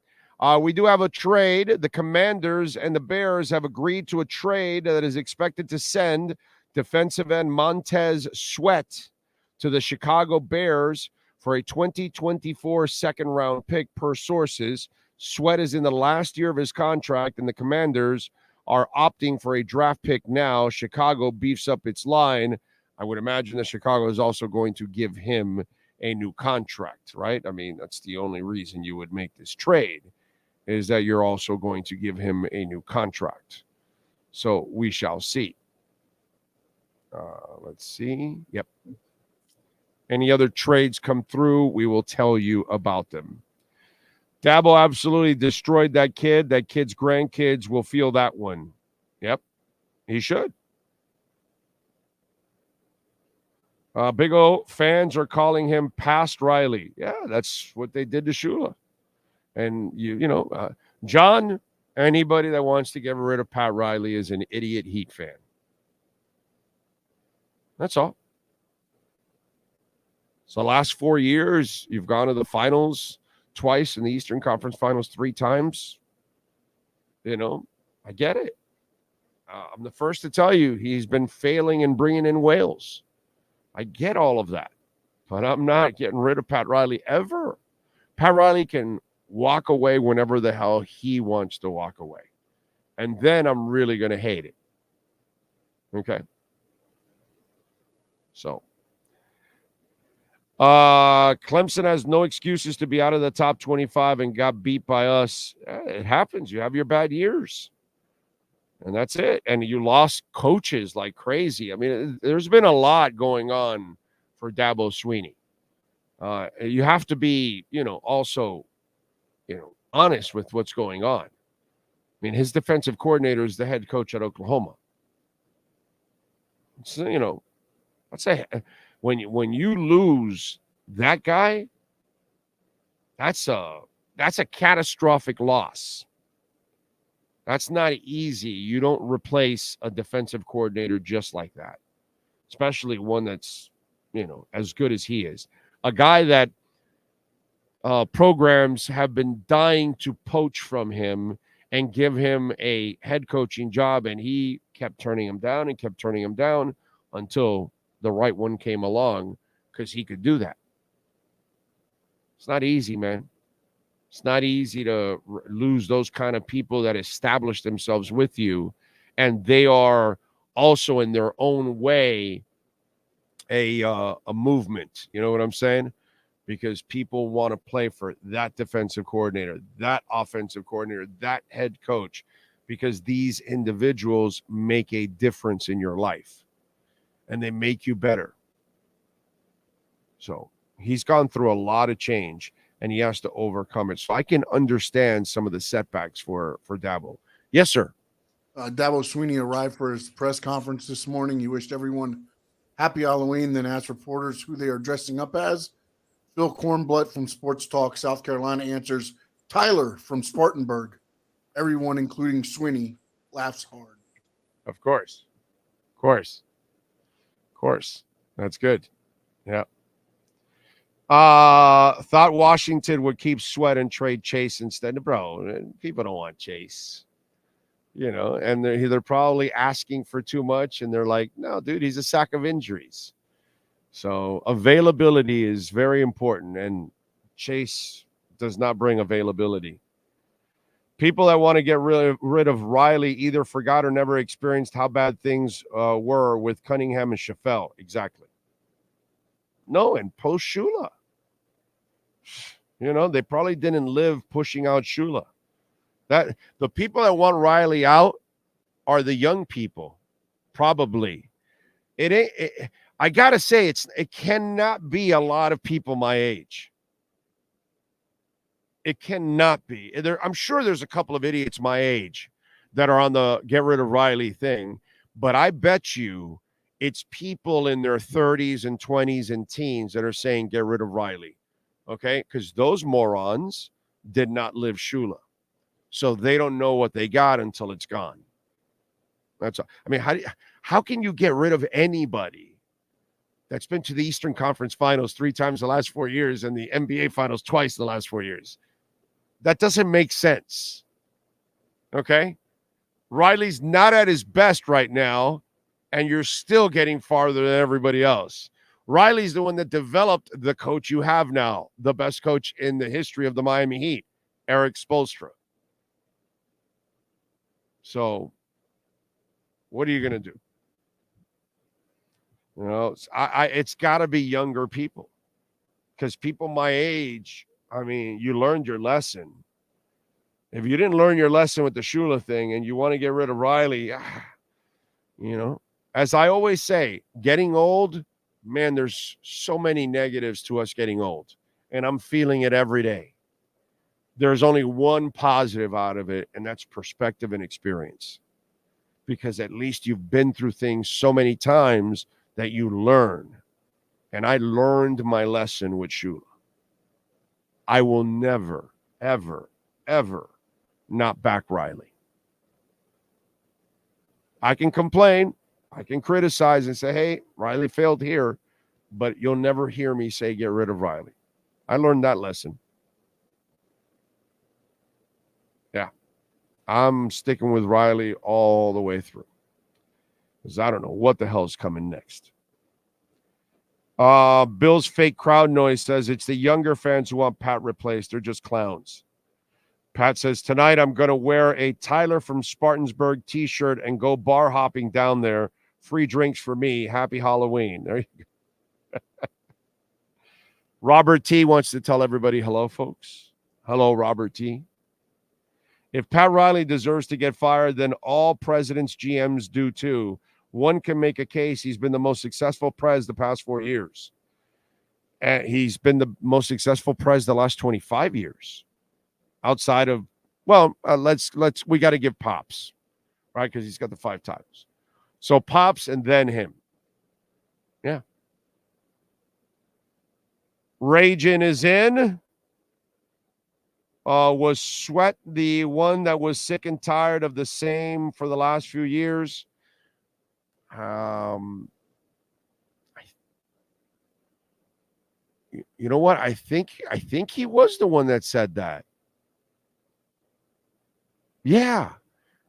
We do have a trade. The Commanders and the Bears have agreed to a trade that is expected to send defensive end Montez Sweat to the Chicago Bears for a 2024 second-round pick per sources. Sweat is in the last year of his contract, and the Commanders are opting for a draft pick now. Chicago beefs up its line. I would imagine that Chicago is also going to give him a new contract, right? I mean, that's the only reason you would make this trade, is that you're also going to give him a new contract. So we shall see. Let's see. Yep. Any other trades come through, we will tell you about them. Dabo absolutely destroyed that kid. That kid's grandkids will feel that one. Yep, he should. Big O fans are calling him past Riley. Yeah, that's what they did to Shula. And, John, anybody that wants to get rid of Pat Riley is an idiot Heat fan. That's all. So the last 4 years, you've gone to the finals twice, in the Eastern Conference Finals 3 times. I get it. I'm the first to tell you he's been failing in bringing in whales. I get all of that. But I'm not getting rid of Pat Riley ever. Pat Riley can walk away whenever the hell he wants to walk away. And then I'm really going to hate it. Okay? So, Clemson has no excuses to be out of the top 25 and got beat by us. It happens. You have your bad years. And that's it. And you lost coaches like crazy. I mean, there's been a lot going on for Dabo Swinney. You have to be, also, honest with what's going on. I mean, his defensive coordinator is the head coach at Oklahoma. So, I'd say when you lose that guy, that's a catastrophic loss. That's not easy. You don't replace a defensive coordinator just like that, especially one that's, as good as he is. A guy that programs have been dying to poach from him and give him a head coaching job, and he kept turning him down until the right one came along, because he could do that. It's not easy, man. It's not easy to lose those kind of people that establish themselves with you, and they are also in their own way a movement. You know what I'm saying? Because people want to play for that defensive coordinator, that offensive coordinator, that head coach, because these individuals make a difference in your life and they make you better. So he's gone through a lot of change, and he has to overcome it. So I can understand some of the setbacks for Dabo. Yes, sir. Dabo Swinney arrived for his press conference this morning. He wished everyone happy Halloween, then asked reporters who they are dressing up as. Phil Kornbluth from Sports Talk South Carolina answers, Tyler from Spartanburg. Everyone, including Swinney, laughs hard. Of course. That's good. Yeah. Thought Washington would keep Sweat and trade Chase instead. Bro, people don't want Chase. And they're probably asking for too much, and they're like, no, dude, he's a sack of injuries. So availability is very important, and Chase does not bring availability. People that want to get rid of Riley either forgot or never experienced how bad things were with Cunningham and Chaffel. Exactly. No, and post Shula. They probably didn't live pushing out Shula. That the people that want Riley out are the young people. Probably. I got to say, it cannot be a lot of people my age. It cannot be. I'm sure there's a couple of idiots my age that are on the get rid of Riley thing, but I bet you it's people in their 30s and 20s and teens that are saying get rid of Riley, okay? Because those morons did not live Shula. So they don't know what they got until it's gone. That's all. I mean, how can you get rid of anybody that's been to the Eastern Conference Finals 3 times the last 4 years and the NBA Finals twice the last 4 years? That doesn't make sense. Okay? Riley's not at his best right now, and you're still getting farther than everybody else. Riley's the one that developed the coach you have now, the best coach in the history of the Miami Heat, Eric Spoelstra. So, what are you going to do? You know, it's got to be younger people, because people my age, I mean, you learned your lesson. If you didn't learn your lesson with the Shula thing and you want to get rid of Riley, you know, as I always say, getting old, man, there's so many negatives to us getting old, and I'm feeling it every day. There's only one positive out of it, and that's perspective and experience, because at least you've been through things so many times that you learn. And I learned my lesson with Shula. I will never, ever, ever not back Riley. I can complain, I can criticize and say, hey, Riley failed here, but you'll never hear me say get rid of Riley. I learned that lesson. Yeah. I'm sticking with Riley all the way through, because I don't know what the hell's coming next. Bill's fake crowd noise says it's the younger fans who want Pat replaced. They're just clowns. Pat says, tonight I'm going to wear a Tyler from Spartansburg t-shirt and go bar hopping down there. Free drinks for me. Happy Halloween. There you go. Robert T wants to tell everybody hello, folks. Hello, Robert T. If Pat Riley deserves to get fired, then all presidents, GMs do too. One can make a case he's been the most successful pres the past 4 years. And he's been the most successful pres the last 25 years. Outside of, well, we got to give Pops, right? Because he's got the 5 titles. So Pops and then him. Yeah. Ragin is in. Was Sweat the one that was sick and tired of the same for the last few years? You know what? I think he was the one that said that. Yeah,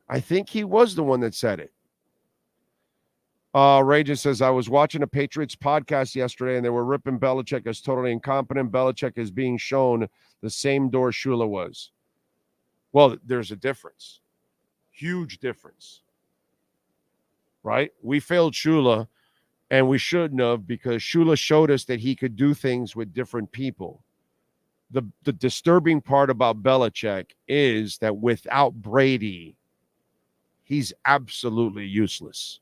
I think he was the one that said it. Ragin says, I was watching a Patriots podcast yesterday, and they were ripping Belichick as totally incompetent. Belichick is being shown the same door Shula was. Well, there's a difference. Huge difference. Right? We failed Shula, and we shouldn't have, because Shula showed us that he could do things with different people. The disturbing part about Belichick is that without Brady, he's absolutely useless.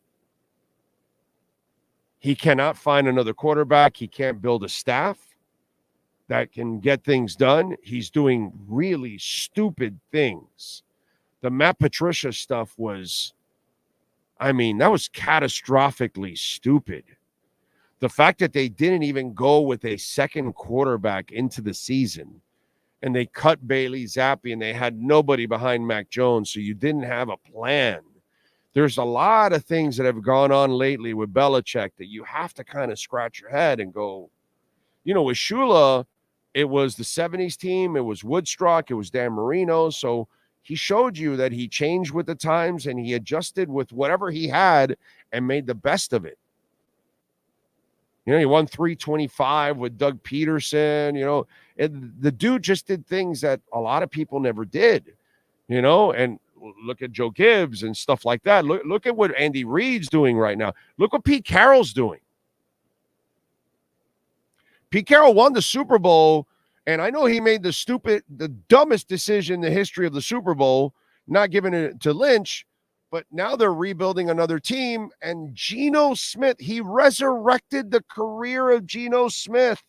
He cannot find another quarterback. He can't build a staff that can get things done. He's doing really stupid things. The Matt Patricia stuff was, I mean, that was catastrophically stupid. The fact that they didn't even go with a second quarterback into the season, and they cut Bailey Zappi, and they had nobody behind Mac Jones, so you didn't have a plan. There's a lot of things that have gone on lately with Belichick that you have to kind of scratch your head and go, you know, with Shula, it was the 70s team, it was Woodstock, it was Dan Marino, so he showed you that he changed with the times and he adjusted with whatever he had and made the best of it. You know, he won 325 with Doug Peterson. You know, the dude just did things that a lot of people never did, you know, and look at Joe Gibbs and stuff like that. Look at what Andy Reid's doing right now. Look what Pete Carroll's doing. Pete Carroll won the Super Bowl, and I know he made the dumbest decision in the history of the Super Bowl, not giving it to Lynch, But now they're rebuilding another team, and Geno Smith, he resurrected the career of Geno Smith.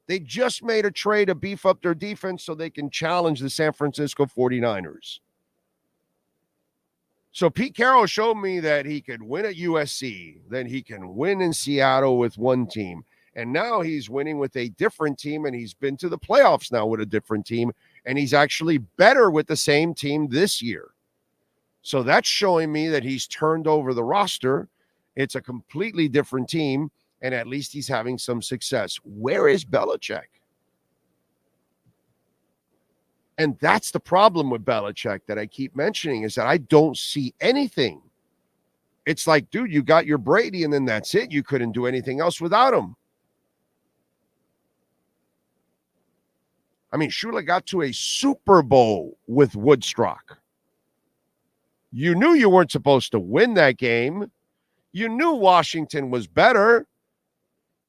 They just made a trade to beef up their defense so they can challenge the San Francisco 49ers. So Pete Carroll showed me that he could win at USC, then he can win in Seattle with one team. And now he's winning with a different team, and he's been to the playoffs now with a different team, and he's actually better with the same team this year. So that's showing me that he's turned over the roster. It's a completely different team, and at least he's having some success. Where is Belichick? And that's the problem with Belichick that I keep mentioning, is that I don't see anything. It's like, dude, you got your Brady, and then that's it. You couldn't do anything else without him. I mean, Shula got to a Super Bowl with Woodstock. You knew you weren't supposed to win that game. You knew Washington was better.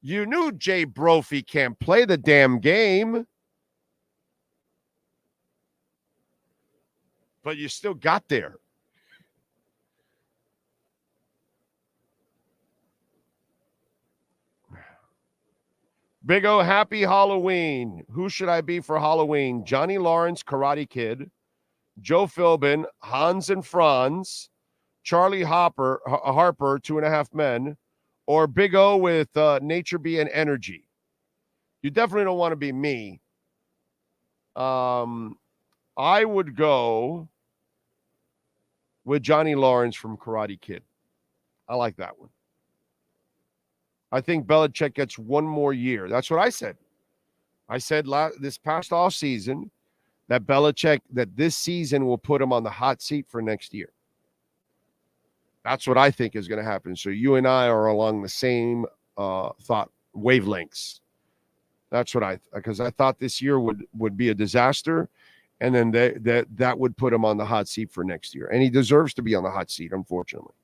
You knew Jay Brophy can't play the damn game. But you still got there. Big O, happy Halloween. Who should I be for Halloween? Johnny Lawrence, Karate Kid, Joe Philbin, Hans and Franz, Charlie Harper, 2.5 Men, or Big O with Nature Be and Energy. You definitely don't want to be me. I would go with Johnny Lawrence from Karate Kid. I like that one. I think Belichick gets one more year. That's what I said. I said this past off season that Belichick, that this season will put him on the hot seat for next year. That's what I think is going to happen. So you and I are along the same thought wavelengths. That's what because I thought this year would be a disaster, and then that would put him on the hot seat for next year. And he deserves to be on the hot seat, unfortunately,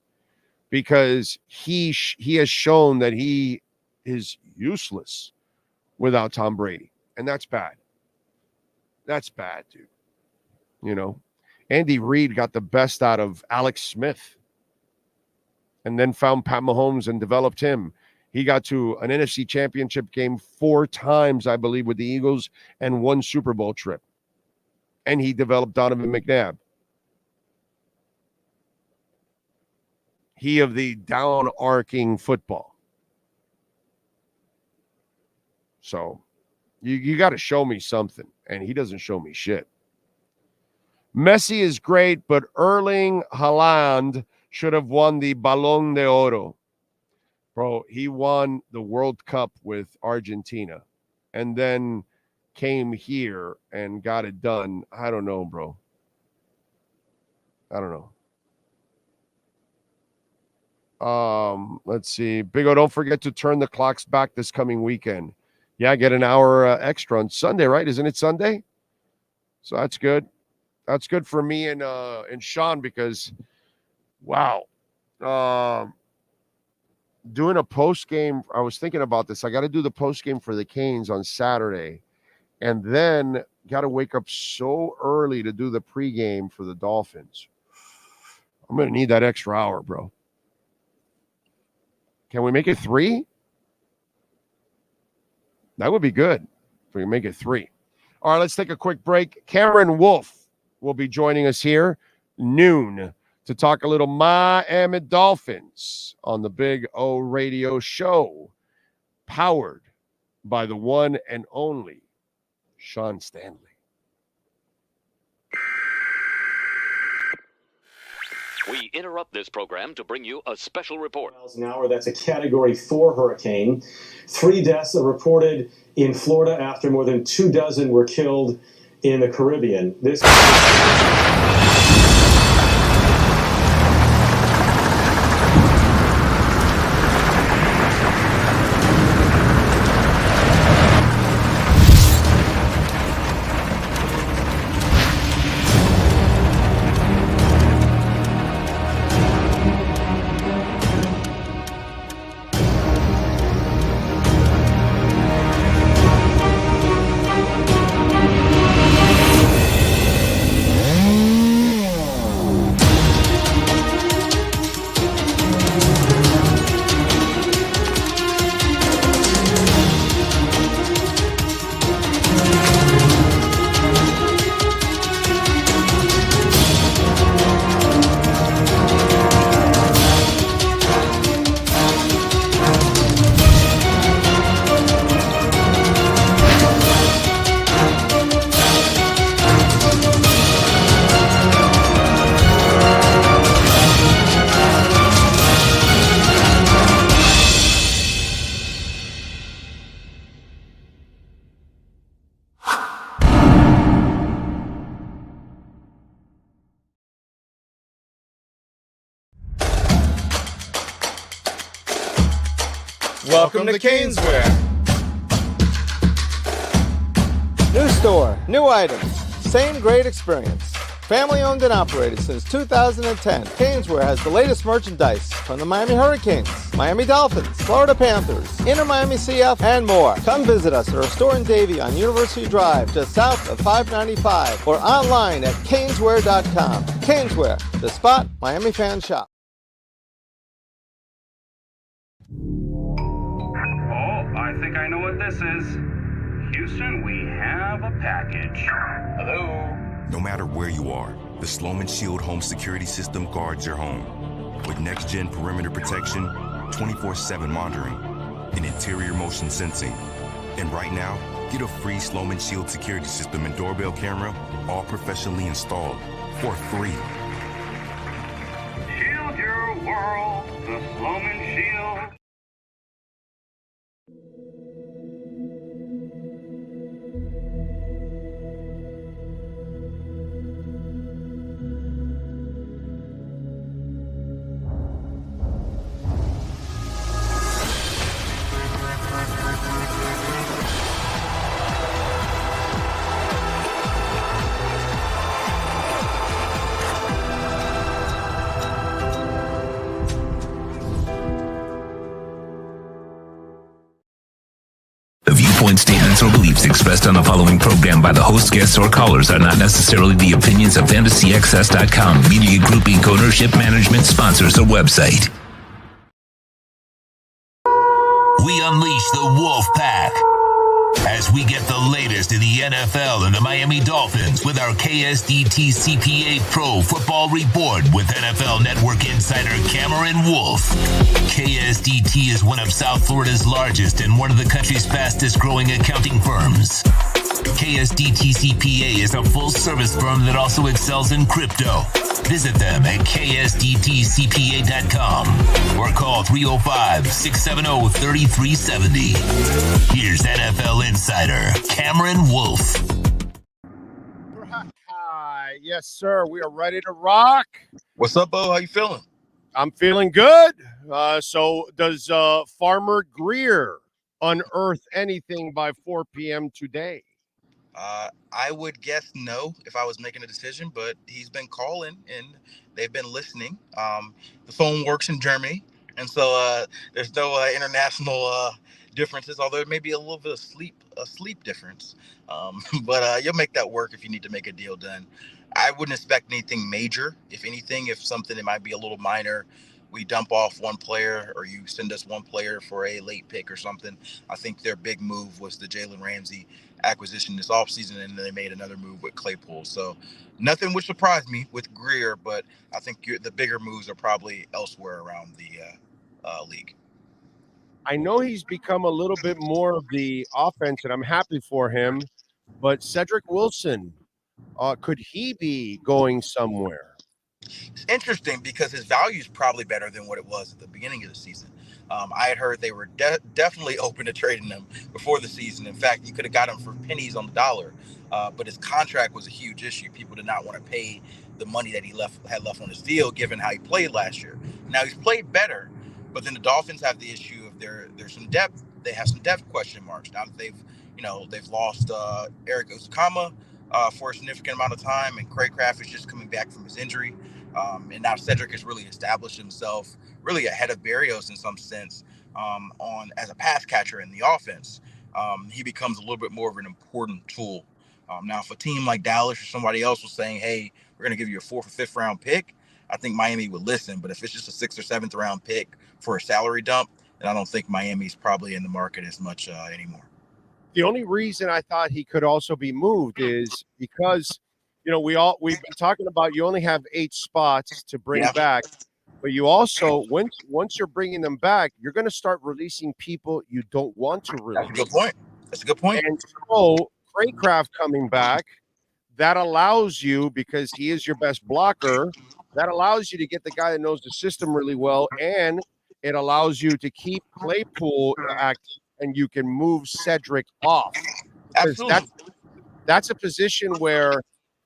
because he has shown that he is useless without Tom Brady, and that's bad. That's bad, dude. You know, Andy Reid got the best out of Alex Smith and then found Pat Mahomes and developed him. He got to an NFC championship game 4 times, I believe, with the Eagles and 1 Super Bowl trip. And he developed Donovan McNabb. He of the down-arcing football. So you got to show me something, and he doesn't show me shit. Messi is great, but Erling Haaland should have won the Ballon d'Oro. Bro, he won the World Cup with Argentina and then came here and got it done. I don't know, bro. I don't know. Let's see. Big O, don't forget to turn the clocks back this coming weekend. Yeah, get an hour extra on Sunday, right? Isn't it Sunday? So that's good. That's good for me and Sean because, wow. Doing a post game, I was thinking about this. I got to do the post game for the Canes on Saturday, and then got to wake up so early to do the pregame for the Dolphins. I'm going to need that extra hour, bro. Can we make it 3? That would be good if we can make it 3. All right, let's take a quick break. Cameron Wolf will be joining us here noon to talk a little Miami Dolphins on the Big O Radio Show, powered by the one and only Sean Stanley. We interrupt this program to bring you a special report. Miles an hour, that's a Category 4 hurricane. 3 deaths are reported in Florida after more than 24 were killed in the Caribbean. This Welcome to Caneswear. New store, new items, same great experience. Family owned and operated since 2010, Caneswear has the latest merchandise from the Miami Hurricanes, Miami Dolphins, Florida Panthers, Inter Miami CF, and more. Come visit us at our store in Davie on University Drive, just south of 595, or online at caneswear.com. Caneswear, the spot Miami fans shop. Oh, I think I know what this is. Houston, we have a package. Hello? No matter where you are, the Sloman Shield home security system guards your home. With next-gen perimeter protection, 24/7 monitoring, and interior motion sensing. And right now, get a free Sloman Shield security system and doorbell camera, all professionally installed, for free. Shield your world, the Sloman Shield. The viewpoint statements or beliefs expressed on the following program by the host, guests, or callers are not necessarily the opinions of FantasyXS.com, Media Group Inc. ownership, management, sponsors, or website. We unleash the Wolf Pack as we get the latest in the NFL and the Miami Dolphins with our KSDT CPA Pro Football Report with NFL Network insider Cameron Wolf. KSDT is one of South Florida's largest and one of the country's fastest growing accounting firms. KSDT CPA is a full-service firm that also excels in crypto. Visit them at ksdtcpa.com or call 305-670-3370. Here's NFL insider Cameron Wolf. Yes, sir. We are ready to rock. What's up, Bo? How you feeling? I'm feeling good. So does Farmer Greer unearth anything by 4 p.m. today? I would guess no if I was making a decision, but he's been calling and they've been listening. The phone works in Germany, and so there's no international differences, although there may be a little bit of sleep difference. But you'll make that work if you need to make a deal done. I wouldn't expect anything major. If anything, if something that might be a little minor, we dump off one player or you send us one player for a late pick or something. I think their big move was the Jalen Ramsey acquisition this offseason, and then they made another move with Claypool. So nothing would surprise me with Greer, but I think the bigger moves are probably elsewhere around the league. I know he's become a little bit more of the offense, and I'm happy for him, but Cedric Wilson, could he be going somewhere? It's interesting because his value is probably better than what it was at the beginning of the season. I had heard they were definitely open to trading him before the season. In fact, you could have got him for pennies on the dollar, but his contract was a huge issue. People did not want to pay the money that he had left on his deal, given how he played last year. Now he's played better, but then the Dolphins have the issue of there's some depth. They have some depth question marks now that they've lost Eric Uzukama for a significant amount of time, and Craycraft is just coming back from his injury. And now Cedric has really established himself really ahead of Berrios in some sense as a pass catcher in the offense. He becomes a little bit more of an important tool. Now, if a team like Dallas or somebody else was saying, hey, we're going to give you a 4th or 5th round pick, I think Miami would listen. But if it's just a 6th or 7th round pick for a salary dump, then I don't think Miami's probably in the market as much anymore. The only reason I thought he could also be moved is because we've been talking about you only have 8 spots to bring back, but you also once you're bringing them back, you're going to start releasing people you don't want to release. That's a good point. And so Craycraft coming back, that allows you, because he is your best blocker, that allows you to get the guy that knows the system really well, and it allows you to keep Claypool active, and you can move Cedric off. Absolutely. That's a position where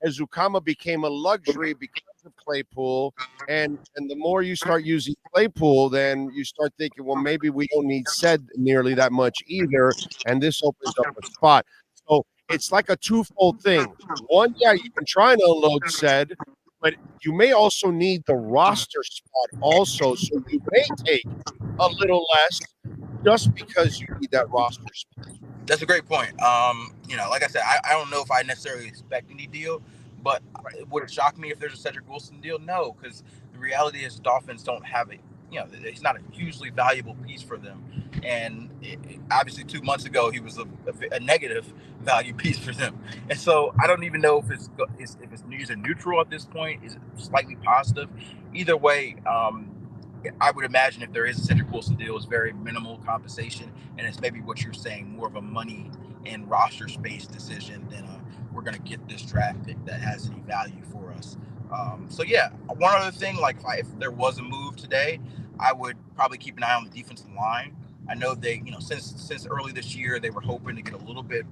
Uzukama became a luxury because of Claypool, and the more you start using Claypool, then you start thinking, well, maybe we don't need Said nearly that much either, and this opens up a spot. So it's like a twofold thing. One, yeah, you can try and unload Said, but you may also need the roster spot also, so you may take a little less just because you need that roster spot. That's a great point. Like I said, I don't know if I necessarily expect any deal, but would it shock me if there's a Cedric Wilson deal? No, because the reality is Dolphins don't have it. He's not a hugely valuable piece for them. And obviously 2 months ago, he was a negative value piece for them. And so I don't even know if it's a neutral at this point. Is it slightly positive? Either way, I would imagine if there is a Cedric Wilson deal, it's very minimal compensation, and it's maybe what you're saying, more of a money and roster space decision than we're going to get this draft pick that has any value for us. So yeah, one other thing, like if there was a move today, I would probably keep an eye on the defensive line. I know they, since early this year, they were hoping to get a little bit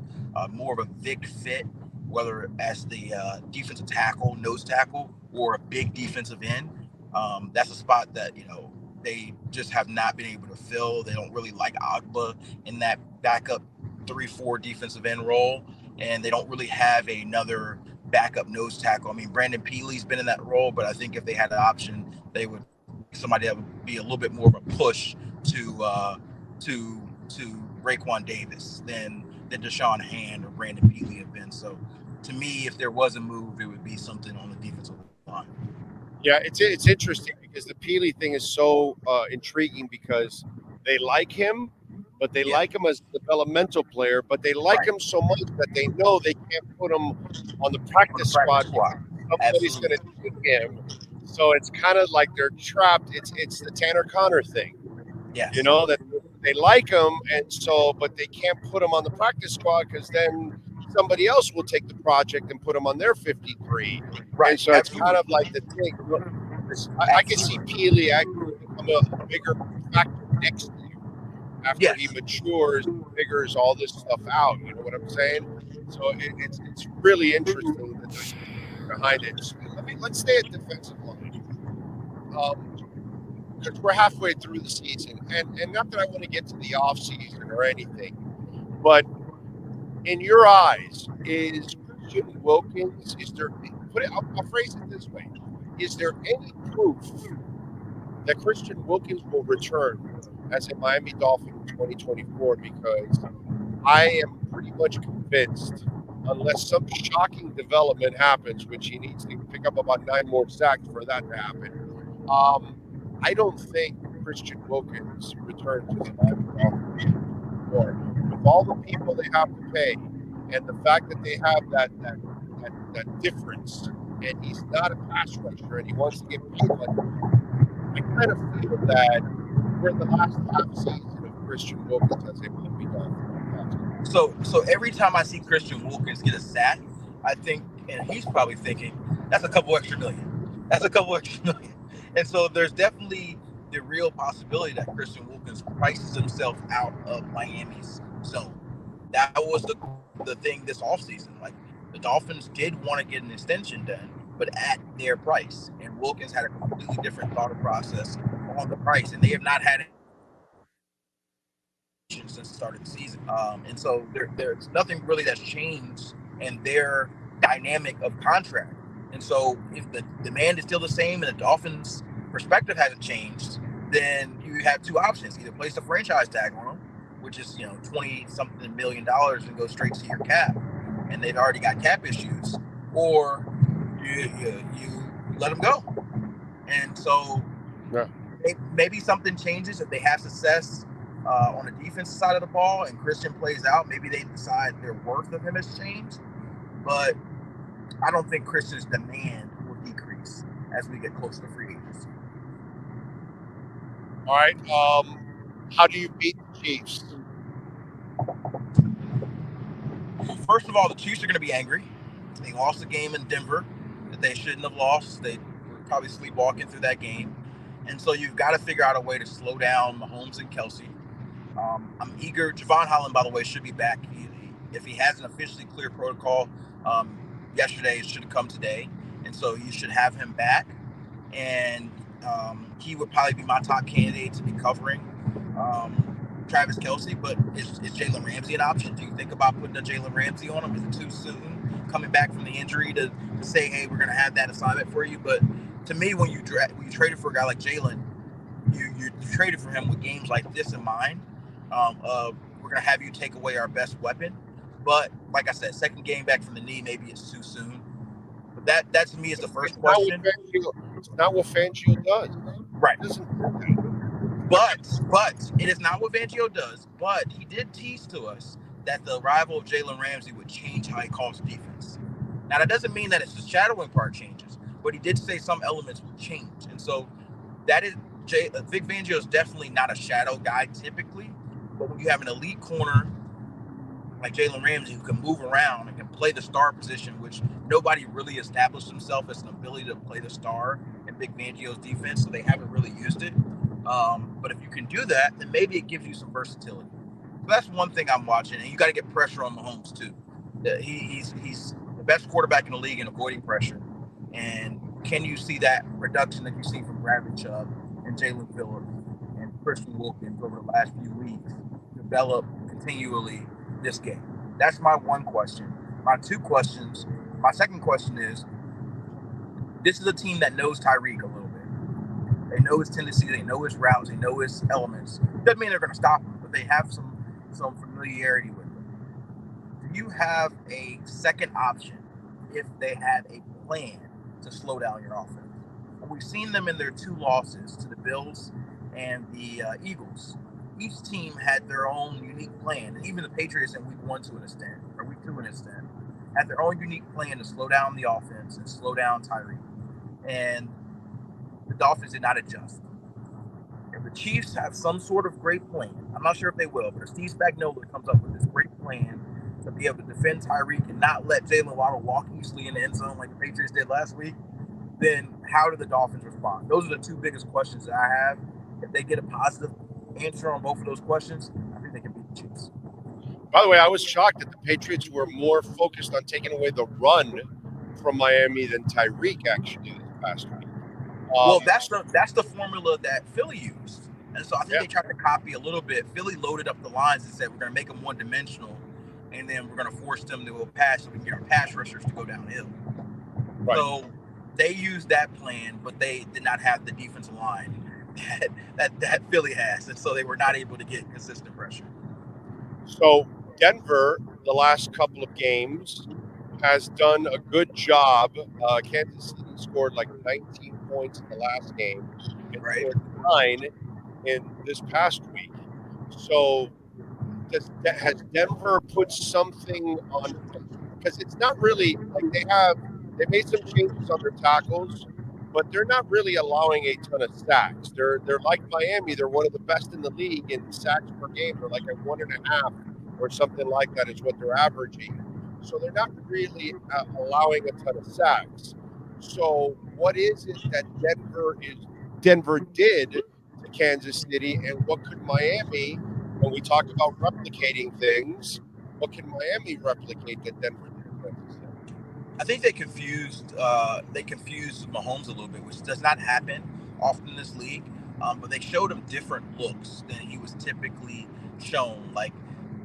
more of a Vic fit, whether as the defensive tackle, nose tackle, or a big defensive end. That's a spot that, they just have not been able to fill. They don't really like Agba in that backup 3-4 defensive end role, and they don't really have another backup nose tackle. I mean, Brandon Peely's been in that role, but I think if they had an option, they would somebody that would be a little bit more of a push to Raekwon Davis than Deshaun Hand or Brandon Peely have been. So to me, if there was a move, it would be something on the defensive line. Yeah, it's interesting because the Peely thing is so intriguing because they like him, but they like him as a developmental player, but they like him so much that they know they can't put him on the practice squad. Somebody's going to take him. So it's kind of like they're trapped. It's the Tanner Connor thing. Yeah. That they like him, and so, but they can't put him on the practice squad because then somebody else will take the project and put him on their 53. Right. And so it's kind of like the thing. I can see Peely actually become a bigger factor next year after he matures and figures all this stuff out. You know what I'm saying? So it's really interesting that they're behind it. Let's stay at defensive line. Because we're halfway through the season, and not that I want to get to the off season or anything, but in your eyes, is Christian Wilkins? I'll phrase it this way: is there any proof that Christian Wilkins will return as a Miami Dolphin in 2024? Because I am pretty much convinced, unless some shocking development happens, which he needs to pick up about 9 more sacks for that to happen. I don't think Christian Wilkins returns to the Miami Dolphins anymore. With all the people they have to pay, and the fact that they have that difference, and he's not a pass rusher, and he wants to get paid like I kind of feel that we're in the last half season of Christian Wilkins as a Miami Dolphin. So every time I see Christian Wilkins get a sack, I think, and he's probably thinking, that's a couple extra million. That's a couple extra million. And so there's definitely the real possibility that Christian Wilkins prices himself out of Miami's zone. That was the thing this offseason. Like, the Dolphins did want to get an extension done, but at their price. And Wilkins had a completely different thought process on the price, and they have not had it since the start of the season. And so there's nothing really that's changed in their dynamic of contract. And so if the demand is still the same and the Dolphins' perspective hasn't changed, then you have 2 options: either place a franchise tag on them, which is 20-something million and go straight to your cap, and they've already got cap issues, or you let them go. And so maybe something changes if they have success on the defensive side of the ball and Christian plays out. Maybe they decide their worth of him has changed, but I don't think Christian's demand will decrease as we get closer to free agency. All right. How do you beat the Chiefs? First of all, the Chiefs are going to be angry. They lost the game in Denver that they shouldn't have lost. They were probably sleepwalking through that game. And so you've got to figure out a way to slow down Mahomes and Kelsey. I'm eager. Javon Holland, by the way, should be back. If he hasn't officially cleared protocol yesterday, it should have come today. and so you should have him back. And he would probably be my top candidate to be covering Travis Kelce. But is Jalen Ramsey an option? Do you think about putting a Jalen Ramsey on him? Is it too soon coming back from the injury to say, hey, we're going to have that assignment for you? But to me, when you traded for a guy like Jalen, you traded for him with games like this in mind. We're going to have you take away our best weapon. But like I said, second game back from the knee, maybe it's too soon. But that to me is the first question. It's not what Fangio does. Right. But it is not what Fangio does. But he did tease to us that the arrival of Jalen Ramsey would change how he calls defense. Now, that doesn't mean that it's the shadowing part changes, but he did say some elements will change. And so that is Vic Fangio is definitely not a shadow guy typically. But when you have an elite corner like Jalen Ramsey who can move around and can play the star position, which nobody really established himself as an ability to play the star in Vic Fangio's defense, so they haven't really used it. But if you can do that, then maybe it gives you some versatility. So that's one thing I'm watching, and you got to get pressure on Mahomes too. He's the best quarterback in the league in avoiding pressure. And can you see that reduction that you see from Bradley Chubb and Jalen Phillips and Christian Wilkins over the last few weeks develop continually this game? That's my one question. My second question is, this is a team that knows Tyreek a little bit. They know his tendencies, they know his routes, they know his elements. Doesn't mean they're going to stop him, but they have some familiarity with him. Do you have a second option if they have a plan to slow down your offense? And we've seen them in their two losses to the Bills and the Eagles. Each team had their own unique plan, and even the Patriots in week 2 to an extent, had their own unique plan to slow down the offense and slow down Tyreek. And the Dolphins did not adjust. If the Chiefs have some sort of great plan, I'm not sure if they will, but if Steve Spagnuolo comes up with this great plan to be able to defend Tyreek and not let Jalen Waddle walk easily in the end zone like the Patriots did last week, then how do the Dolphins respond? Those are the two biggest questions that I have. If they get a positive answer on both of those questions, I think they can beat the Chiefs. By the way, I was shocked that the Patriots were more focused on taking away the run from Miami than Tyreek actually this past week. Well, that's the formula that Philly used. And so I think they tried to copy a little bit. Philly loaded up the lines and said, we're going to make them one-dimensional, and then we're going to force them to go pass so we can get our pass rushers to go downhill. Right. So they used that plan, but they did not have the defensive line that Philly has, and so they were not able to get consistent pressure. So Denver, the last couple of games, has done a good job. Kansas City scored like 19 points in the last game and scored 9 in this past week. So has Denver put something on? Because it's not really like they made some changes on their tackles, but they're not really allowing a ton of sacks. They're like Miami. They're one of the best in the league in sacks per game. They're like at 1.5 or something like that is what they're averaging. So they're not really allowing a ton of sacks. So what is it that Denver did to Kansas City, and what could Miami, when we talk about replicating things, what can Miami replicate that Denver did to Kansas City? I think they confused Mahomes a little bit, which does not happen often in this league. But they showed him different looks than he was typically shown. Like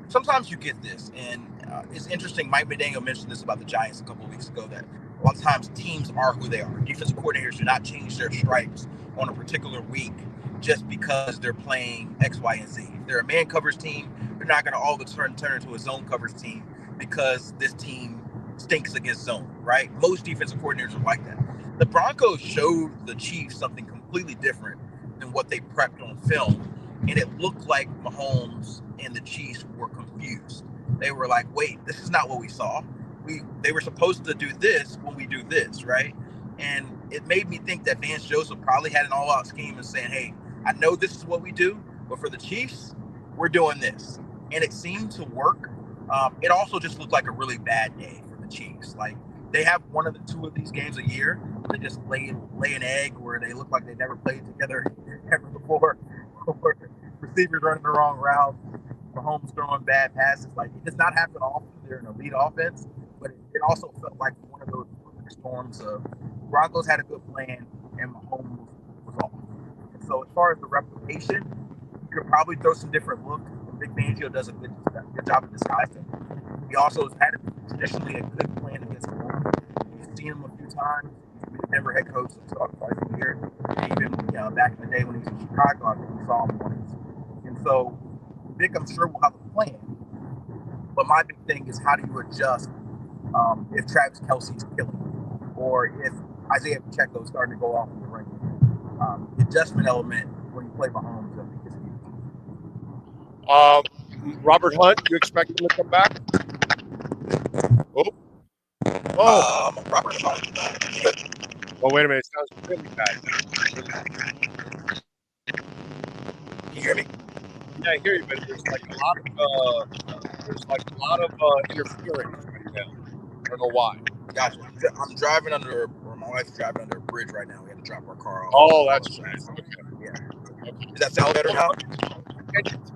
sometimes you get this, and it's interesting. Mike McDaniel mentioned this about the Giants a couple of weeks ago, that a lot of times teams are who they are. Defensive coordinators do not change their stripes on a particular week just because they're playing X, Y, and Z. If they're a man covers team, they're not going to all of a sudden turn into a zone covers team because this team stinks against zone, right? Most defensive coordinators are like that. The Broncos showed the Chiefs something completely different than what they prepped on film, and it looked like Mahomes and the Chiefs were confused. They were like, wait, this is not what we saw. They were supposed to do this when we do this, right? And it made me think that Vance Joseph probably had an all-out scheme and saying, hey, I know this is what we do, but for the Chiefs, we're doing this. And it seemed to work. It also just looked like a really bad day for the Chiefs. Like, they have one of the two of these games a year. They just lay an egg where they look like they never played together ever before. Receivers running the wrong route, Mahomes throwing bad passes. Like, it does not happen often. They're an elite offense, but it also felt like one of those storms of Broncos had a good plan, and Mahomes was off. And so as far as the replication, you could probably throw some different looks. And Vic Fangio does a good job of disguising. He also has had traditionally a good plan against Mahomes. You've seen him a few times. He's been a Denver head coach since twice a year. Even back in the day when he was in Chicago, I think we saw him once. And so Vic, I'm sure, will have a plan. But my big thing is, how do you adjust if Travis Kelce's killing you, or if Isaiah Pacheco is starting to go off in the right hand? The adjustment element when you play Mahomes, I think, is huge. Robert Hunt, you expect him to come back? Robert Hunt. Oh, wait a minute. It sounds really bad. Can you hear me? Yeah, I hear you, but there's like a lot of interference right now. I don't know why. Gotcha. I'm driving under, or my wife's driving under a bridge right now. We had to drop our car off. Oh, that's right. Okay. Yeah. Okay. Does that sound better now?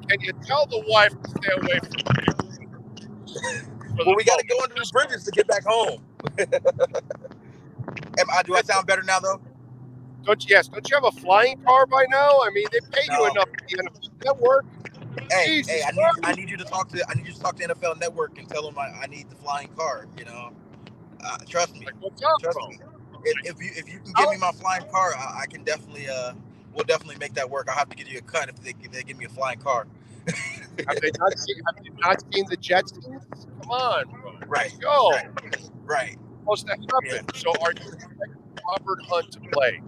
Can you tell the wife to stay away from you? Well, we got to go under the bridges to get back home. Do I sound better now, though? Don't you have a flying car by now? I mean, they pay you enough at the NFL Network. Hey, I need you to talk to NFL Network and tell them I need the flying car. Trust me. Trust me. If you can give me my flying car, I can definitely we'll definitely make that work. I'll have to give you a cut if they give me a flying car. Have you not seen the Jetsons? Come on, bro. Right. Let's go. Right. Supposed to happen. Yeah. So are you expecting Robert Hunt to play?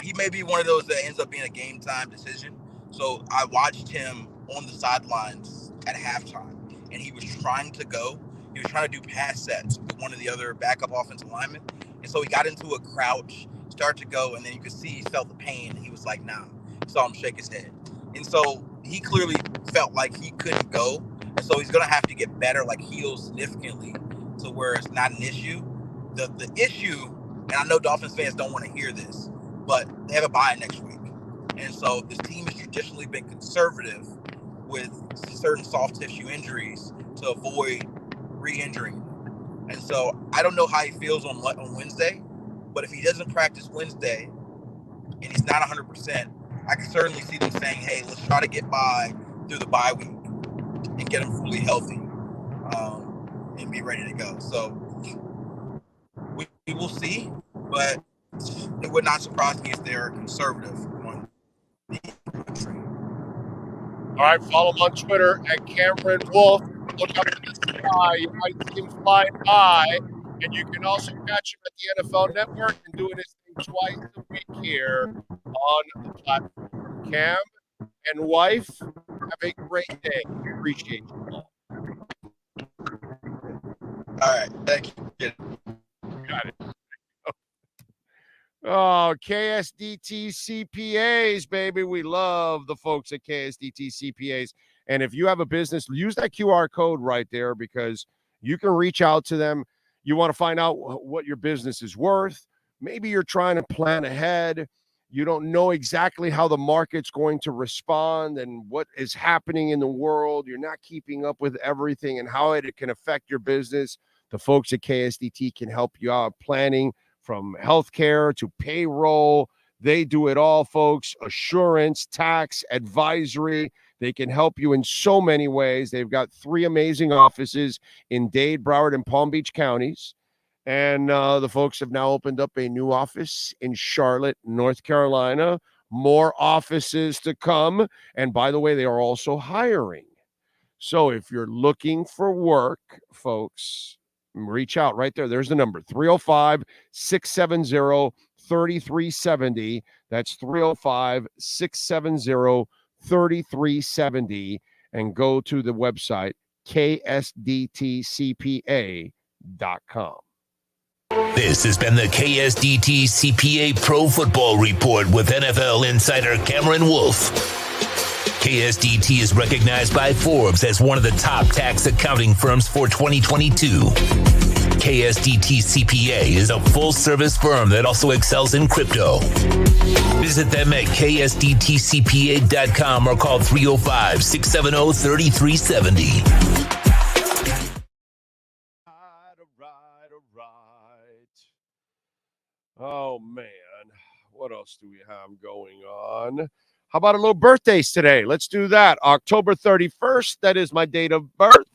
He may be one of those that ends up being a game time decision. So I watched him on the sidelines at halftime, and he was trying to go. He was trying to do pass sets with one of the other backup offensive linemen. And so he got into a crouch, started to go, and then you could see he felt the pain, and he was like, nah. Saw him shake his head. And so he clearly felt like he couldn't go. And so he's going to have to get better, like heal significantly to where it's not an issue. The issue, and I know Dolphins fans don't want to hear this, but they have a bye next week. And so this team has traditionally been conservative with certain soft tissue injuries to avoid re-injuring. And so I don't know how he feels on Wednesday, but if he doesn't practice Wednesday and he's not 100%, I can certainly see them saying, hey, let's try to get by through the bye week and get him fully healthy and be ready to go. So we will see, but it would not surprise me if they're conservative on the trade. All right, follow him on Twitter at Cameron Wolf. Look up in the sky. You might see him flying by. And you can also catch him at the NFL Network and doing his thing twice a week here on the platform. Cam and wife, have a great day. We appreciate you all. All right. Thank you. Got it. Oh, KSDT CPAs, baby. We love the folks at KSDT CPAs. And if you have a business, use that QR code right there because you can reach out to them. You want to find out what your business is worth. Maybe you're trying to plan ahead. You don't know exactly how the market's going to respond and what is happening in the world. You're not keeping up with everything and how it can affect your business. The folks at KSDT can help you out planning from healthcare to payroll. They do it all, folks. Assurance, tax, advisory. They can help you in so many ways. They've got 3 amazing offices in Dade, Broward, and Palm Beach counties. And the folks have now opened up a new office in Charlotte, North Carolina. More offices to come. And by the way, they are also hiring. So if you're looking for work, folks, reach out right there. There's the number, 305-670-3370. That's 305-670-3370. And go to the website, ksdtcpa.com. This has been the KSDT CPA Pro Football Report with NFL insider Cameron Wolf. KSDT is recognized by Forbes as one of the top tax accounting firms for 2022. KSDT CPA is a full-service firm that also excels in crypto. Visit them at ksdtcpa.com or call 305-670-3370. Oh, man. What else do we have going on? How about a little birthdays today? Let's do that. October 31st, that is my date of birth.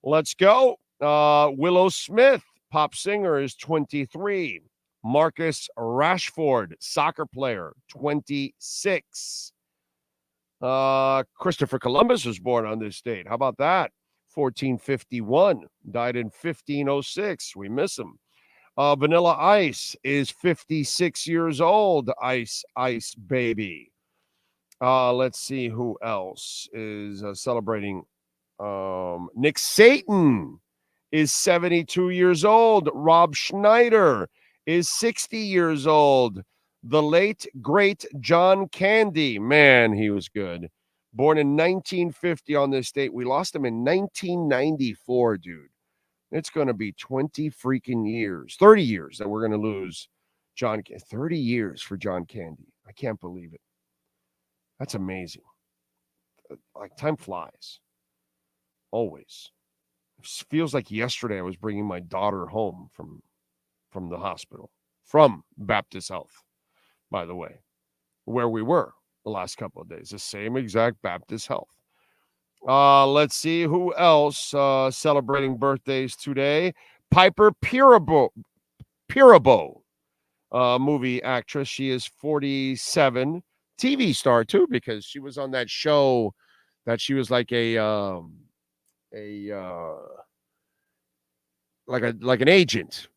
Let's go. Willow Smith, pop singer, is 23. Marcus Rashford, soccer player, 26. Christopher Columbus was born on this date. How about that? 1451. Died in 1506. We miss him. Vanilla Ice is 56 years old. Ice baby. Let's see who else is celebrating. Nick Saban is 72 years old. Rob Schneider is 60 years old. The late, great John Candy. Man, he was good. Born in 1950 on this date. We lost him in 1994, dude. It's going to be 20 freaking years, 30 years that we're going to lose John. 30 years for John Candy. I can't believe it. That's amazing. Like, time flies. Always. It feels like yesterday I was bringing my daughter home from the hospital, from Baptist Health, by the way, where we were the last couple of days. The same exact Baptist Health. Let's see who else celebrating birthdays today. Piper Perabo, movie actress. She is 47. TV star too, because she was on that show that she was like like an agent.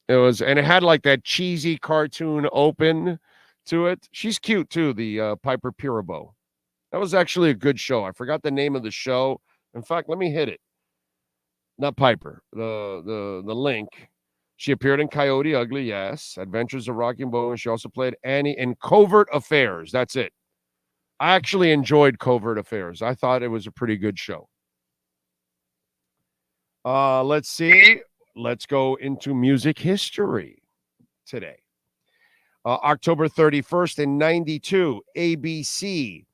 It had like that cheesy cartoon open to it. She's cute too, the Piper Perabo. That was actually a good show. I forgot the name of the show. In fact, let me hit it. Not Piper. The link. She appeared in Coyote Ugly, yes. Adventures of Rocky and Bow, and she also played Annie in Covert Affairs. That's it. I actually enjoyed Covert Affairs. I thought it was a pretty good show. Let's see. Let's go into music history today. October 31st in 92, ABC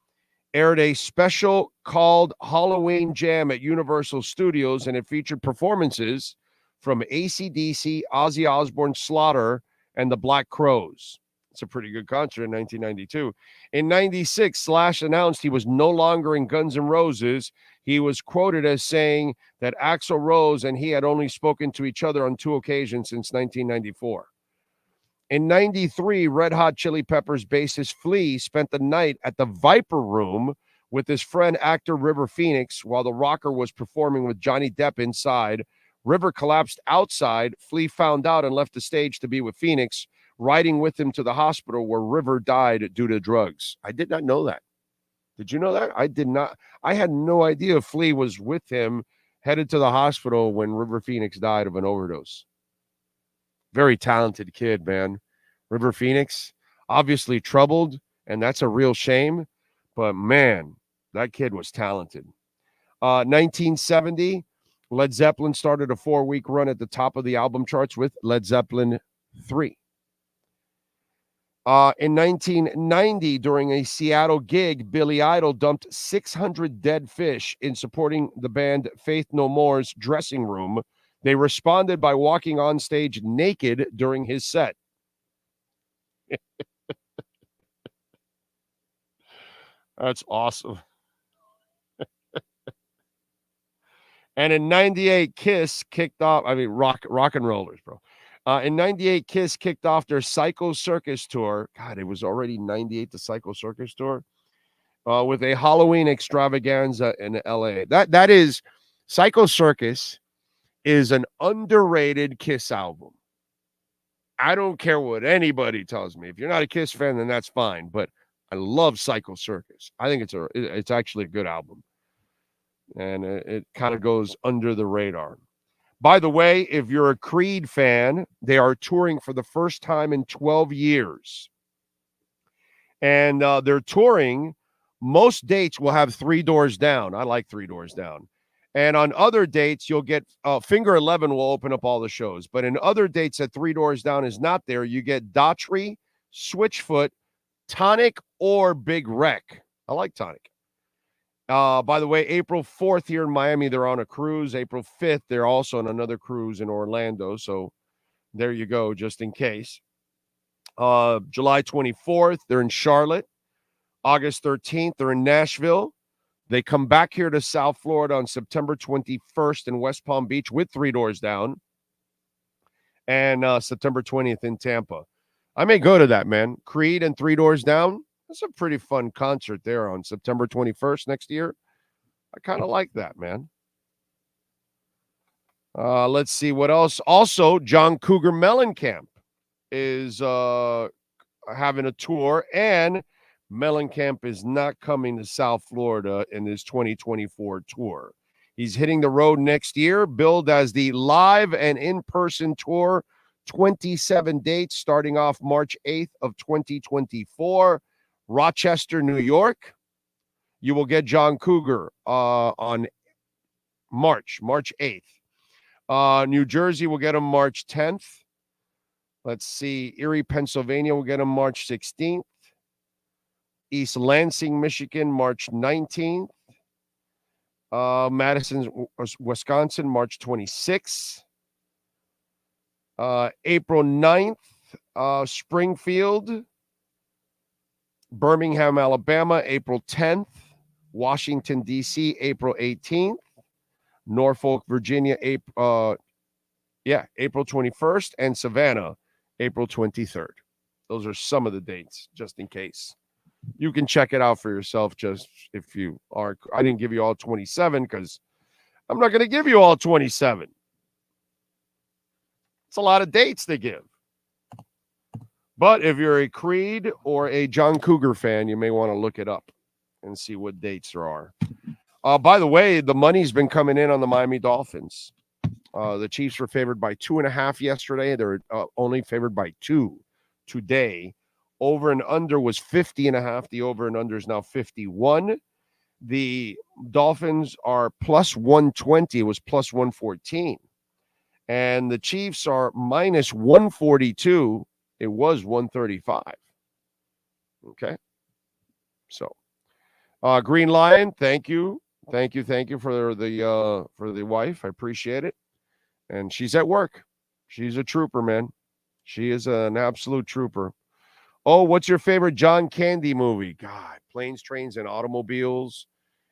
aired a special called Halloween Jam at Universal Studios, and it featured performances from AC/DC, Ozzy Osbourne, Slaughter, and the Black Crowes. It's a pretty good concert in 1992. In 96, Slash announced he was no longer in Guns N' Roses. He was quoted as saying that Axl Rose and he had only spoken to each other on 2 occasions since 1994. In 93, Red Hot Chili Peppers bassist Flea spent the night at the Viper Room with his friend actor River Phoenix while the rocker was performing with Johnny Depp inside. River collapsed outside. Flea found out and left the stage to be with Phoenix, riding with him to the hospital where River died due to drugs. I did not know that. Did you know that? I did not. I had no idea Flea was with him, headed to the hospital when River Phoenix died of an overdose. Very talented kid, man. River Phoenix, obviously troubled, and that's a real shame. But, man, that kid was talented. 1970, Led Zeppelin started a 4-week run at the top of the album charts with Led Zeppelin 3. In 1990, during a Seattle gig, Billy Idol dumped 600 dead fish in supporting the band Faith No More's dressing room. They responded by walking on stage naked during his set. That's awesome. And in 98, Kiss kicked off, rock and rollers, bro. In 98, Kiss kicked off their Psycho Circus tour. God, it was already 98, the Psycho Circus tour, with a Halloween extravaganza in LA. That is, Psycho Circus is an underrated Kiss album. I don't care what anybody tells me. If you're not a Kiss fan, then that's fine. But I love Psycho Circus. I think it's actually a good album. And it kind of goes under the radar. By the way, if you're a Creed fan, they are touring for the first time in 12 years. And they're touring. Most dates will have 3 Doors Down. I like 3 Doors Down. And on other dates, you'll get Finger 11 will open up all the shows. But in other dates that 3 Doors Down is not there, you get Daughtry, Switchfoot, Tonic, or Big Wreck. I like Tonic. By the way, April 4th here in Miami, they're on a cruise. April 5th, they're also on another cruise in Orlando. So there you go, just in case. July 24th, they're in Charlotte. August 13th, they're in Nashville. They come back here to South Florida on September 21st in West Palm Beach with Three Doors Down. And September 20th in Tampa. I may go to that, man. Creed and Three Doors Down. That's a pretty fun concert there on September 21st next year. I kind of like that, man. Let's see what else. Also, John Cougar Mellencamp is having a tour, and Mellencamp is not coming to South Florida in his 2024 tour. He's hitting the road next year, billed as the live and in-person tour, 27 dates starting off March 8th of 2024, Rochester, New York. You will get John Cougar on March 8th. New Jersey will get him March 10th. Let's see. Erie, Pennsylvania will get him March 16th. East Lansing, Michigan, March 19th. Madison, Wisconsin, March 26th. April 9th, Springfield. Birmingham, Alabama, April 10th. Washington, D.C., April 18th. Norfolk, Virginia, April 21st. And Savannah, April 23rd. Those are some of the dates, just in case. You can check it out for yourself just if you are. I didn't give you all 27 because I'm not going to give you all 27. It's a lot of dates to give. But if you're a Creed or a John Cougar fan, you may want to look it up and see what dates there are. By the way, the money's been coming in on the Miami Dolphins. The Chiefs were favored by 2.5 yesterday. They're only favored by 2 today. Over and under was 50.5. The over and under is now 51. The Dolphins are plus 120. It was plus 114. And the Chiefs are minus 142. It was 135. Okay. So, Green Lion, thank you. Thank you for the wife. I appreciate it. And she's at work. She's a trooper, man. She is an absolute trooper. Oh, what's your favorite John Candy movie? God, Planes, Trains, and Automobiles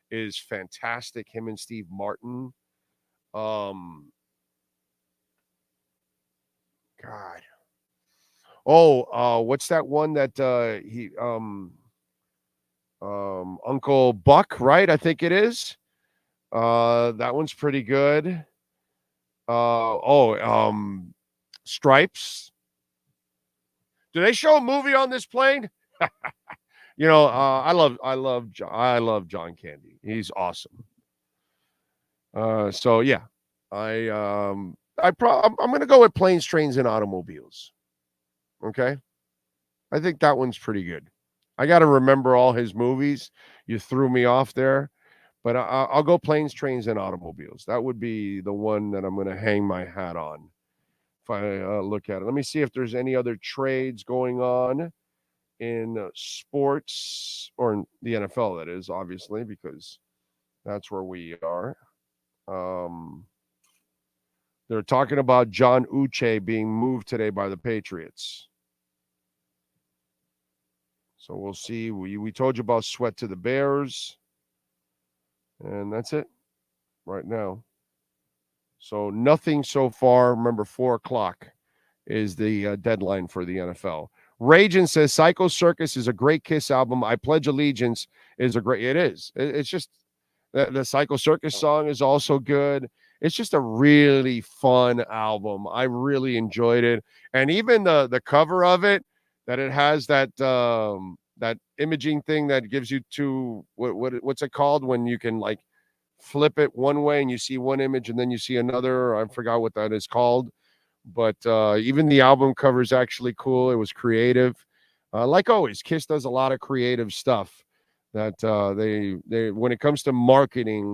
is fantastic. Him and Steve Martin. God. Oh, what's that one that Uncle Buck, right? I think it is. That one's pretty good. Stripes. Do they show a movie on this plane? I love John Candy. He's awesome. So yeah, I'm going to go with Planes, Trains, and Automobiles. Okay, I think that one's pretty good. I got to remember all his movies. You threw me off there, but I'll go Planes, Trains, and Automobiles. That would be the one that I'm going to hang my hat on. If I look at it, let me see if there's any other trades going on in sports or in the NFL. That is obviously because that's where we are. They're talking about John Uche being moved today by the Patriots. So we'll see. We told you about Sweat to the Bears, and that's it right now. So nothing so far. Remember, 4:00 is the deadline for the NFL. Ragin says Psycho Circus is a great Kiss album. I Pledge Allegiance is a great. It is. It's just the Psycho Circus song is also good. It's just a really fun album. I really enjoyed it, and even the cover of it, that it has that that imaging thing that gives you two. What's it called when you can like flip it one way and you see one image and then you see another. I forgot what that is called, but even the album cover is actually cool. It was creative. Like always, Kiss does a lot of creative stuff that they when it comes to marketing,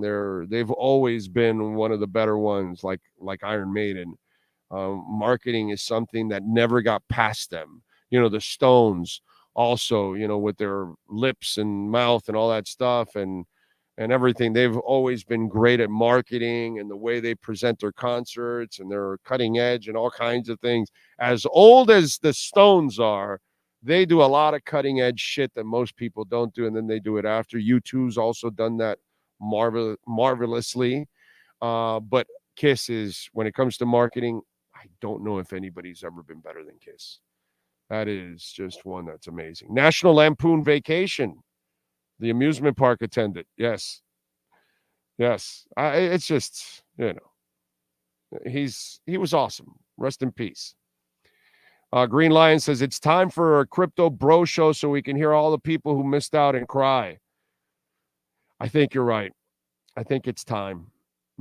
they've always been one of the better ones, like Iron Maiden. Marketing is something that never got past them. The Stones also, with their lips and mouth and all that stuff, and and everything. They've always been great at marketing and the way they present their concerts, and they're cutting edge and all kinds of things. As old as the Stones are, they do a lot of cutting edge shit that most people don't do, and then they do it after. U2's also done that marvelously. But Kiss is, when it comes to marketing, I don't know if anybody's ever been better than Kiss. That is just one that's amazing. National Lampoon Vacation, the amusement park attendant. Yes. It's just, he was awesome. Rest in peace. Green Lion says it's time for a crypto bro show so we can hear all the people who missed out and cry. I think you're right. I think it's time.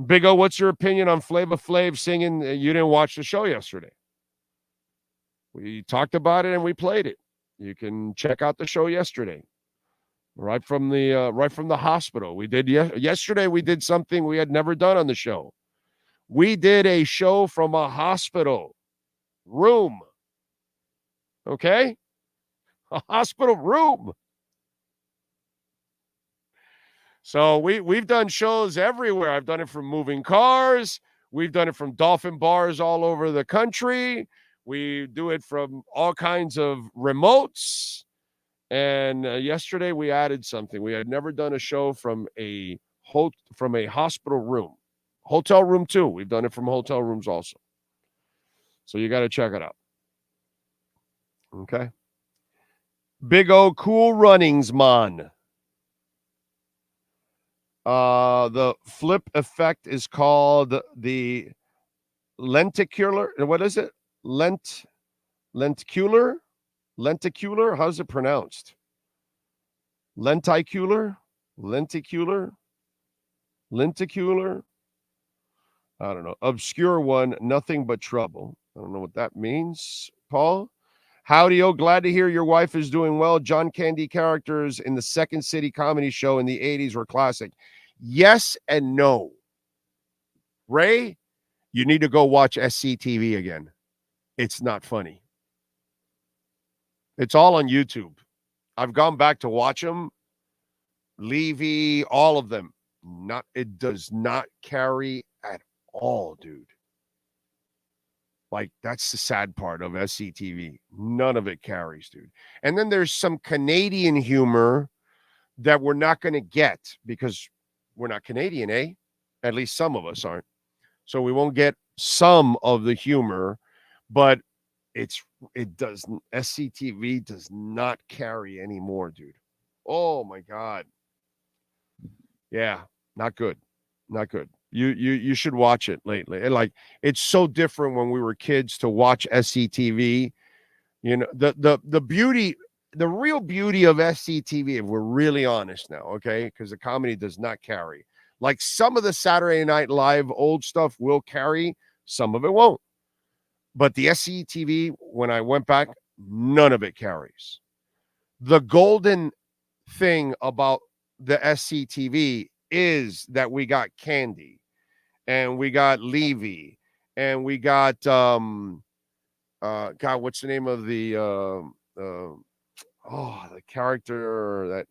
Big O, what's your opinion on Flava Flav singing? You didn't watch the show yesterday. We talked about it and we played it. You can check out the show yesterday, right from the hospital. We did yesterday. We did something we had never done on the show. We did a show from a hospital room. Okay, a hospital room. So we've done shows everywhere. I've done it from moving cars. We've done it from dolphin bars all over the country. We do it from all kinds of remotes. And yesterday we added something. We had never done a show from a hospital room. Hotel room too. We've done it from hotel rooms also. So you got to check it out. Okay. Big O, cool runnings, man. The flip effect is called the lenticular. What is it? Lenticular? How's it pronounced? Lenticular? I don't know. Obscure one, nothing but trouble. I don't know what that means, Paul. Howdy-o, glad to hear your wife is doing well. John Candy characters in the Second City comedy show in the 80s were classic. Yes and no. Ray, you need to go watch SCTV again. It's not funny. It's all on YouTube. I've gone back to watch them. Levy, all of them. It does not carry at all, dude. Like, that's the sad part of SCTV. None of it carries, dude. And then there's some Canadian humor that we're not going to get because we're not Canadian, eh? At least some of us aren't. So we won't get some of the humor, but SCTV does not carry anymore, dude. Oh my God. Yeah, not good. Not good. You should watch it lately. It's so different when we were kids to watch SCTV. You know, the beauty, the real beauty of SCTV, if we're really honest now, okay, because the comedy does not carry. Like some of the Saturday Night Live old stuff will carry, some of it won't. But the SCTV, when I went back, none of it carries. The golden thing about the SCTV is that we got Candy and we got Levy and we got God, what's the name of the character that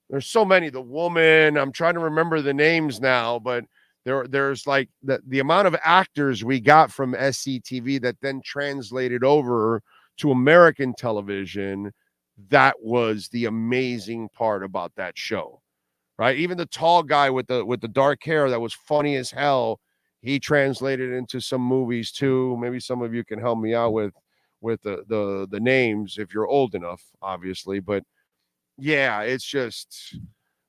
there's so many. The woman, I'm trying to remember the names now, but there's like the amount of actors we got from SCTV that then translated over to American television. That was the amazing part about that show, right? Even the tall guy with the dark hair that was funny as hell, he translated into some movies too. Maybe some of you can help me out with the names if you're old enough, obviously. But yeah, it's just,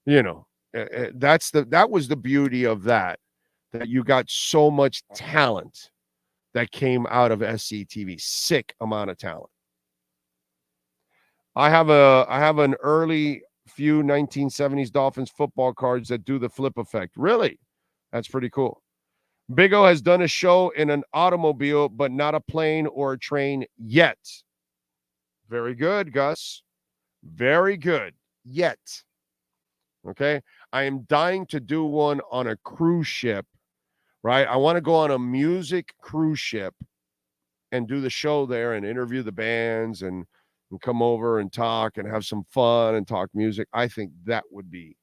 that was the beauty of that you got so much talent that came out of SCTV. Sick amount of talent. I have an early few 1970s Dolphins football cards that do the flip effect. Really? That's pretty cool. Big O has done a show in an automobile, but not a plane or a train yet. Very good, Gus. Very good. Yet. Okay. I am dying to do one on a cruise ship, right? I want to go on a music cruise ship and do the show there and interview the bands and and come over and talk and have some fun and talk music, I think that would be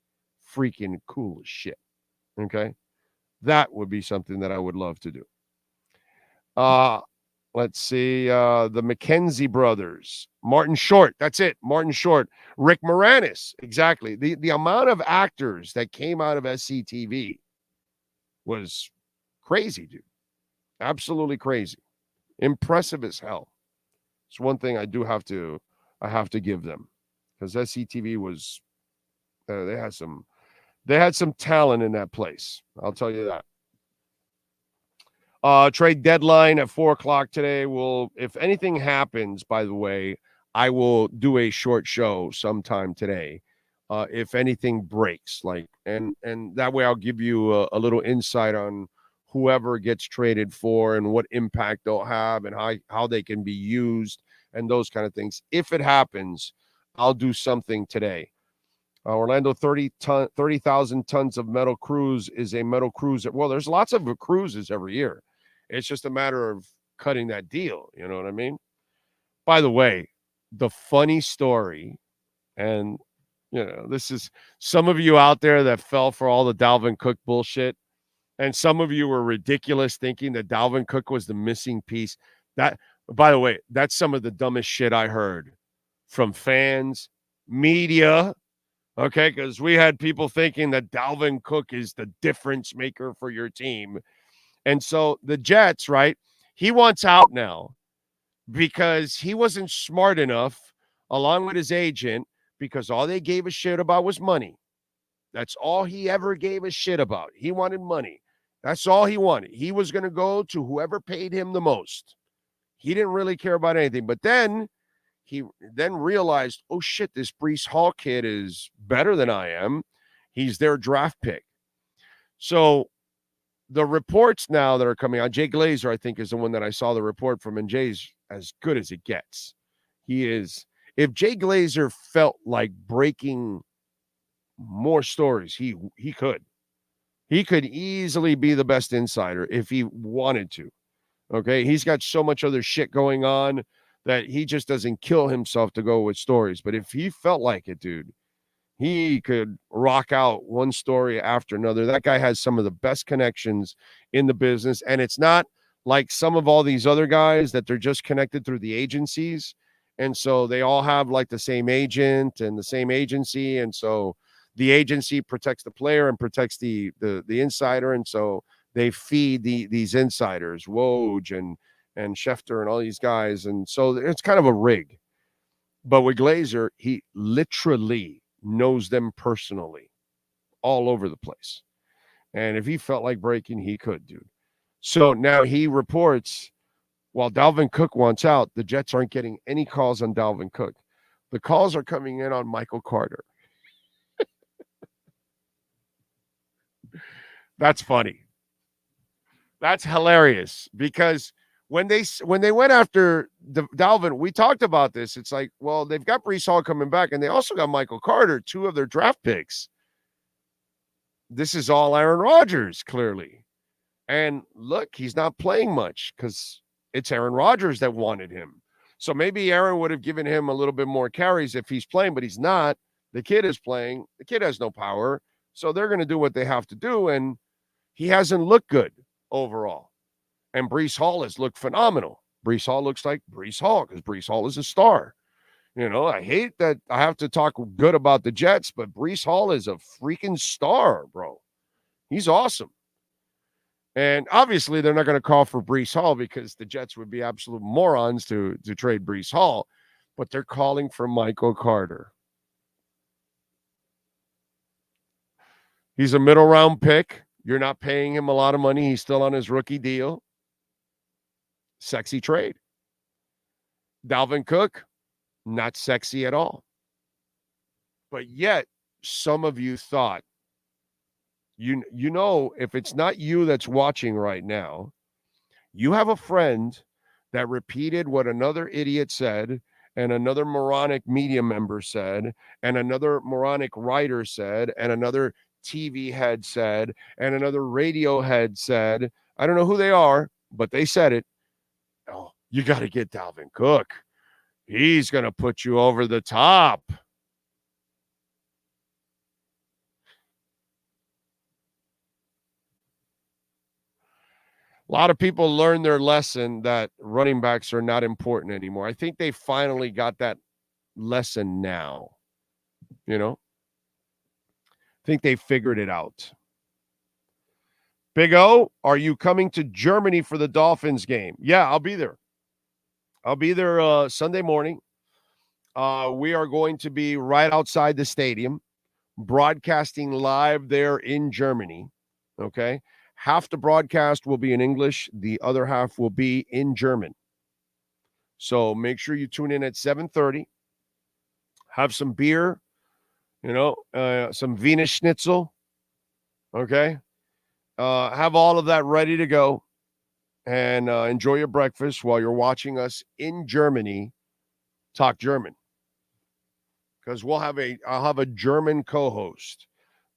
freaking cool as shit. Okay? That would be something that I would love to do. Let's see. The McKenzie brothers. Martin Short. That's it. Martin Short. Rick Moranis. Exactly. The amount of actors that came out of SCTV was crazy, dude. Absolutely crazy. Impressive as hell. It's one thing I have to give them, because SCTV was they had some talent in that place. I'll tell you that. Trade deadline at 4:00 today. If anything happens, by the way, I will do a short show sometime today. If anything breaks, and that way I'll give you a little insight on whoever gets traded for and what impact they'll have and how they can be used and those kind of things. If it happens, I'll do something today. Orlando 30,000 tons of metal cruise is a metal cruise. Well, there's lots of cruises every year. It's just a matter of cutting that deal. You know what I mean? By the way, the funny story, and this is some of you out there that fell for all the Dalvin Cook bullshit. And some of you were ridiculous thinking that Dalvin Cook was the missing piece. That, by the way, that's some of the dumbest shit I heard from fans, media, okay? Because we had people thinking that Dalvin Cook is the difference maker for your team. And so the Jets, right, he wants out now because he wasn't smart enough, along with his agent, because all they gave a shit about was money. That's all he ever gave a shit about. He wanted money. That's all he wanted. He was going to go to whoever paid him the most. He didn't really care about anything. But then he realized, oh, shit, this Breece Hall kid is better than I am. He's their draft pick. So the reports now that are coming out, Jay Glazer, I think, is the one that I saw the report from, and Jay's as good as it gets. He is. If Jay Glazer felt like breaking more stories, he could. He could easily be the best insider if he wanted to. Okay, he's got so much other shit going on that he just doesn't kill himself to go with stories. But if he felt like it, dude, he could rock out one story after another. That guy has some of the best connections in the business, and it's not like some of all these other guys that they're just connected through the agencies, and so they all have like the same agent and the same agency, and so the agency protects the player and protects the insider, and so they feed these insiders, Woj and Schefter and all these guys, and so it's kind of a rig. But with Glazer, he literally knows them personally, all over the place. And if he felt like breaking, he could, dude. So now he reports, while Dalvin Cook wants out, the Jets aren't getting any calls on Dalvin Cook. The calls are coming in on Michael Carter. That's funny. That's hilarious, because when they went after Dalvin, we talked about this. It's like, well, they've got Breece Hall coming back, and they also got Michael Carter, 2 of their draft picks. This is all Aaron Rodgers, clearly. And look, he's not playing much because it's Aaron Rodgers that wanted him. So maybe Aaron would have given him a little bit more carries if he's playing, but he's not. The kid is playing. The kid has no power. So they're going to do what they have to do, and he hasn't looked good overall. And Breece Hall has looked phenomenal. Breece Hall looks like Breece Hall because Breece Hall is a star. I hate that I have to talk good about the Jets, but Breece Hall is a freaking star, bro. He's awesome. And obviously they're not going to call for Breece Hall because the Jets would be absolute morons to trade Breece Hall, but they're calling for Michael Carter. He's a middle round pick. You're not paying him a lot of money. He's still on his rookie deal. Sexy trade. Dalvin Cook, not sexy at all. But yet, some of you thought, if it's not you that's watching right now, you have a friend that repeated what another idiot said, and another moronic media member said, and another moronic writer said, and another TV head said, and another radio head said. I don't know who they are, but they said it. Oh, you got to get Dalvin Cook. He's going to put you over the top. A lot of people learned their lesson that running backs are not important anymore. I think they finally got that lesson now. You know, I think they figured it out. Big O, are you coming to Germany for the Dolphins game? Yeah, I'll be there. I'll be there Sunday morning. We are going to be right outside the stadium, broadcasting live there in Germany. Okay. Half the broadcast will be in English. The other half will be in German. So make sure you tune in at 7:30. Have some beer, some Wiener Schnitzel. Okay. Have all of that ready to go and enjoy your breakfast while you're watching us in Germany talk German. Because I'll have a German co-host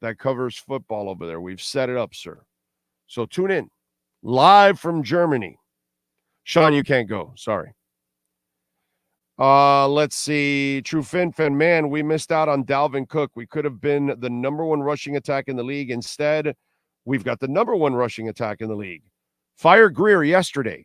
that covers football over there. We've set it up, sir. So tune in live from Germany. Sean, you can't go. Sorry. Let's see. True Fin, man, we missed out on Dalvin Cook. We could have been the number one rushing attack in the league. Instead, we've got the number one rushing attack in the league. Fire Greer yesterday.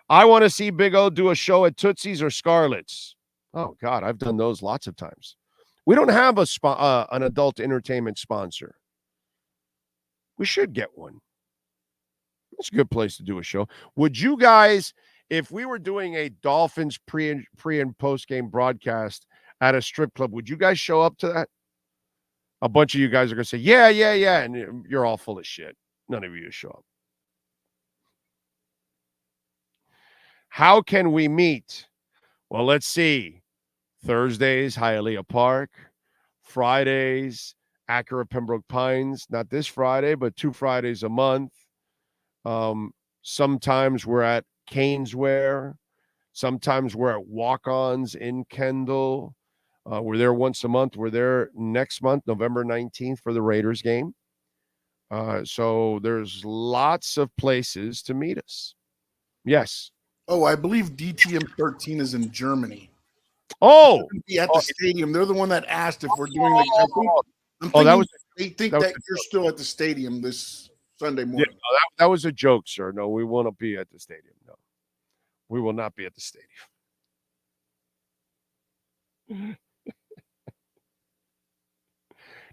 I want to see Big O do a show at Tootsie's or Scarlett's. Oh, God, I've done those lots of times. We don't have an adult entertainment sponsor. We should get one. It's a good place to do a show. Would you guys, if we were doing a Dolphins pre and post game broadcast at a strip club, would you guys show up to that? A bunch of you guys are going to say, yeah. And you're all full of shit. None of you show up. How can we meet? Well, let's see. Thursdays, Hialeah Park. Fridays, Acura Pembroke Pines. Not this Friday, but 2 Fridays a month. Sometimes we're at Caneswear. Sometimes we're at Walk-Ons in Kendall. We're there once a month. We're there next month, November 19th, for the Raiders game. So there's lots of places to meet us. Yes. Oh, I believe DTM 13 is in Germany. Oh, be at the stadium. They're the one that asked if we're doing the. They think that you're still at the stadium this Sunday morning. Yeah, no, that was a joke, sir. No, we won't be at the stadium. No, we will not be at the stadium.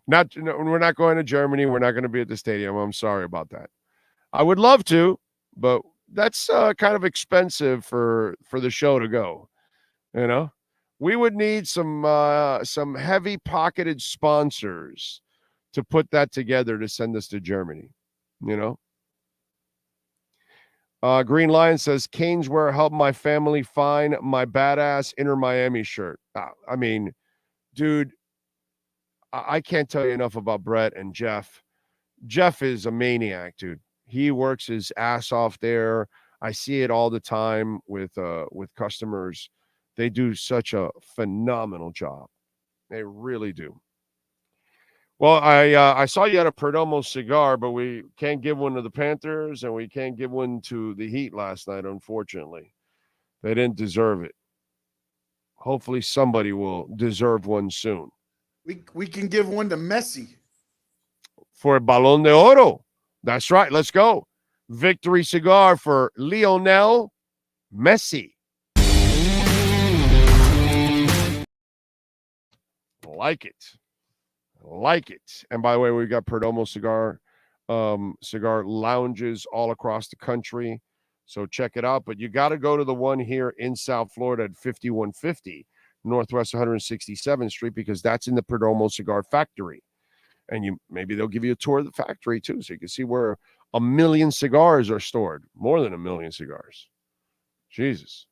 We're not going to Germany. We're not going to be at the stadium. I'm sorry about that. I would love to, but that's kind of expensive for the show to go. You know, we would need some heavy-pocketed sponsors to put that together to send us to Germany. You know. Green Lion says, Caneswear helped my family find my badass Inter Miami shirt. I mean, dude, I can't tell you enough about Brett and Jeff. Jeff is a maniac, dude. He works his ass off there. I see it all the time with customers. They do such a phenomenal job. They really do. Well, I saw you had a Perdomo cigar, but we can't give one to the Panthers, and we can't give one to the Heat last night, unfortunately. They didn't deserve it. Hopefully somebody will deserve one soon. We can give one to Messi. For a Balón de Oro. That's right. Let's go. Victory cigar for Lionel Messi. Like it. And by the way, we've got Perdomo cigar lounges all across the country. So check it out. But you got to go to the one here in South Florida at 5150 Northwest 167th Street, because that's in the Perdomo Cigar Factory. And maybe they'll give you a tour of the factory too, so you can see where 1 million cigars are stored. More than 1 million cigars. Jesus.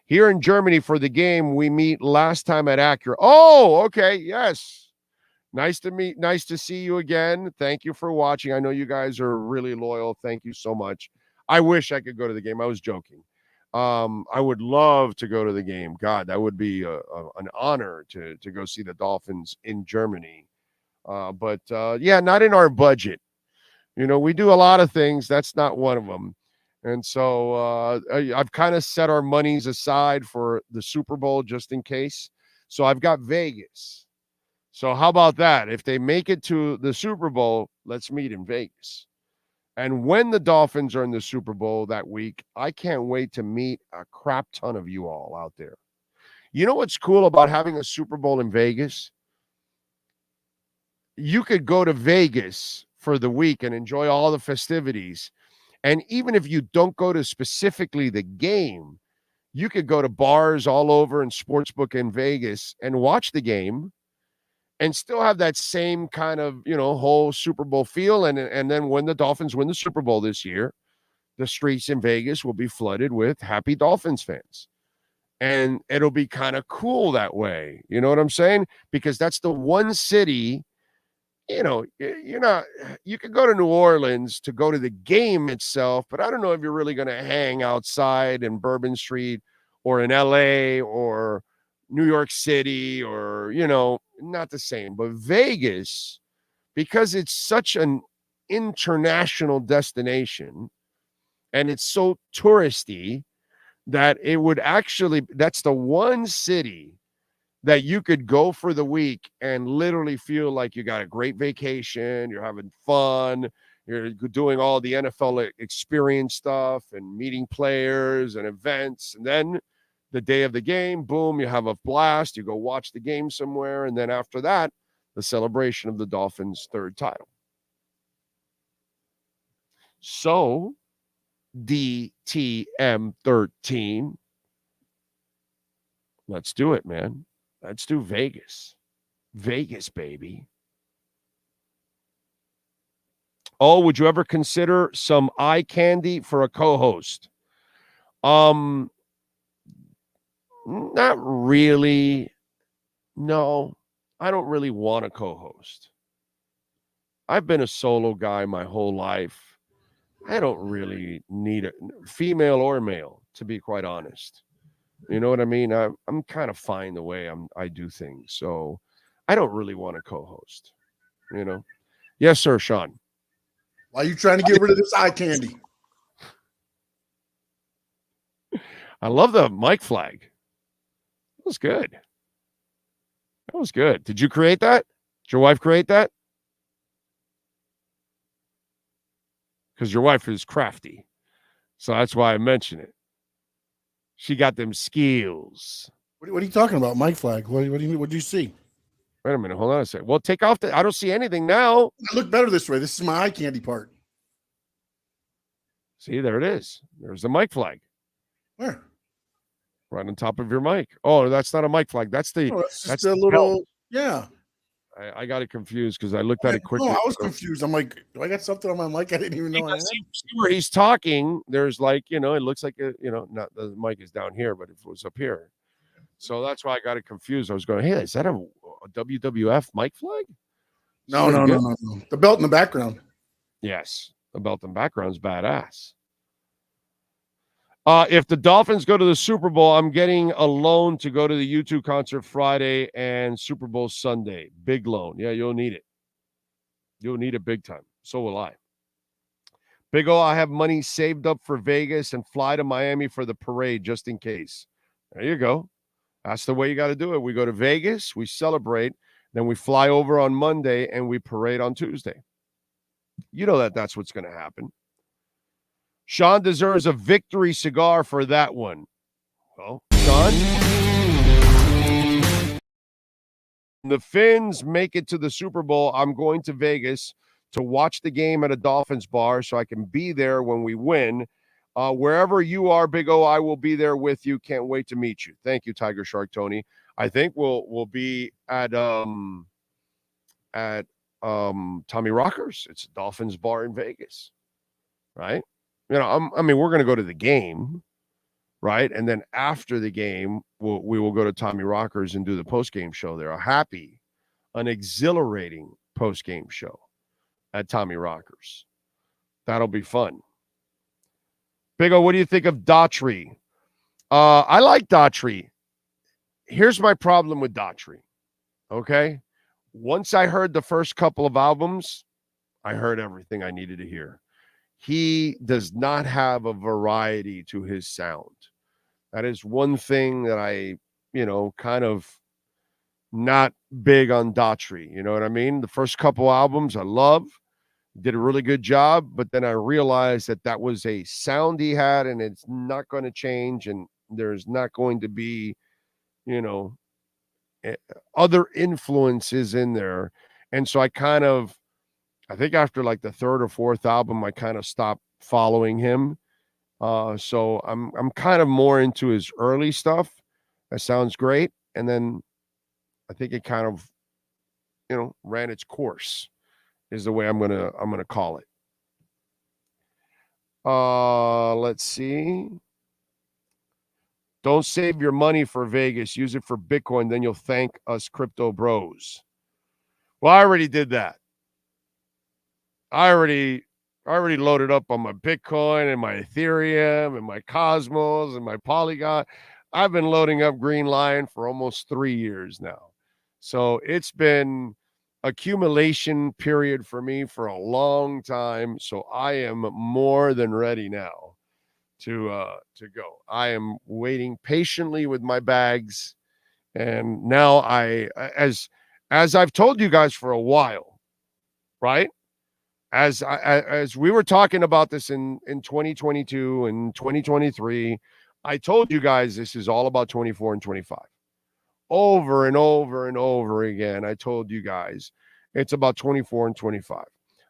Here in Germany for the game, we meet last time at Acura. Oh, okay. Yes. Nice to meet. Nice to see you again. Thank you for watching. I know you guys are really loyal. Thank you so much. I wish I could go to the game. I was joking. I would love to go to the game. God, that would be an honor to go see the Dolphins in Germany. But not in our budget. You know, we do a lot of things. That's not one of them. And so I've kind of set our monies aside for the Super Bowl just in case. So I've got Vegas. So how about that? If they make it to the Super Bowl, let's meet in Vegas. And when the Dolphins are in the Super Bowl that week, I can't wait to meet a crap ton of you all out there. You know what's cool about having a Super Bowl in Vegas? You could go to Vegas for the week and enjoy all the festivities. And even if you don't go to specifically the game, you could go to bars all over and sportsbook in Vegas and watch the game and still have that same kind of, whole Super Bowl feel. And then when the Dolphins win the Super Bowl this year, the streets in Vegas will be flooded with happy Dolphins fans. And it'll be kind of cool that way. You know what I'm saying? Because that's the one city, you could go to New Orleans to go to the game itself, but I don't know if you're really going to hang outside in Bourbon Street or in LA or New York City or, not the same. But Vegas, because it's such an international destination and it's so touristy that it would actually, that's the one city that you could go for the week and literally feel like you got a great vacation, you're having fun, you're doing all the NFL experience stuff and meeting players and events. And then the day of the game, boom, you have a blast, you go watch the game somewhere. And then after that, the celebration of the Dolphins' third title. So, DTM13, let's do it, man. Let's do Vegas. Vegas, baby. Oh, would you ever consider some eye candy for a co-host? Not really. No, I don't really want a co-host. I've been a solo guy my whole life. I don't really need a female or male, to be quite honest. You know what I mean? I'm kind of fine the way I do things. So I don't really want a co-host, Yes, sir, Sean. Why are you trying to get rid of this eye candy? I love the mic flag. That was good. That was good. Did you create that? Did your wife create that? Because your wife is crafty. So that's why I mention it. She got them skills. What are you talking about? Mic flag. What do you mean? What do you see? Wait a minute. Hold on a second. Well, take off I don't see anything now. I look better this way. This is my eye candy part. See, there it is. There's the mic flag. Where? Right on top of your mic. Oh, that's not a mic flag. That's the that's a little belt. Yeah. I got it confused because I looked at it quickly. No, I was confused. I'm like, do I got something on my mic I didn't even know I had? See where he's talking, there's it looks like not the mic is down here, but it was up here. So that's why I got it confused. I was going, hey, is that a WWF mic flag? No. The belt in the background. Yes, the belt in the background's badass. If the Dolphins go to the Super Bowl, I'm getting a loan to go to the U2 concert Friday and Super Bowl Sunday. Big loan. Yeah, you'll need it. You'll need it big time. So will I. Big O, I have money saved up for Vegas and fly to Miami for the parade just in case. There you go. That's the way you got to do it. We go to Vegas, we celebrate, then we fly over on Monday and we parade on Tuesday. You know that's what's going to happen. Sean deserves a victory cigar for that one. Well, Sean, the Finns make it to the Super Bowl. I'm going to Vegas to watch the game at a Dolphins bar so I can be there when we win. Wherever you are, Big O, I will be there with you. Can't wait to meet you. Thank you, Tiger Shark Tony. I think we'll be at Tommy Rockers. It's a Dolphins bar in Vegas, right? We're going to go to the game, right? And then after the game, we will go to Tommy Rockers and do the post-game show there. An exhilarating post-game show at Tommy Rockers. That'll be fun. Big O, what do you think of Daughtry? I like Daughtry. Here's my problem with Daughtry, okay? Once I heard the first couple of albums, I heard everything I needed to hear. he does not have a variety to his sound. That is one thing that I, kind of not big on Daughtry. You know what I mean? The first couple albums I love, did a really good job, but then I realized that was a sound he had, and it's not going to change, and there's not going to be, other influences in there. And so I think after like the third or fourth album, I kind of stopped following him. So I'm kind of more into his early stuff. That sounds great. And then I think it kind of, ran its course is the way I'm gonna call it. Let's see. Don't save your money for Vegas. Use it for Bitcoin. Then you'll thank us crypto bros. Well, I already did that. I already loaded up on my Bitcoin and my Ethereum and my Cosmos and my Polygon. I've been loading up Green Lion for almost 3 years now. So it's been accumulation period for me for a long time. So I am more than ready now to go. I am waiting patiently with my bags. And now as I've told you guys for a while, right? As we were talking about this in 2022 and 2023, I told you guys this is all about 24 and 25. Over and over and over again, I told you guys it's about 24 and 25.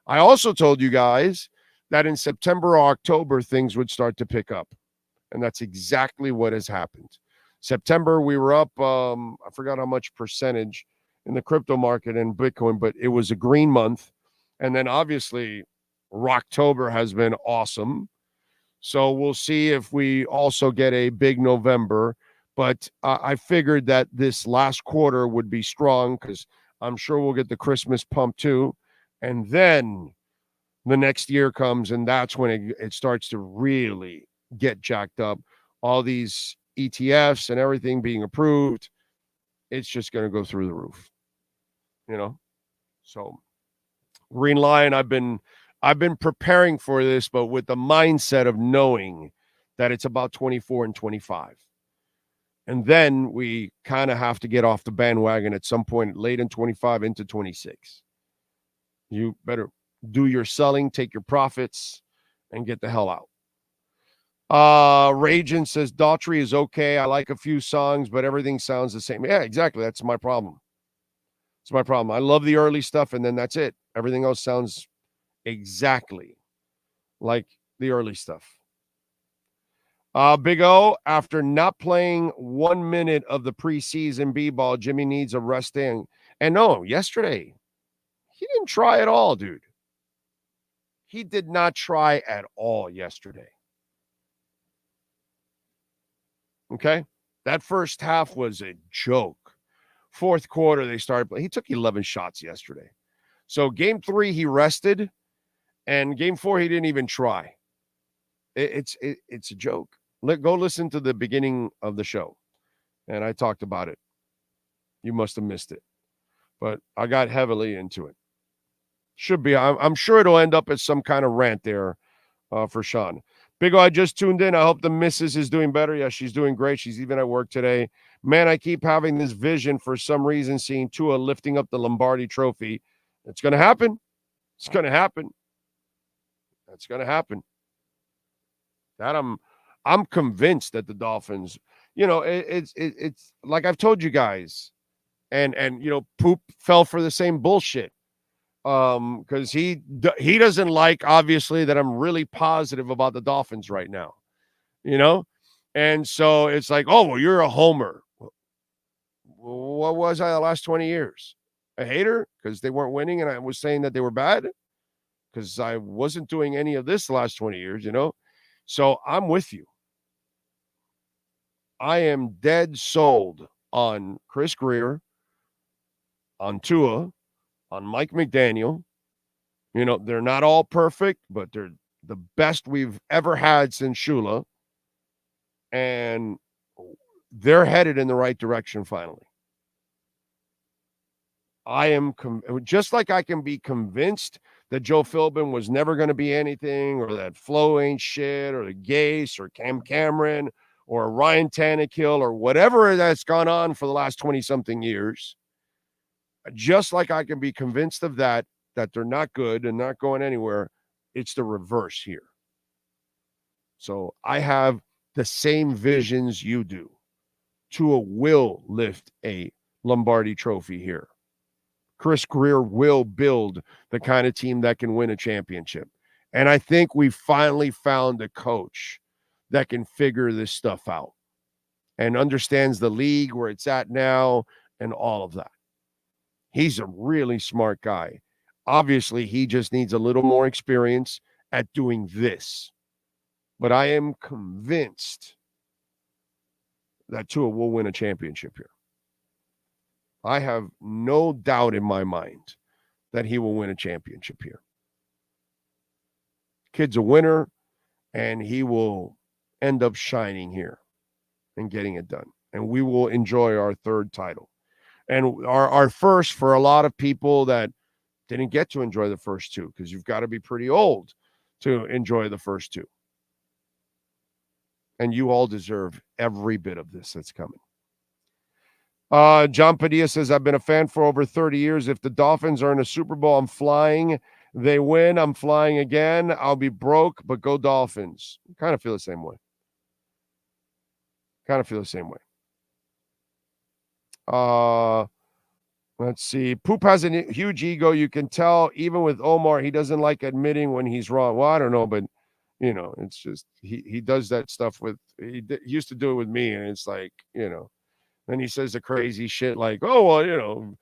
I also told you guys that in September or October, things would start to pick up. And that's exactly what has happened. September, we were up, I forgot how much percentage in the crypto market and Bitcoin, but it was a green month. And then obviously, Rocktober has been awesome. So we'll see if we also get a big November. But I figured that this last quarter would be strong because I'm sure we'll get the Christmas pump too. And then the next year comes, and that's when it starts to really get jacked up. All these ETFs and everything being approved, it's just going to go through the roof. So Green Lion, I've been preparing for this, but with the mindset of knowing that it's about 24 and 25. And then we kind of have to get off the bandwagon at some point late in 25 into 26. You better do your selling, take your profits, and get the hell out. Ragin says, Daughtry is okay. I like a few songs, but everything sounds the same. Yeah, exactly. That's my problem. It's my problem. I love the early stuff, and then that's it. Everything else sounds exactly like the early stuff. Big O, after not playing 1 minute of the preseason B-ball, Jimmy needs a rest day. And no, yesterday, he didn't try at all, dude. He did not try at all yesterday. Okay? That first half was a joke. Fourth quarter, they started playing. He took 11 shots yesterday. So game 3, he rested. And game 4, he didn't even try. It's a joke. Go listen to the beginning of the show. And I talked about it. You must have missed it. But I got heavily into it. Should be. I'm sure it'll end up as some kind of rant there for Sean. Big O, I just tuned in. I hope the missus is doing better. Yeah, she's doing great. She's even at work today. Man, I keep having this vision for some reason, seeing Tua lifting up the Lombardi trophy. It's going to happen. It's going to happen. That's going to happen. That I'm convinced that the Dolphins, it's like I've told you guys, and Poop fell for the same bullshit. Because he doesn't like, obviously, that I'm really positive about the Dolphins right now, and so it's like, oh, well, you're a homer. What was I the last 20 years? A hater because they weren't winning and I was saying that they were bad because I wasn't doing any of this the last 20 years, so I'm with you. I am dead sold on Chris Greer, on Tua, on Mike McDaniel. They're not all perfect, but they're the best we've ever had since Shula. And they're headed in the right direction finally. I am just like I can be convinced that Joe Philbin was never going to be anything, or that Flo ain't shit, or the Gase, or Cam Cameron, or Ryan Tannehill, or whatever that's gone on for the last 20-something years. Just like I can be convinced of that they're not good and not going anywhere, it's the reverse here. So I have the same visions you do. Tua will lift a Lombardi trophy here. Chris Greer will build the kind of team that can win a championship. And I think we finally found a coach that can figure this stuff out and understands the league, where it's at now, and all of that. He's a really smart guy. Obviously, he just needs a little more experience at doing this. But I am convinced that Tua will win a championship here. I have no doubt in my mind that he will win a championship here. Kid's a winner, and he will end up shining here and getting it done. And we will enjoy our third title. And our first, for a lot of people that didn't get to enjoy the first two, because you've got to be pretty old to enjoy the first two. And you all deserve every bit of this that's coming. John Padilla says, I've been a fan for over 30 years. If the Dolphins are in a Super Bowl, I'm flying. They win, I'm flying again. I'll be broke, but go Dolphins. Kind of feel the same way. Let's see. Poop has a huge ego. You can tell, even with Omar, he doesn't like admitting when he's wrong. Well, I don't know, but it's just he does that stuff with. He used to do it with me, and it's like, then he says the crazy shit like, oh well,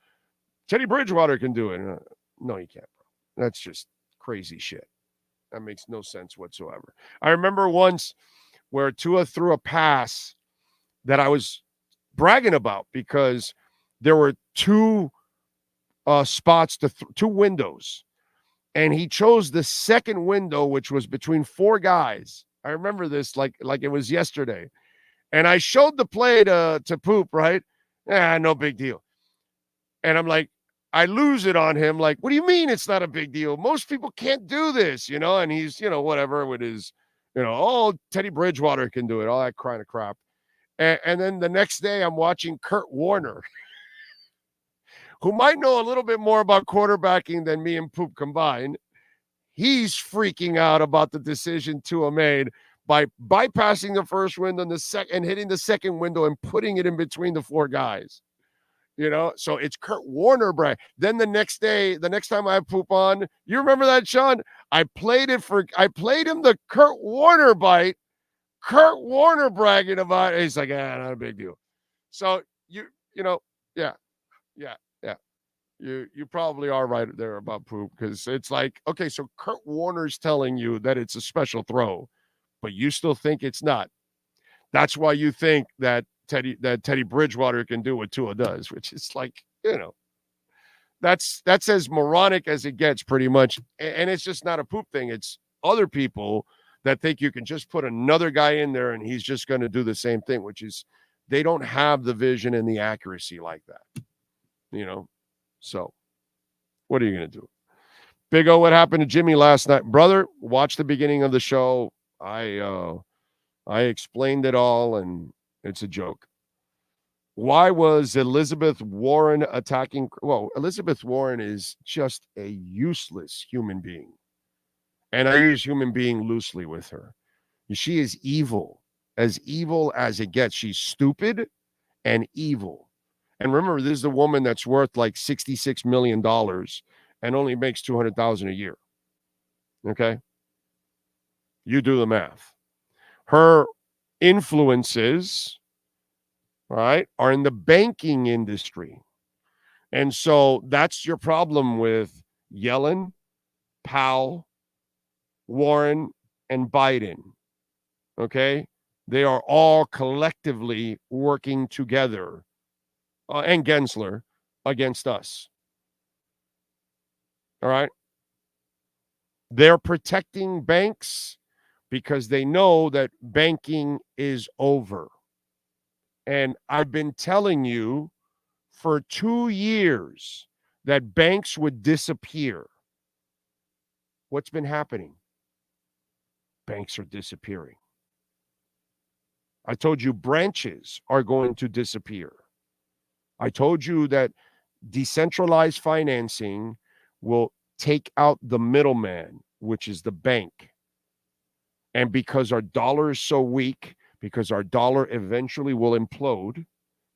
Teddy Bridgewater can do it. No, you can't, bro. That's just crazy shit. That makes no sense whatsoever. I remember once where Tua threw a pass that I was bragging about because there were two spots two windows, and he chose the second window, which was between four guys. I remember this like it was yesterday, and I showed the play to Poop, right? No big deal. And I'm like, I lose it on him. Like, what do you mean it's not a big deal? Most people can't do this, and he's, whatever with his, Teddy Bridgewater can do it, all that kind of crap. And then the next day I'm watching Kurt Warner, who might know a little bit more about quarterbacking than me and Poop combined. He's freaking out about the decision Tua made by bypassing the first window and hitting the second window and putting it in between the four guys. So it's Kurt Warner, Brad. Then the next time I have Poop on, you remember that, Sean? I played him the Kurt Warner bite. Kurt Warner bragging about it. He's like, not a big deal. So you probably are right there about Poop, because it's like, okay, so Kurt Warner's telling you that it's a special throw, but you still think it's not. That's why you think that Teddy Bridgewater can do what Tua does, which is like, that's as moronic as it gets, pretty much. And it's just not a Poop thing. It's other people that think you can just put another guy in there and he's just going to do the same thing, which is they don't have the vision and the accuracy like that, So what are you going to do? Big O, what happened to Jimmy last night? Brother, watch the beginning of the show. I explained it all, and it's a joke. Why was Elizabeth Warren attacking? Well, Elizabeth Warren is just a useless human being. And I use human being loosely with her. She is evil as it gets. She's stupid and evil. And remember, this is a woman that's worth like $66 million and only makes $200,000 a year. Okay? You do the math. Her influences, right, are in the banking industry. And so that's your problem with Yellen, Powell, Warren, and Biden. Okay? They are all collectively working together, and Gensler, against us. All right? They're protecting banks because they know that banking is over. And I've been telling you for 2 years that banks would disappear. What's been happening? Banks are disappearing. I told you branches are going to disappear. I told you that decentralized financing will take out the middleman, which is the bank. And because our dollar is so weak, because our dollar eventually will implode,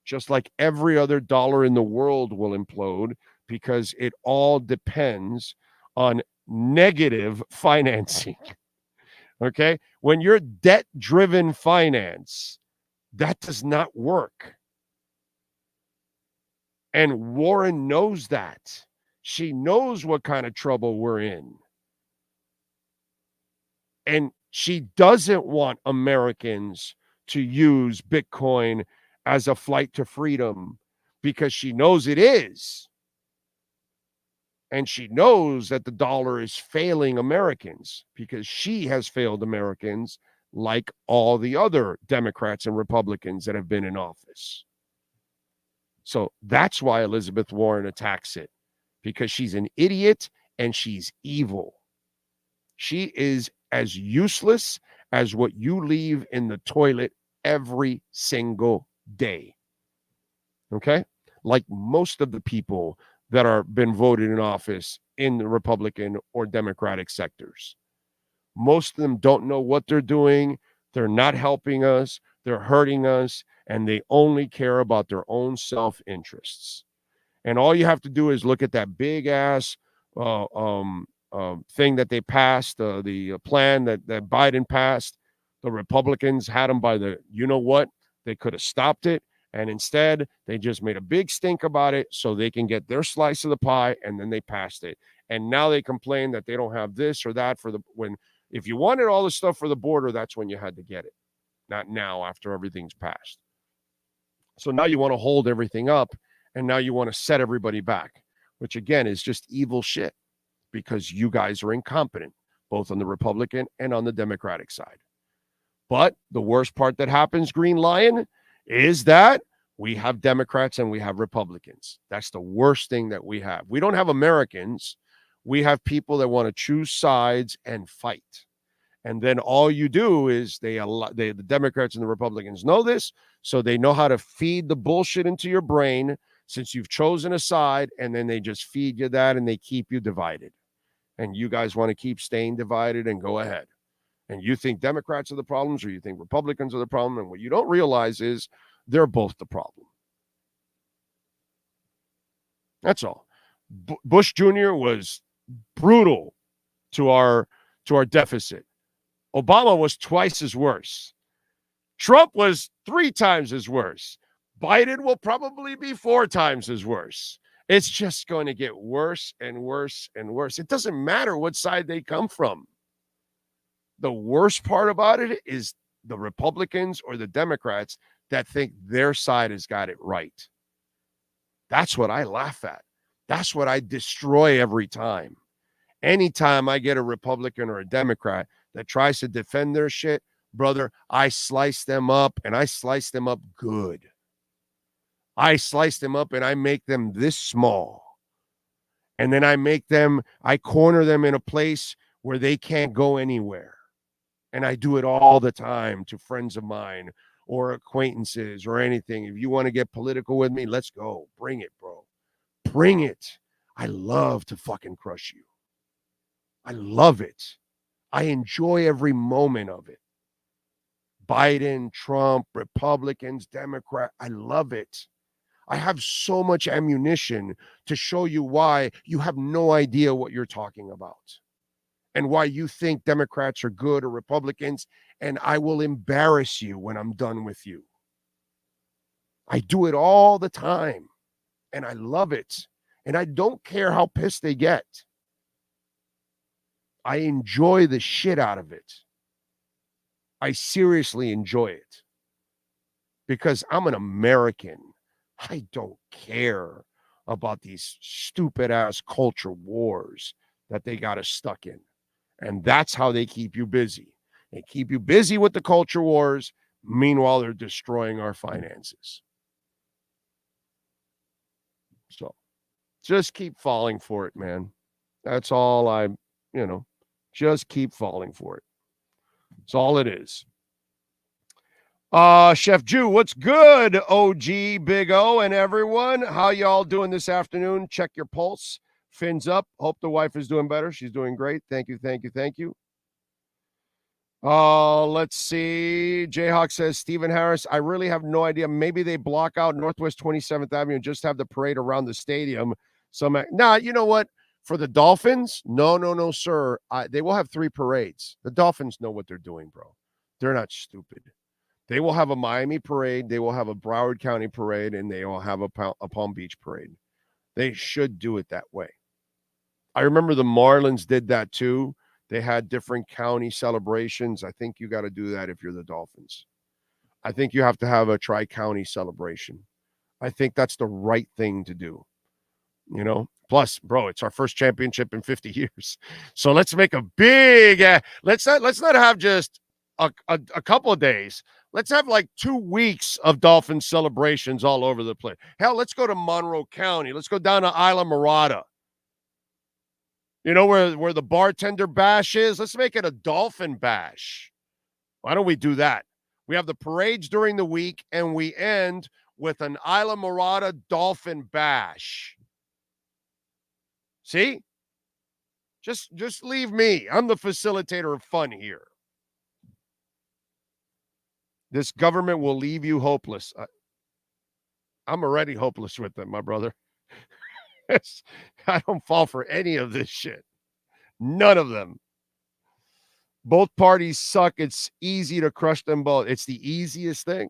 just like every other dollar in the world will implode, because it all depends on negative financing. Okay? When you're debt-driven finance, that does not work. And Warren knows that. She knows what kind of trouble we're in. And she doesn't want Americans to use Bitcoin as a flight to freedom because she knows it is. And she knows that the dollar is failing Americans because she has failed Americans like all the other Democrats and Republicans that have been in office. So that's why Elizabeth Warren attacks it, because she's an idiot and she's evil. She is as useless as what you leave in the toilet every single day. Okay? Like most of the people that are been voted in office in the Republican or Democratic sectors. Most of them don't know what they're doing. They're not helping us. They're hurting us. And they only care about their own self-interests. And all you have to do is look at that big-ass thing that they passed, the plan that Biden passed. The Republicans had them by the, you know what? They could have stopped it. And instead, they just made a big stink about it so they can get their slice of the pie, and then they passed it. And now they complain that they don't have this or that for the, when, if you wanted all the stuff for the border, that's when you had to get it. Not now after everything's passed. So now you want to hold everything up, and now you want to set everybody back, which again is just evil shit because you guys are incompetent, both on the Republican and on the Democratic side. But the worst part that happens, Green Lion, is that we have Democrats and we have Republicans. That's the worst thing that we have. We don't have Americans. We have people that want to choose sides and fight. And then all you do is the Democrats and the Republicans know this, so they know how to feed the bullshit into your brain since you've chosen a side, and then they just feed you that and they keep you divided. And you guys want to keep staying divided and go ahead. And you think Democrats are the problems or you think Republicans are the problem. And what you don't realize is they're both the problem. That's all. Bush Jr. was brutal to our deficit. Obama was twice as worse. Trump was 3 times as worse. Biden will probably be 4 times as worse. It's just going to get worse and worse and worse. It doesn't matter what side they come from. The worst part about it is the Republicans or the Democrats that think their side has got it right. That's what I laugh at. That's what I destroy every time. Anytime I get a Republican or a Democrat that tries to defend their shit, brother, I slice them up, and I slice them up good. I slice them up and I make them this small. And then I corner them in a place where they can't go anywhere. And I do it all the time to friends of mine or acquaintances or anything. If you want to get political with me, let's go. Bring it, bro. Bring it. I love to fucking crush you. I love it. I enjoy every moment of it. Biden, Trump, Republicans, Democrat. I love it. I have so much ammunition to show you why you have no idea what you're talking about and why you think Democrats are good or Republicans, and I will embarrass you when I'm done with you. I do it all the time, and I love it, and I don't care how pissed they get. I enjoy the shit out of it. I seriously enjoy it because I'm an American. I don't care about these stupid ass culture wars that they got us stuck in. And that's how they keep you busy. They keep you busy with the culture wars. Meanwhile, they're destroying our finances. So Just keep falling for it, man. That's all just keep falling for it. That's all it is. Chef Jew, what's good? OG, Big O, and everyone. How y'all doing this afternoon? Check your pulse. Fins up. Hope the wife is doing better. She's doing great. Thank you. Let's see. Jayhawk says, Stephen Harris, I really have no idea. Maybe they block out Northwest 27th Avenue and just have the parade around the stadium. You know what? For the Dolphins, no, sir. They will have 3 parades. The Dolphins know what they're doing, bro. They're not stupid. They will have a Miami parade. They will have a Broward County parade, and they will have a Palm Beach parade. They should do it that way. I remember the Marlins did that too. They had different county celebrations. I think you got to do that if you're the Dolphins. I think you have to have a tri-county celebration. I think that's the right thing to do. Plus, bro, it's our first championship in 50 years. So let's make a big. Let's not have just a couple of days. Let's have like 2 weeks of Dolphin celebrations all over the place. Hell, let's go to Monroe County. Let's go down to Isla Mirada. Where the bartender bash is? Let's make it a Dolphin bash. Why don't we do that? We have the parades during the week, and we end with an Isla Mirada Dolphin bash. See? Just leave me. I'm the facilitator of fun here. This government will leave you hopeless. I'm already hopeless with them, my brother. I don't fall for any of this shit. None of them. Both parties suck. It's easy to crush them both. It's the easiest thing.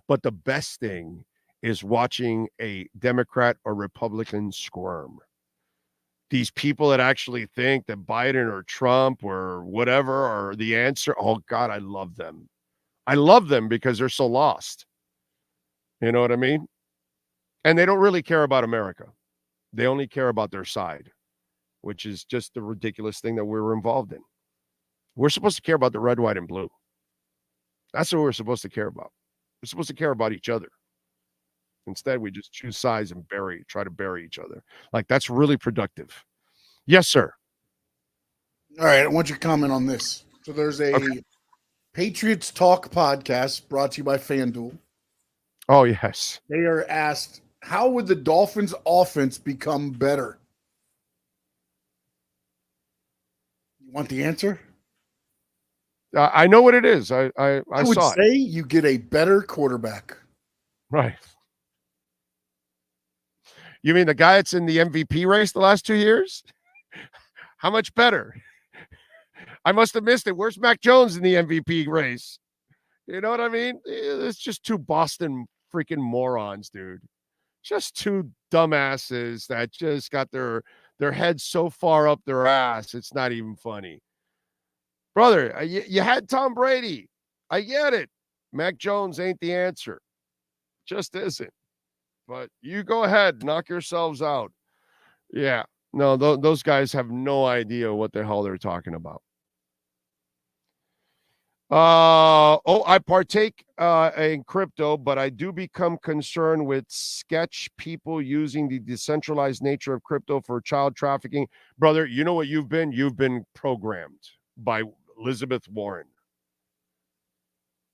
But the best thing is watching a Democrat or Republican squirm. These people that actually think that Biden or Trump or whatever are the answer. Oh, God, I love them. I love them because they're so lost. You know what I mean? And they don't really care about America. They only care about their side, which is just the ridiculous thing that we're involved in. We're supposed to care about the red, white, and blue. That's what we're supposed to care about. We're supposed to care about each other. Instead, we just choose sides and try to bury each other. Like, that's really productive. Yes, sir. All right, I want your comment on this. So there's a Patriots Talk podcast brought to you by FanDuel. Oh, yes. They are asked, how would the Dolphins' offense become better? You want the answer? I know what it is. I would saw say you get a better quarterback. Right. You mean the guy that's in the MVP race the last 2 years? How much better? I must have missed it. Where's Mac Jones in the MVP race? You know what I mean? It's just 2 Boston freaking morons, dude. Just 2 dumbasses that just got their heads so far up their ass, it's not even funny. Brother, you had Tom Brady. I get it. Mac Jones ain't the answer. Just isn't. But you go ahead, knock yourselves out. Yeah. No, those guys have no idea what the hell they're talking about. I partake in crypto, but I do become concerned with sketch people using the decentralized nature of crypto for child trafficking. Brother, you know what you've been? You've been programmed by Elizabeth Warren.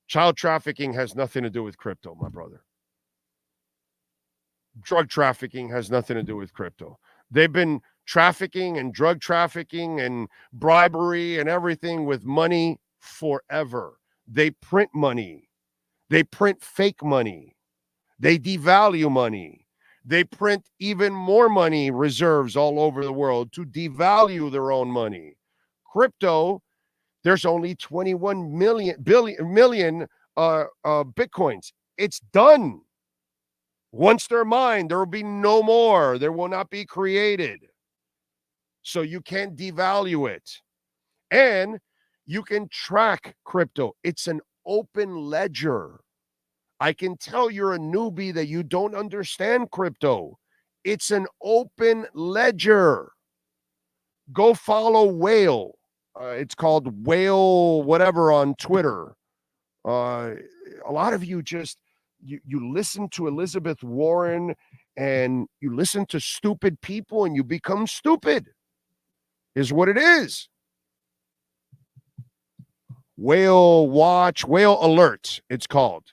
Child trafficking has nothing to do with crypto, my brother. Drug trafficking has nothing to do with crypto. They've been trafficking and drug trafficking and bribery and everything with money forever. They print money. They print fake money. They devalue money. They print even more money reserves all over the world to devalue their own money. Crypto, there's only 21 million Bitcoins. It's done. Once they're mined, there will be no more. There will not be created. So you can't devalue it. And you can track crypto. It's an open ledger. I can tell you're a newbie that you don't understand crypto. It's an open ledger. Go follow Whale. It's called Whale whatever on Twitter. A lot of you just, you listen to Elizabeth Warren and you listen to stupid people and you become stupid, is what it is. Whale watch, whale alert, it's called.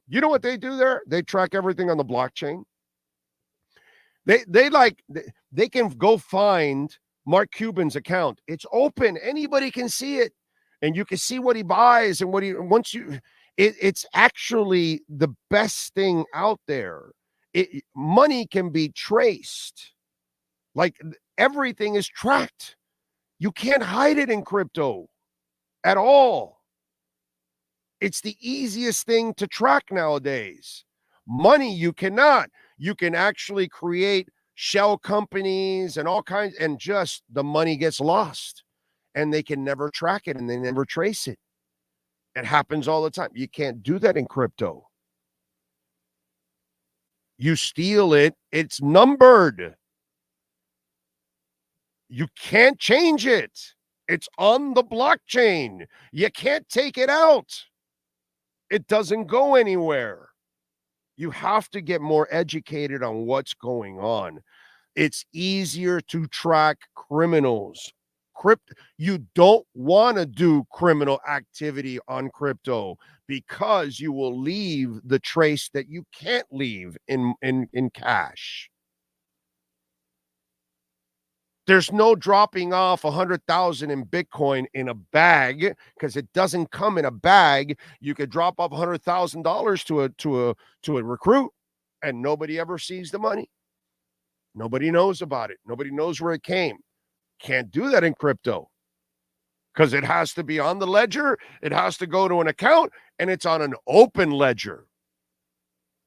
You know what they do there? They track everything on the blockchain. They can go find Mark Cuban's account. It's open. Anybody can see it. And you can see what he buys and it's actually the best thing out there. Money can be traced. Like everything is tracked. You can't hide it in crypto at all. It's the easiest thing to track nowadays. Money, you cannot. You can actually create shell companies and all kinds, and just the money gets lost and they can never track it and they never trace it. It happens all the time. You can't do that in crypto. You steal it, it's numbered. You can't change it. It's on the blockchain. You can't take it out. It doesn't go anywhere. You have to get more educated on what's going on. It's easier to track criminals. You don't want to do criminal activity on crypto because you will leave the trace that you can't leave in cash. There's no dropping off 100,000 in Bitcoin in a bag because it doesn't come in a bag. You could drop off $100,000 to a recruit, and nobody ever sees the money. Nobody knows about it. Nobody knows where it came. Can't do that in crypto because it has to be on the ledger. It has to go to an account, and it's on an open ledger.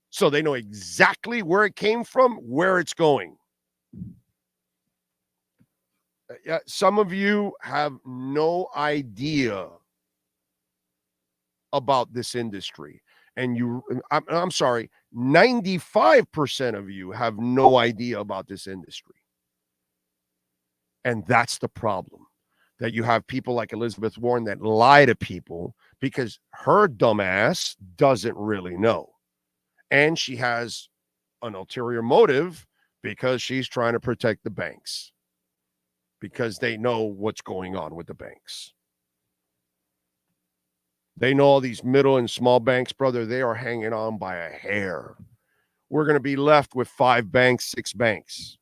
So they know exactly where it came from, where it's going. Some of you have no idea about this industry. And I'm sorry, 95% of you have no idea about this industry. And that's the problem, that you have people like Elizabeth Warren that lie to people because her dumbass doesn't really know. And she has an ulterior motive because she's trying to protect the banks, because they know what's going on with the banks. They know all these middle and small banks, brother, they are hanging on by a hair. We're going to be left with 5 banks, 6 banks.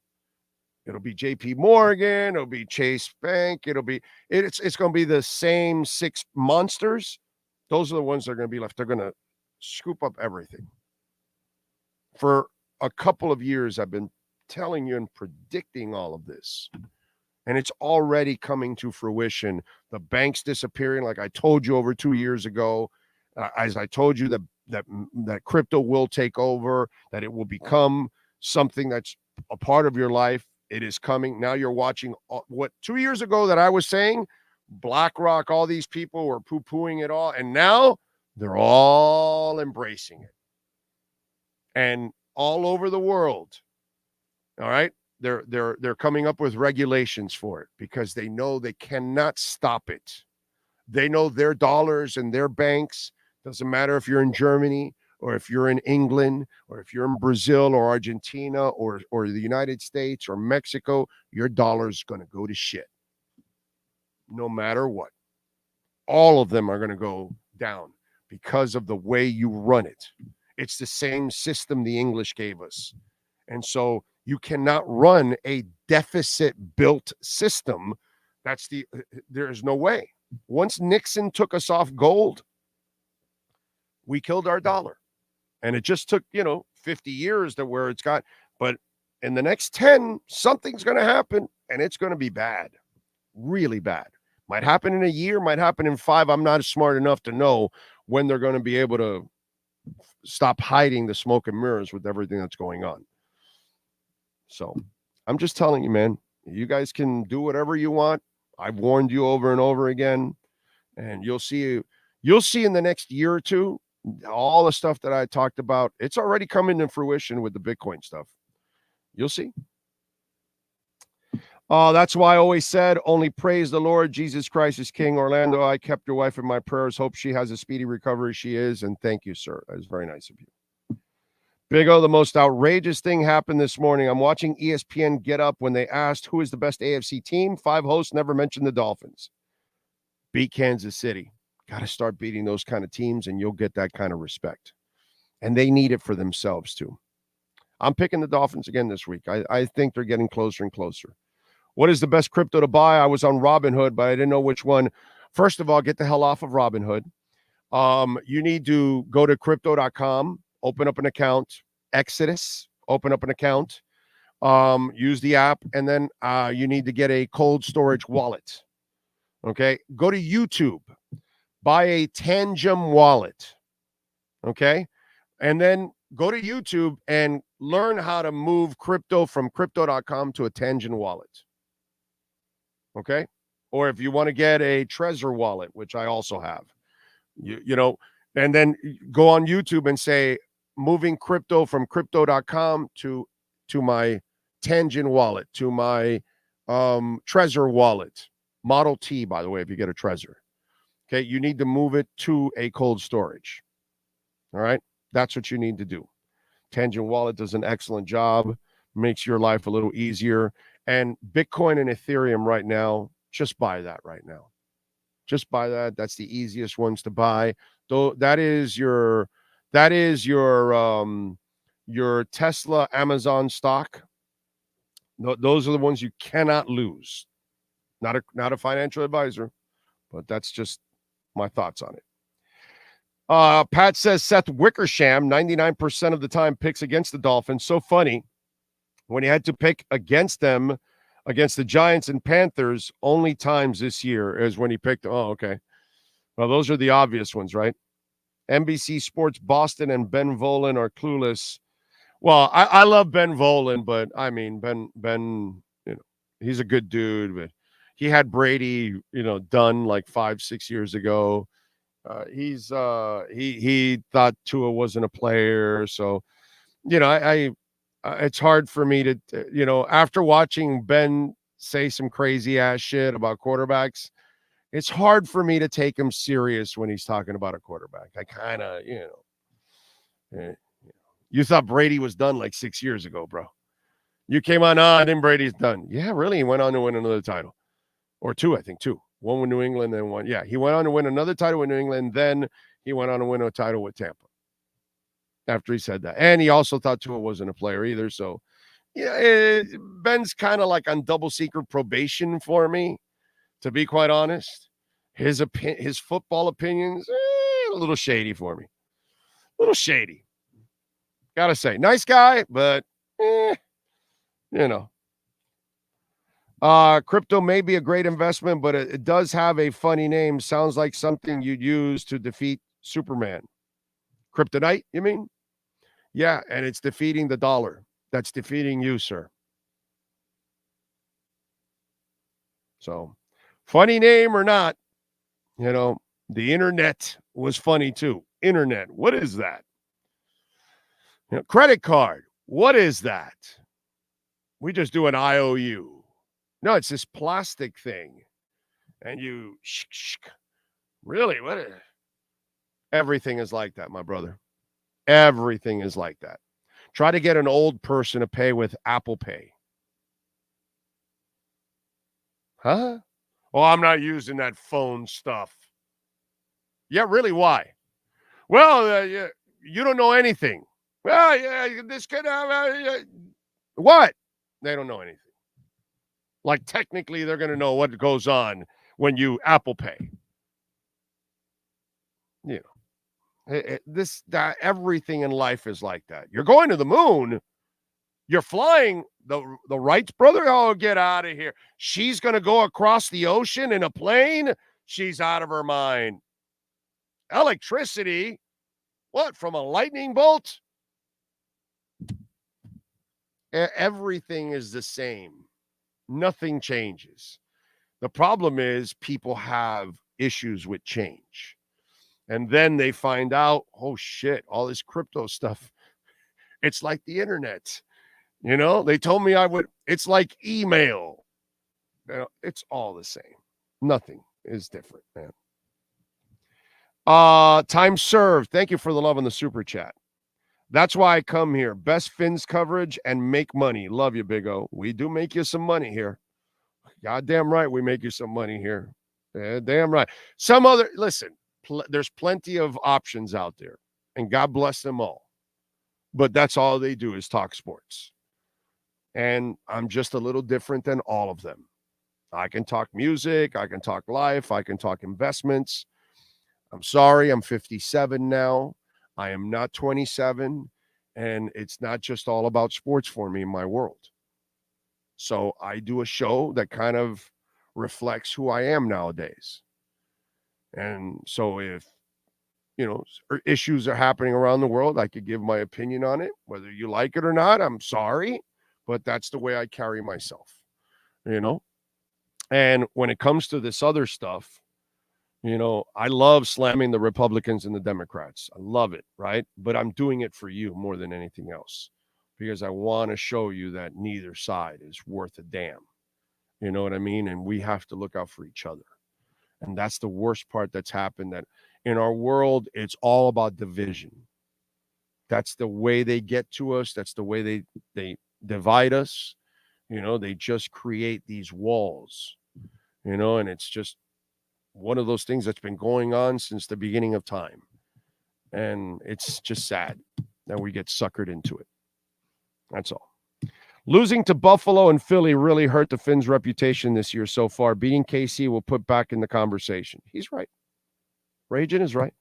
It'll be JP Morgan, it'll be Chase Bank, it's going to be the same 6 monsters. Those are the ones that are going to be left. They're going to scoop up everything. For a couple of years, I've been telling you and predicting all of this. And it's already coming to fruition. The banks disappearing, like I told you over 2 years ago. As I told you that crypto will take over, that it will become something that's a part of your life. It is coming. Now you're watching what 2 years ago that I was saying, BlackRock, all these people were poo-pooing it all. And now they're all embracing it. And all over the world, all right? They're coming up with regulations for it because they know they cannot stop it. They know their dollars and their banks, doesn't matter if you're in Germany or if you're in England or if you're in Brazil or Argentina or the United States or Mexico, your dollar's going to go to shit. No matter what. All of them are going to go down because of the way you run it. It's the same system the English gave us. And so you cannot run a deficit-built system. There is no way. Once Nixon took us off gold, we killed our dollar. And it just took, 50 years to where it's got. But in the next 10, something's going to happen, and it's going to be bad, really bad. Might happen in a year, might happen in 5. I'm not smart enough to know when they're going to be able to stop hiding the smoke and mirrors with everything that's going on. So I'm just telling you, man, you guys can do whatever you want. I've warned you over and over again, and you'll see in the next year or two, all the stuff that I talked about, it's already coming to fruition with the Bitcoin stuff. You'll see. That's why I always said, only praise the Lord. Jesus Christ is King. Orlando, I kept your wife in my prayers. Hope she has a speedy recovery. She is. And thank you, sir. That is very nice of you. Big O, the most outrageous thing happened this morning. I'm watching ESPN Get Up when they asked who is the best AFC team. 5 hosts never mentioned the Dolphins. Beat Kansas City. Got to start beating those kind of teams, and you'll get that kind of respect. And they need it for themselves, too. I'm picking the Dolphins again this week. I think they're getting closer and closer. What is the best crypto to buy? I was on Robinhood, but I didn't know which one. First of all, get the hell off of Robinhood. You need to go to crypto.com, open up an account, Exodus, open up an account, use the app, and then you need to get a cold storage wallet. Okay, go to YouTube, buy a Tangem wallet. Okay, and then go to YouTube and learn how to move crypto from crypto.com to a Tangent wallet. Okay, or if you want to get a Trezor wallet, which I also have, you know, and then go on YouTube and say moving crypto from crypto.com to my Tangent wallet, to my Trezor wallet. Model T, by the way, if you get a Trezor. Okay, you need to move it to a cold storage. All right, that's what you need to do. Tangent Wallet does an excellent job, makes your life a little easier. And Bitcoin and Ethereum right now, just buy that right now. Just buy that. That's the easiest ones to buy. Though that is your Tesla, Amazon stock. Those are the ones you cannot lose. Not a financial advisor, but that's just my thoughts on it. Pat says Seth Wickersham, 99% of the time picks against the Dolphins. So funny. When he had to pick against them, against the Giants and Panthers, only times this year is when he picked. Oh, okay. Well, those are the obvious ones, right? NBC Sports Boston and Ben Volen are clueless. Well, I love Ben Volen, but I mean, Ben, you know, he's a good dude, but he had Brady, you know, done like 5-6 years ago. He thought Tua wasn't a player, so you know, it's hard for me to, you know, after watching Ben say some crazy ass shit about quarterbacks, it's hard for me to take him serious when he's talking about a quarterback. I kind of, you know, you thought Brady was done like 6 years ago, bro. You came on, then Brady's done. Yeah, really? He went on to win another title. Or two, I think, two. One with New England and one. Yeah, he went on to win another title with New England. Then he went on to win a title with Tampa after he said that. And he also thought Tua wasn't a player either. So, yeah, Ben's kind of like on double secret probation for me, to be quite honest. His football opinions, a little shady for me. A little shady. Gotta say. Nice guy, but, you know. Crypto may be a great investment, but it does have a funny name. Sounds like something you'd use to defeat Superman. Kryptonite, you mean? Yeah, and it's defeating the dollar. That's defeating you, sir. So, funny name or not, you know, the internet was funny too. Internet, what is that? You know, credit card, what is that? We just do an IOU. No, it's this plastic thing. And you, really? What? Everything is like that, my brother. Everything is like that. Try to get an old person to pay with Apple Pay. Huh? Oh, I'm not using that phone stuff. Yeah, really? Why? Well, you don't know anything. Well, yeah, this could have. What? They don't know anything. Like, technically, they're going to know what goes on when you Apple Pay. You know, everything in life is like that. You're going to the moon. You're flying the Wrights, brother. Oh, get out of here. She's going to go across the ocean in a plane. She's out of her mind. Electricity? What, from a lightning bolt? Everything is the same. Nothing changes. The problem is people have issues with change. And then they find out, oh, shit, all this crypto stuff. It's like the internet. You know, they told me it's like email. You know, it's all the same. Nothing is different, man. Time served. Thank you for the love on the super chat. That's why I come here. Best Fins coverage and make money. Love you, Big O. We do make you some money here. Goddamn right we make you some money here. Damn right. There's plenty of options out there, and God bless them all. But that's all they do is talk sports. And I'm just a little different than all of them. I can talk music. I can talk life. I can talk investments. I'm sorry. I'm 57 now. I am not 27. And it's not just all about sports for me in my world. So I do a show that kind of reflects who I am nowadays. And so if, issues are happening around the world, I could give my opinion on it. Whether you like it or not, I'm sorry. But that's the way I carry myself, And when it comes to this other stuff, I love slamming the Republicans and the Democrats. I love it, right? But I'm doing it for you more than anything else because I want to show you that neither side is worth a damn. You know what I mean? And we have to look out for each other. And that's the worst part that's happened, that in our world, it's all about division. That's the way they get to us. That's the way they divide us. They just create these walls, and it's just one of those things that's been going on since the beginning of time. And it's just sad that we get suckered into it. That's all. Losing to Buffalo and Philly really hurt the Fins' reputation this year so far. Beating KC will put back in the conversation. He's right. Ragin is right.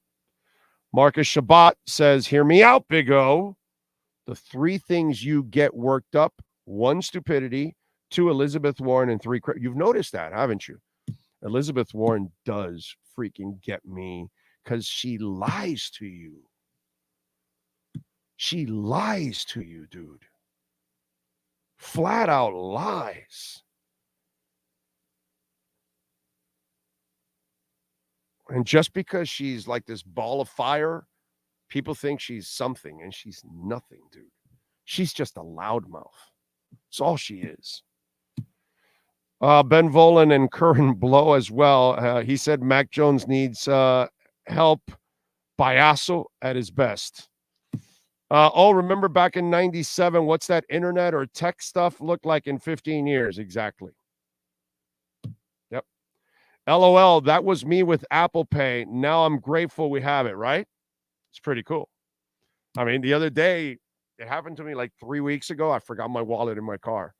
Marcus Shabbat says, hear me out, Big O. The 3 things you get worked up: 1, stupidity; 2, Elizabeth Warren; and 3, you've noticed that, haven't you? Elizabeth Warren does freaking get me because she lies to you. She lies to you, dude. Flat out lies. And just because she's like this ball of fire, people think she's something, and she's nothing, dude. She's just a loudmouth. That's all she is. Ben Volen and Curran Blow as well. He said Mac Jones needs help. Payaso at his best. Remember back in 97, what's that internet or tech stuff look like in 15 years? Exactly. Yep. LOL, that was me with Apple Pay. Now I'm grateful we have it, right? It's pretty cool. I mean, the other day, it happened to me like 3 weeks ago. I forgot my wallet in my car.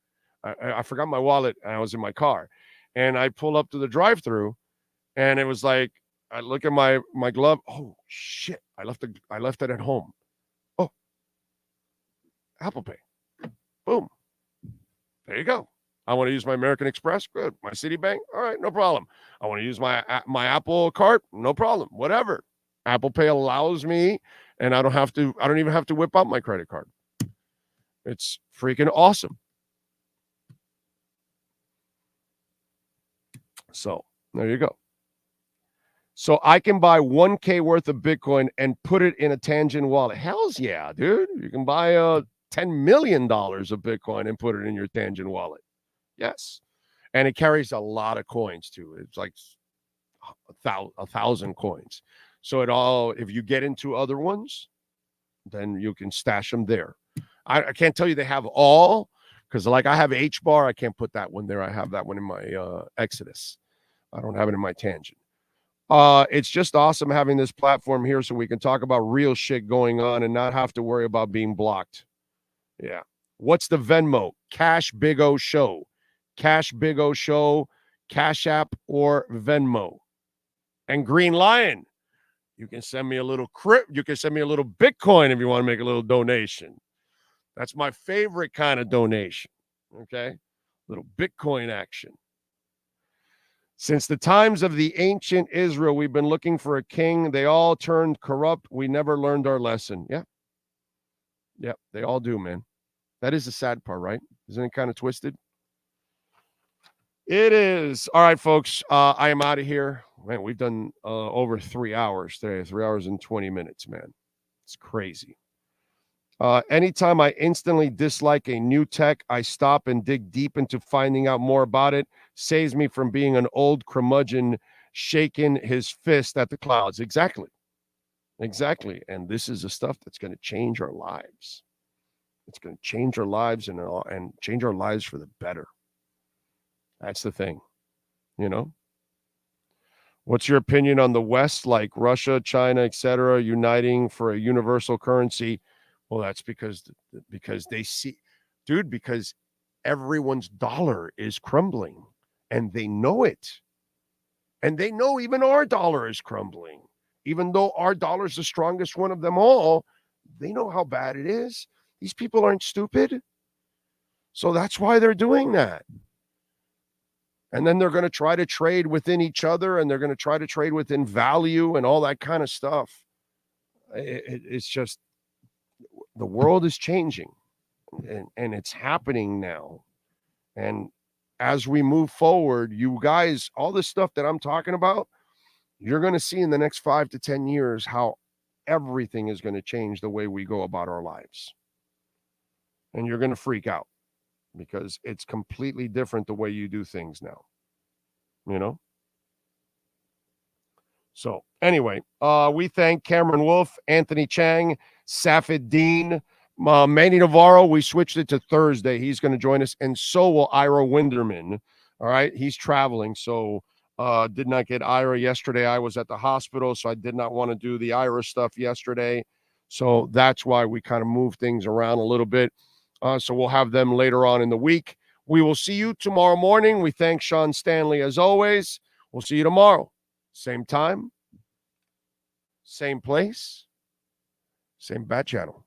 I forgot my wallet, and I was in my car. And I pull up to the drive-thru, and it was like, I look at my glove. Oh, shit. I left it at home. Oh, Apple Pay. Boom. There you go. I want to use my American Express. Good. My Citibank. All right, no problem. I want to use my Apple card. No problem. Whatever. Apple Pay allows me, and I don't even have to whip out my credit card. It's freaking awesome. So there you go. So I can buy $1,000 worth of Bitcoin and put it in a Tangent wallet. Hell's yeah, dude. You can buy $10 million of Bitcoin and put it in your Tangent wallet. Yes. And it carries a lot of coins too. It's like 1,000 coins. So if you get into other ones, then you can stash them there. I can't tell you they have all, because like I have HBAR, I can't put that one there. I have that one in my Exodus. I don't have it in my Tangent. It's just awesome having this platform here so we can talk about real shit going on and not have to worry about being blocked. Yeah. What's the Venmo? Cash Big O Show. Cash Big O Show, Cash App, or Venmo. And Green Lion, you can send me a little you can send me a little Bitcoin if you want to make a little donation. That's my favorite kind of donation. Okay? Little Bitcoin action. Since the times of the ancient Israel, we've been looking for a king. They all turned corrupt. We never learned our lesson. Yeah. Yeah, they all do, man. That is the sad part, right? Isn't it kind of twisted? It is. All right, folks. I am out of here. Man, we've done over 3 hours today. 3 hours and 20 minutes, man. It's crazy. Anytime I instantly dislike a new tech, I stop and dig deep into finding out more about it. Saves me from being an old curmudgeon shaking his fist at the clouds. Exactly. Exactly. And this is the stuff that's going to change our lives. It's going to change our lives and change our lives for the better. That's the thing, you know? What's your opinion on the West, like Russia, China, etc., uniting for a universal currency? Well, that's because they see, dude, because everyone's dollar is crumbling and they know it. And they know even our dollar is crumbling. Even though our dollar is the strongest one of them all, they know how bad it is. These people aren't stupid. So that's why they're doing that. And then they're going to try to trade within each other, and they're going to try to trade within value and all that kind of stuff. It's just, the world is changing, and it's happening now. And as we move forward, you guys, all this stuff that I'm talking about, you're going to see in the next 5 to 10 years how everything is going to change the way we go about our lives. And you're going to freak out because it's completely different the way you do things now, you know? So anyway, we thank Cameron Wolf, Anthony Chang, Safid Dean, Manny Navarro. We switched it to Thursday. He's going to join us, and so will Ira Winderman. All right, he's traveling, so did not get Ira yesterday. I was at the hospital, so I did not want to do the Ira stuff yesterday. So that's why we kind of moved things around a little bit. So we'll have them later on in the week. We will see you tomorrow morning. We thank Sean Stanley as always. We'll see you tomorrow. Same time, same place, same bat channel.